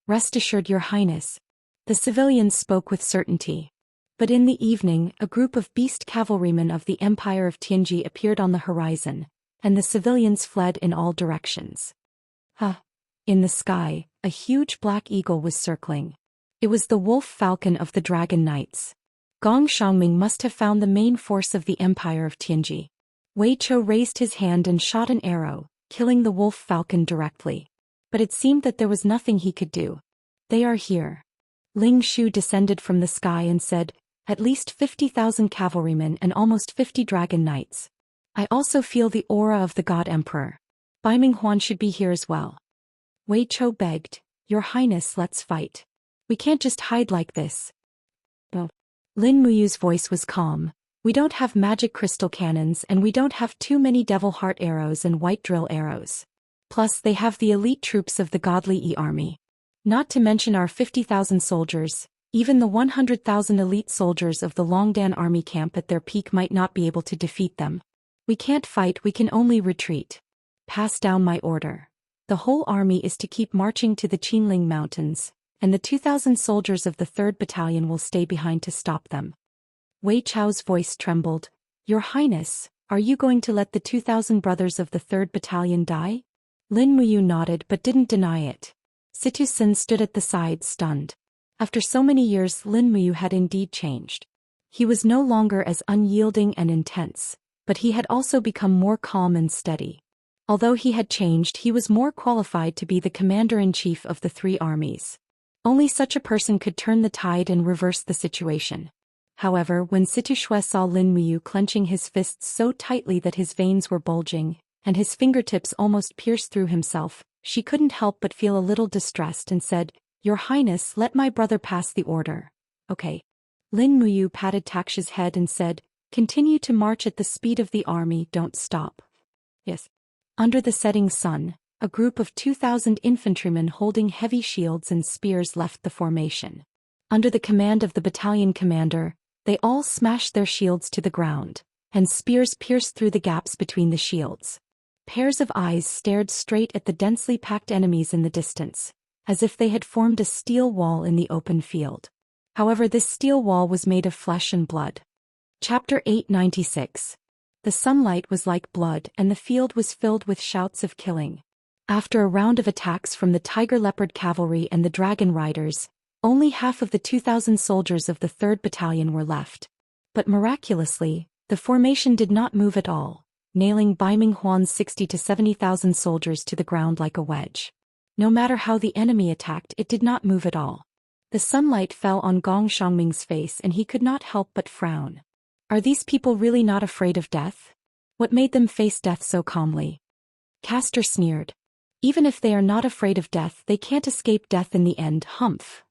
Rest assured, Your Highness. The civilians spoke with certainty. But in the evening, a group of beast cavalrymen of the Empire of Tianji appeared on the horizon, and the civilians fled in all directions. In the sky, a huge black eagle was circling. It was the wolf falcon of the Dragon Knights. Gong Xiangming must have found the main force of the Empire of Tianji. Wei Chou raised his hand and shot an arrow, killing the wolf falcon directly. But it seemed that there was nothing he could do. They are here. Ling Shu descended from the sky and said, At least 50,000 cavalrymen and almost 50 Dragon Knights. I also feel the aura of the God Emperor. Bai Minghuan should be here as well. Wei Chou begged, Your Highness, let's fight. We can't just hide like this. No. Lin Muyu's voice was calm. We don't have magic crystal cannons and we don't have too many devil heart arrows and white drill arrows. Plus they have the elite troops of the godly Yi army. Not to mention our 50,000 soldiers, even the 100,000 elite soldiers of the Longdan army camp at their peak might not be able to defeat them. We can't fight, we can only retreat. Pass down my order. The whole army is to keep marching to the Qinling Mountains, and the 2,000 soldiers of the 3rd Battalion will stay behind to stop them. Wei Chou's voice trembled. Your Highness, are you going to let the 2,000 brothers of the 3rd Battalion die? Lin Muyu nodded but didn't deny it. Situ Sin stood at the side stunned. After so many years Lin Muyu had indeed changed. He was no longer as unyielding and intense, but he had also become more calm and steady. Although he had changed, he was more qualified to be the commander-in-chief of the 3 armies. Only such a person could turn the tide and reverse the situation. However, when Situ Shui saw Lin Muyu clenching his fists so tightly that his veins were bulging, and his fingertips almost pierced through himself, she couldn't help but feel a little distressed and said, Your Highness, let my brother pass the order. Okay. Lin Muyu patted Taksha's head and said, Continue to march at the speed of the army, don't stop. Yes. Under the setting sun, a group of 2,000 infantrymen holding heavy shields and spears left the formation. Under the command of the battalion commander, they all smashed their shields to the ground, and spears pierced through the gaps between the shields. Pairs of eyes stared straight at the densely packed enemies in the distance, as if they had formed a steel wall in the open field. However, this steel wall was made of flesh and blood. Chapter 896. The sunlight was like blood and the field was filled with shouts of killing. After a round of attacks from the Tiger Leopard Cavalry and the Dragon Riders, only half of the 2,000 soldiers of the 3rd Battalion were left. But miraculously, the formation did not move at all, nailing Bai Minghuan's 60 to 70,000 soldiers to the ground like a wedge. No matter how the enemy attacked, it did not move at all. The sunlight fell on Gong Xiangming's face and he could not help but frown. Are these people really not afraid of death? What made them face death so calmly? Castor sneered. Even if they are not afraid of death, they can't escape death in the end, humph.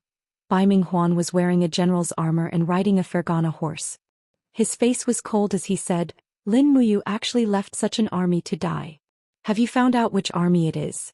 Bai Minghuan was wearing a general's armor and riding a Fergana horse. His face was cold as he said, Lin Muyu actually left such an army to die. Have you found out which army it is?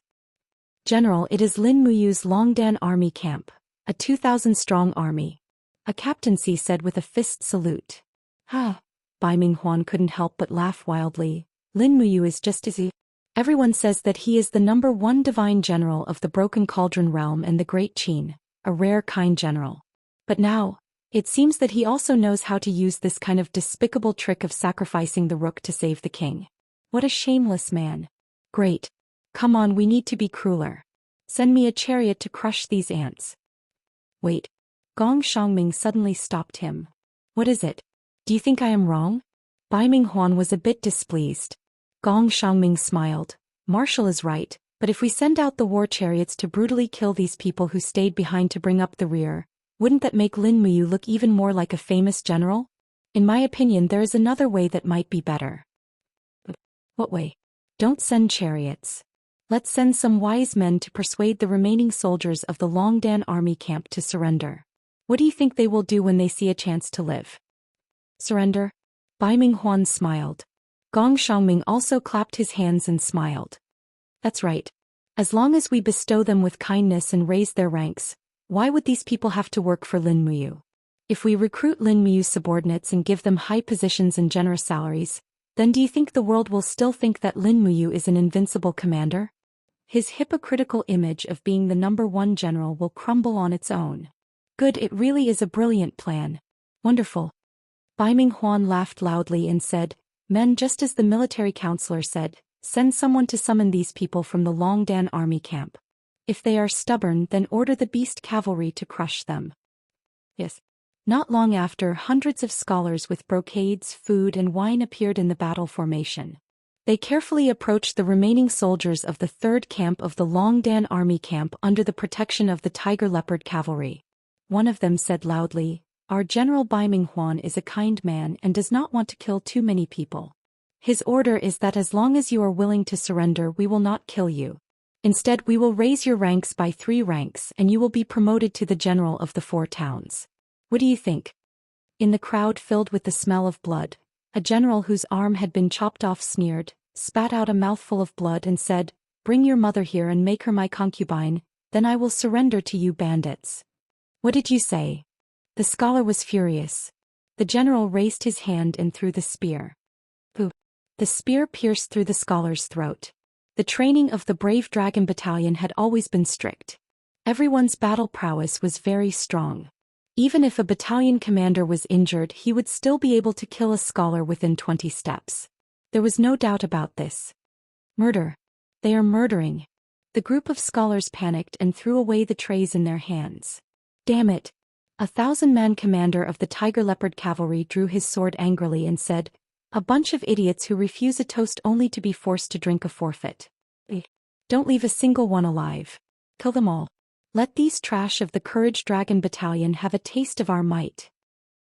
General, it is Lin Muyu's Longdan army camp, a 2,000-strong army. A captaincy said with a fist salute. Ha! Bai Minghuan couldn't help but laugh wildly. Lin Muyu is just as he. Everyone says that he is the #1 divine general of the Broken Cauldron realm and the Great Qin, a rare kind general. But now, it seems that he also knows how to use this kind of despicable trick of sacrificing the rook to save the king. What a shameless man. Great. Come on, we need to be crueler. Send me a chariot to crush these ants. Wait. Gong Xiangming suddenly stopped him. What is it? Do you think I am wrong? Bai Minghuan was a bit displeased. Gong Xiangming smiled. Marshal is right, but if we send out the war chariots to brutally kill these people who stayed behind to bring up the rear, wouldn't that make Lin Muyu look even more like a famous general? In my opinion, there is another way that might be better. What way? Don't send chariots. Let's send some wise men to persuade the remaining soldiers of the Longdan army camp to surrender. What do you think they will do when they see a chance to live? Surrender? Bai Minghuan smiled. Gong Xiangming also clapped his hands and smiled. That's right. As long as we bestow them with kindness and raise their ranks, why would these people have to work for Lin Muyu? If we recruit Lin Muyu's subordinates and give them high positions and generous salaries, then do you think the world will still think that Lin Muyu is an invincible commander? His hypocritical image of being the #1 general will crumble on its own. Good, it really is a brilliant plan. Wonderful. Bai Minghuan laughed loudly and said, Men, just as the military counselor said, send someone to summon these people from the Longdan army camp. If they are stubborn, then order the beast cavalry to crush them. Yes. Not long after, hundreds of scholars with brocades, food and wine appeared in the battle formation. They carefully approached the remaining soldiers of the 3rd camp of the Longdan army camp under the protection of the Tiger Leopard Cavalry. One of them said loudly, Our General Bai Minghuan is a kind man and does not want to kill too many people. His order is that as long as you are willing to surrender, we will not kill you. Instead, we will raise your ranks by 3 ranks and you will be promoted to the general of the 4 towns. What do you think? In the crowd filled with the smell of blood, a general whose arm had been chopped off sneered, spat out a mouthful of blood and said, "Bring your mother here and make her my concubine, then I will surrender to you bandits." What did you say? The scholar was furious. The general raised his hand and threw the spear. Ooh! The spear pierced through the scholar's throat. The training of the brave dragon battalion had always been strict. Everyone's battle prowess was very strong. Even if a battalion commander was injured, he would still be able to kill a scholar within 20 steps. There was no doubt about this. Murder. They are murdering. The group of scholars panicked and threw away the trays in their hands. Damn it! A 1,000-man commander of the Tiger Leopard Cavalry drew his sword angrily and said, "A bunch of idiots who refuse a toast only to be forced to drink a forfeit. Don't leave a single one alive. Kill them all. Let these trash of the Courage Dragon Battalion have a taste of our might."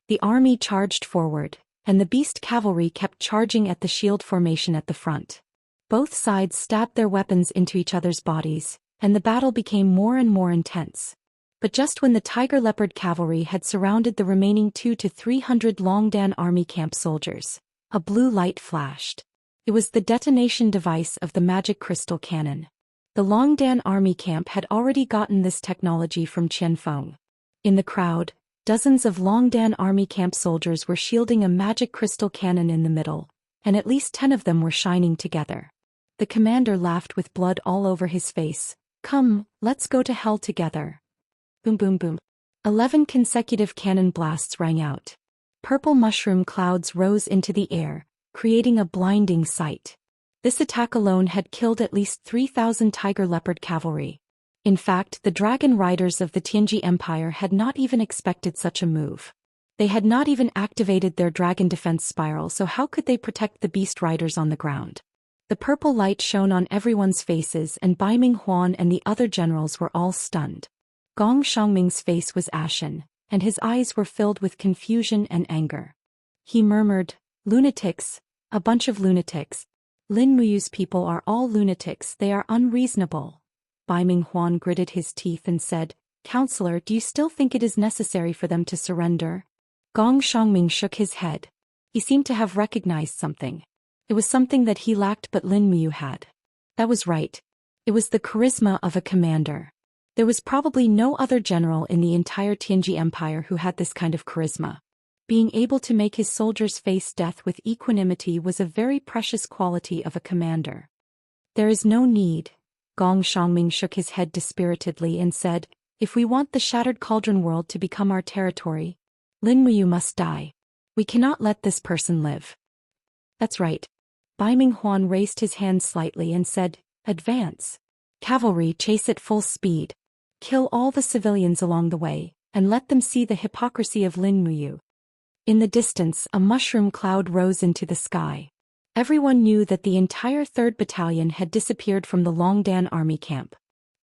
The army charged forward, and the Beast Cavalry kept charging at the shield formation at the front. Both sides stabbed their weapons into each other's bodies, and the battle became more and more intense. But just when the Tiger Leopard Cavalry had surrounded the remaining 200 to 300 Longdan Army camp soldiers, a blue light flashed. It was the detonation device of the magic crystal cannon. The Longdan Army camp had already gotten this technology from Qianfeng. In the crowd, dozens of Longdan Army camp soldiers were shielding a magic crystal cannon in the middle, and at least 10 of them were shining together. The commander laughed with blood all over his face. "Come, let's go to hell together." Boom boom boom. 11 consecutive cannon blasts rang out. Purple mushroom clouds rose into the air, creating a blinding sight. This attack alone had killed at least 3,000 Tiger Leopard Cavalry. In fact, the dragon riders of the Tianji Empire had not even expected such a move. They had not even activated their dragon defense spiral, so how could they protect the beast riders on the ground? The purple light shone on everyone's faces, and Bai Minghuan and the other generals were all stunned. Gong Xiangming's face was ashen, and his eyes were filled with confusion and anger. He murmured, "Lunatics, a bunch of lunatics. Lin Muyu's people are all lunatics, they are unreasonable." Bai Minghuan gritted his teeth and said, "Counselor, do you still think it is necessary for them to surrender?" Gong Xiangming shook his head. He seemed to have recognized something. It was something that he lacked but Lin Muyu had. That was right. It was the charisma of a commander. There was probably no other general in the entire Tianji Empire who had this kind of charisma. Being able to make his soldiers face death with equanimity was a very precious quality of a commander. "There is no need." Gong Xiangming shook his head dispiritedly and said, "If we want the Shattered Cauldron world to become our territory, Lin Muyu must die. We cannot let this person live." "That's right." Bai Minghuan raised his hand slightly and said, "Advance. Cavalry, chase at full speed. Kill all the civilians along the way, and let them see the hypocrisy of Lin Muyu." In the distance, a mushroom cloud rose into the sky. Everyone knew that the entire 3rd Battalion had disappeared from the Longdan Army camp.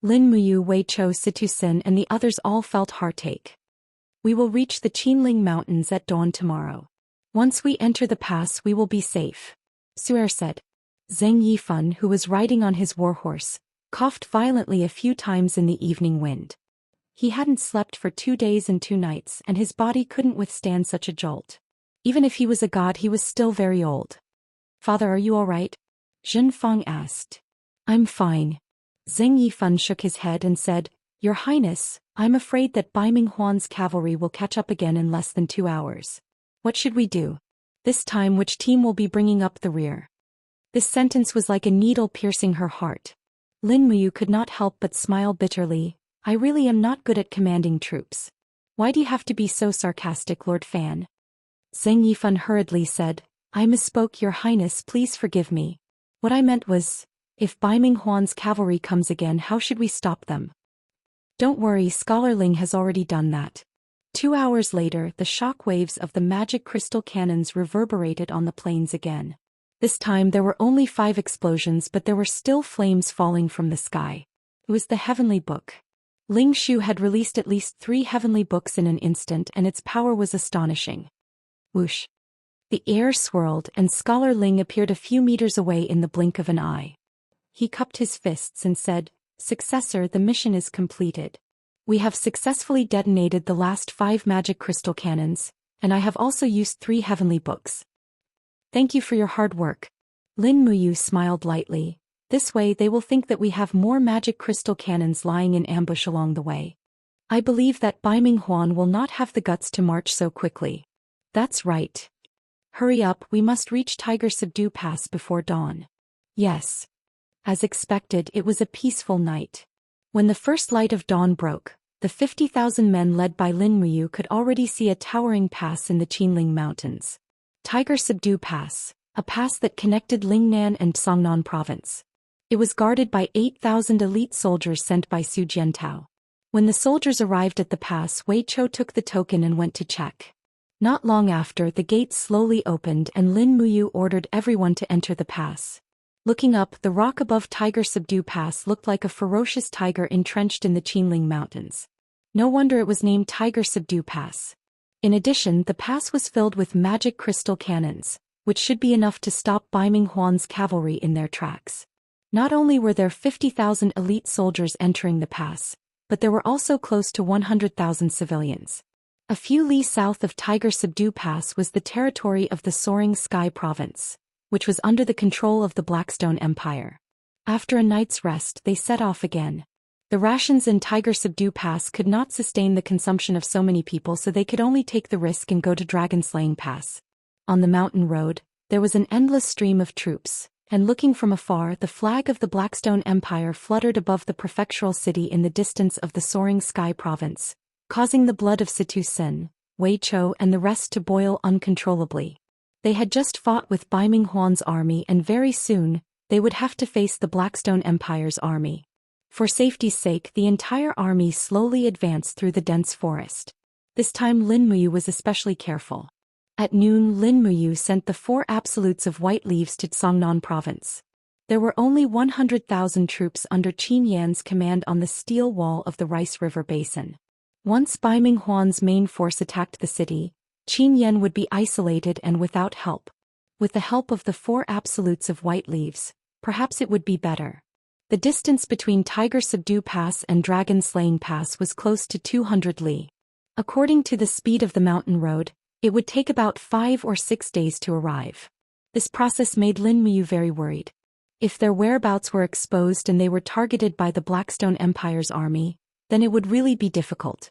Lin Muyu, Wei Chou, Situ Sin and the others all felt heartache. "We will reach the Qinling Mountains at dawn tomorrow. Once we enter the pass, we will be safe," Suer said. Zheng Yifan, who was riding on his warhorse, coughed violently a few times in the evening wind. He hadn't slept for 2 days and 2 nights, and his body couldn't withstand such a jolt. Even if he was a god, he was still very old. "Father, are you all right?" Zhen Feng asked. "I'm fine." Zheng Yifan shook his head and said, "Your Highness, I'm afraid that Bai Minghuan's cavalry will catch up again in less than 2 hours. What should we do? This time, which team will be bringing up the rear?" This sentence was like a needle piercing her heart. Lin Muyu could not help but smile bitterly. "I really am not good at commanding troops. Why do you have to be so sarcastic, Lord Fan?" Zheng Yifan hurriedly said, "I misspoke, Your Highness, please forgive me. What I meant was, if Bai Minghuan's cavalry comes again, how should we stop them?" "Don't worry, Scholar Ling has already done that." 2 hours later, the shock waves of the magic crystal cannons reverberated on the plains again. This time there were only 5 explosions, but there were still flames falling from the sky. It was the Heavenly Book. Ling Shu had released at least 3 Heavenly Books in an instant, and its power was astonishing. Whoosh! The air swirled and Scholar Ling appeared a few meters away in the blink of an eye. He cupped his fists and said, "Successor, the mission is completed. We have successfully detonated the last 5 magic crystal cannons, and I have also used 3 heavenly books. Thank you for your hard work." Lin Muyu smiled lightly. "This way they will think that we have more magic crystal cannons lying in ambush along the way. I believe that Baiming Huan will not have the guts to march so quickly." "That's right. Hurry up, we must reach Tiger Subdue Pass before dawn." Yes. As expected, it was a peaceful night. When the first light of dawn broke, the 50,000 men led by Lin Muyu could already see a towering pass in the Qinling Mountains. Tiger Subdue Pass, a pass that connected Lingnan and Songnan province. It was guarded by 8,000 elite soldiers sent by Su Jiantao. When the soldiers arrived at the pass, Wei Chou took the token and went to check. Not long after, the gates slowly opened and Lin Muyu ordered everyone to enter the pass. Looking up, the rock above Tiger Subdue Pass looked like a ferocious tiger entrenched in the Qinling Mountains. No wonder it was named Tiger Subdue Pass. In addition, the pass was filled with magic crystal cannons, which should be enough to stop Baiming Huan's cavalry in their tracks. Not only were there 50,000 elite soldiers entering the pass, but there were also close to 100,000 civilians. A few li south of Tiger Subdue Pass was the territory of the Soaring Sky Province, which was under the control of the Blackstone Empire. After a night's rest, they set off again. The rations in Tiger Subdue Pass could not sustain the consumption of so many people, so they could only take the risk and go to Dragon Slaying Pass. On the mountain road, there was an endless stream of troops, and looking from afar, the flag of the Blackstone Empire fluttered above the prefectural city in the distance of the Soaring Sky Province, causing the blood of Situ Sin, Wei Chou and the rest to boil uncontrollably. They had just fought with Baiming Huan's army, and very soon, they would have to face the Blackstone Empire's army. For safety's sake, the entire army slowly advanced through the dense forest. This time Lin Muyu was especially careful. At noon, Lin Muyu sent the 4 absolutes of white leaves to Songnan province. There were only 100,000 troops under Qin Yan's command on the steel wall of the Rice River Basin. Once Baiming Huan's main force attacked the city, Qin Yan would be isolated and without help. With the help of the 4 absolutes of white leaves, perhaps it would be better. The distance between Tiger Subdue Pass and Dragon Slaying Pass was close to 200 li. According to the speed of the mountain road, it would take about 5 or 6 days to arrive. This process made Lin Muyu very worried. If their whereabouts were exposed and they were targeted by the Blackstone Empire's army, then it would really be difficult.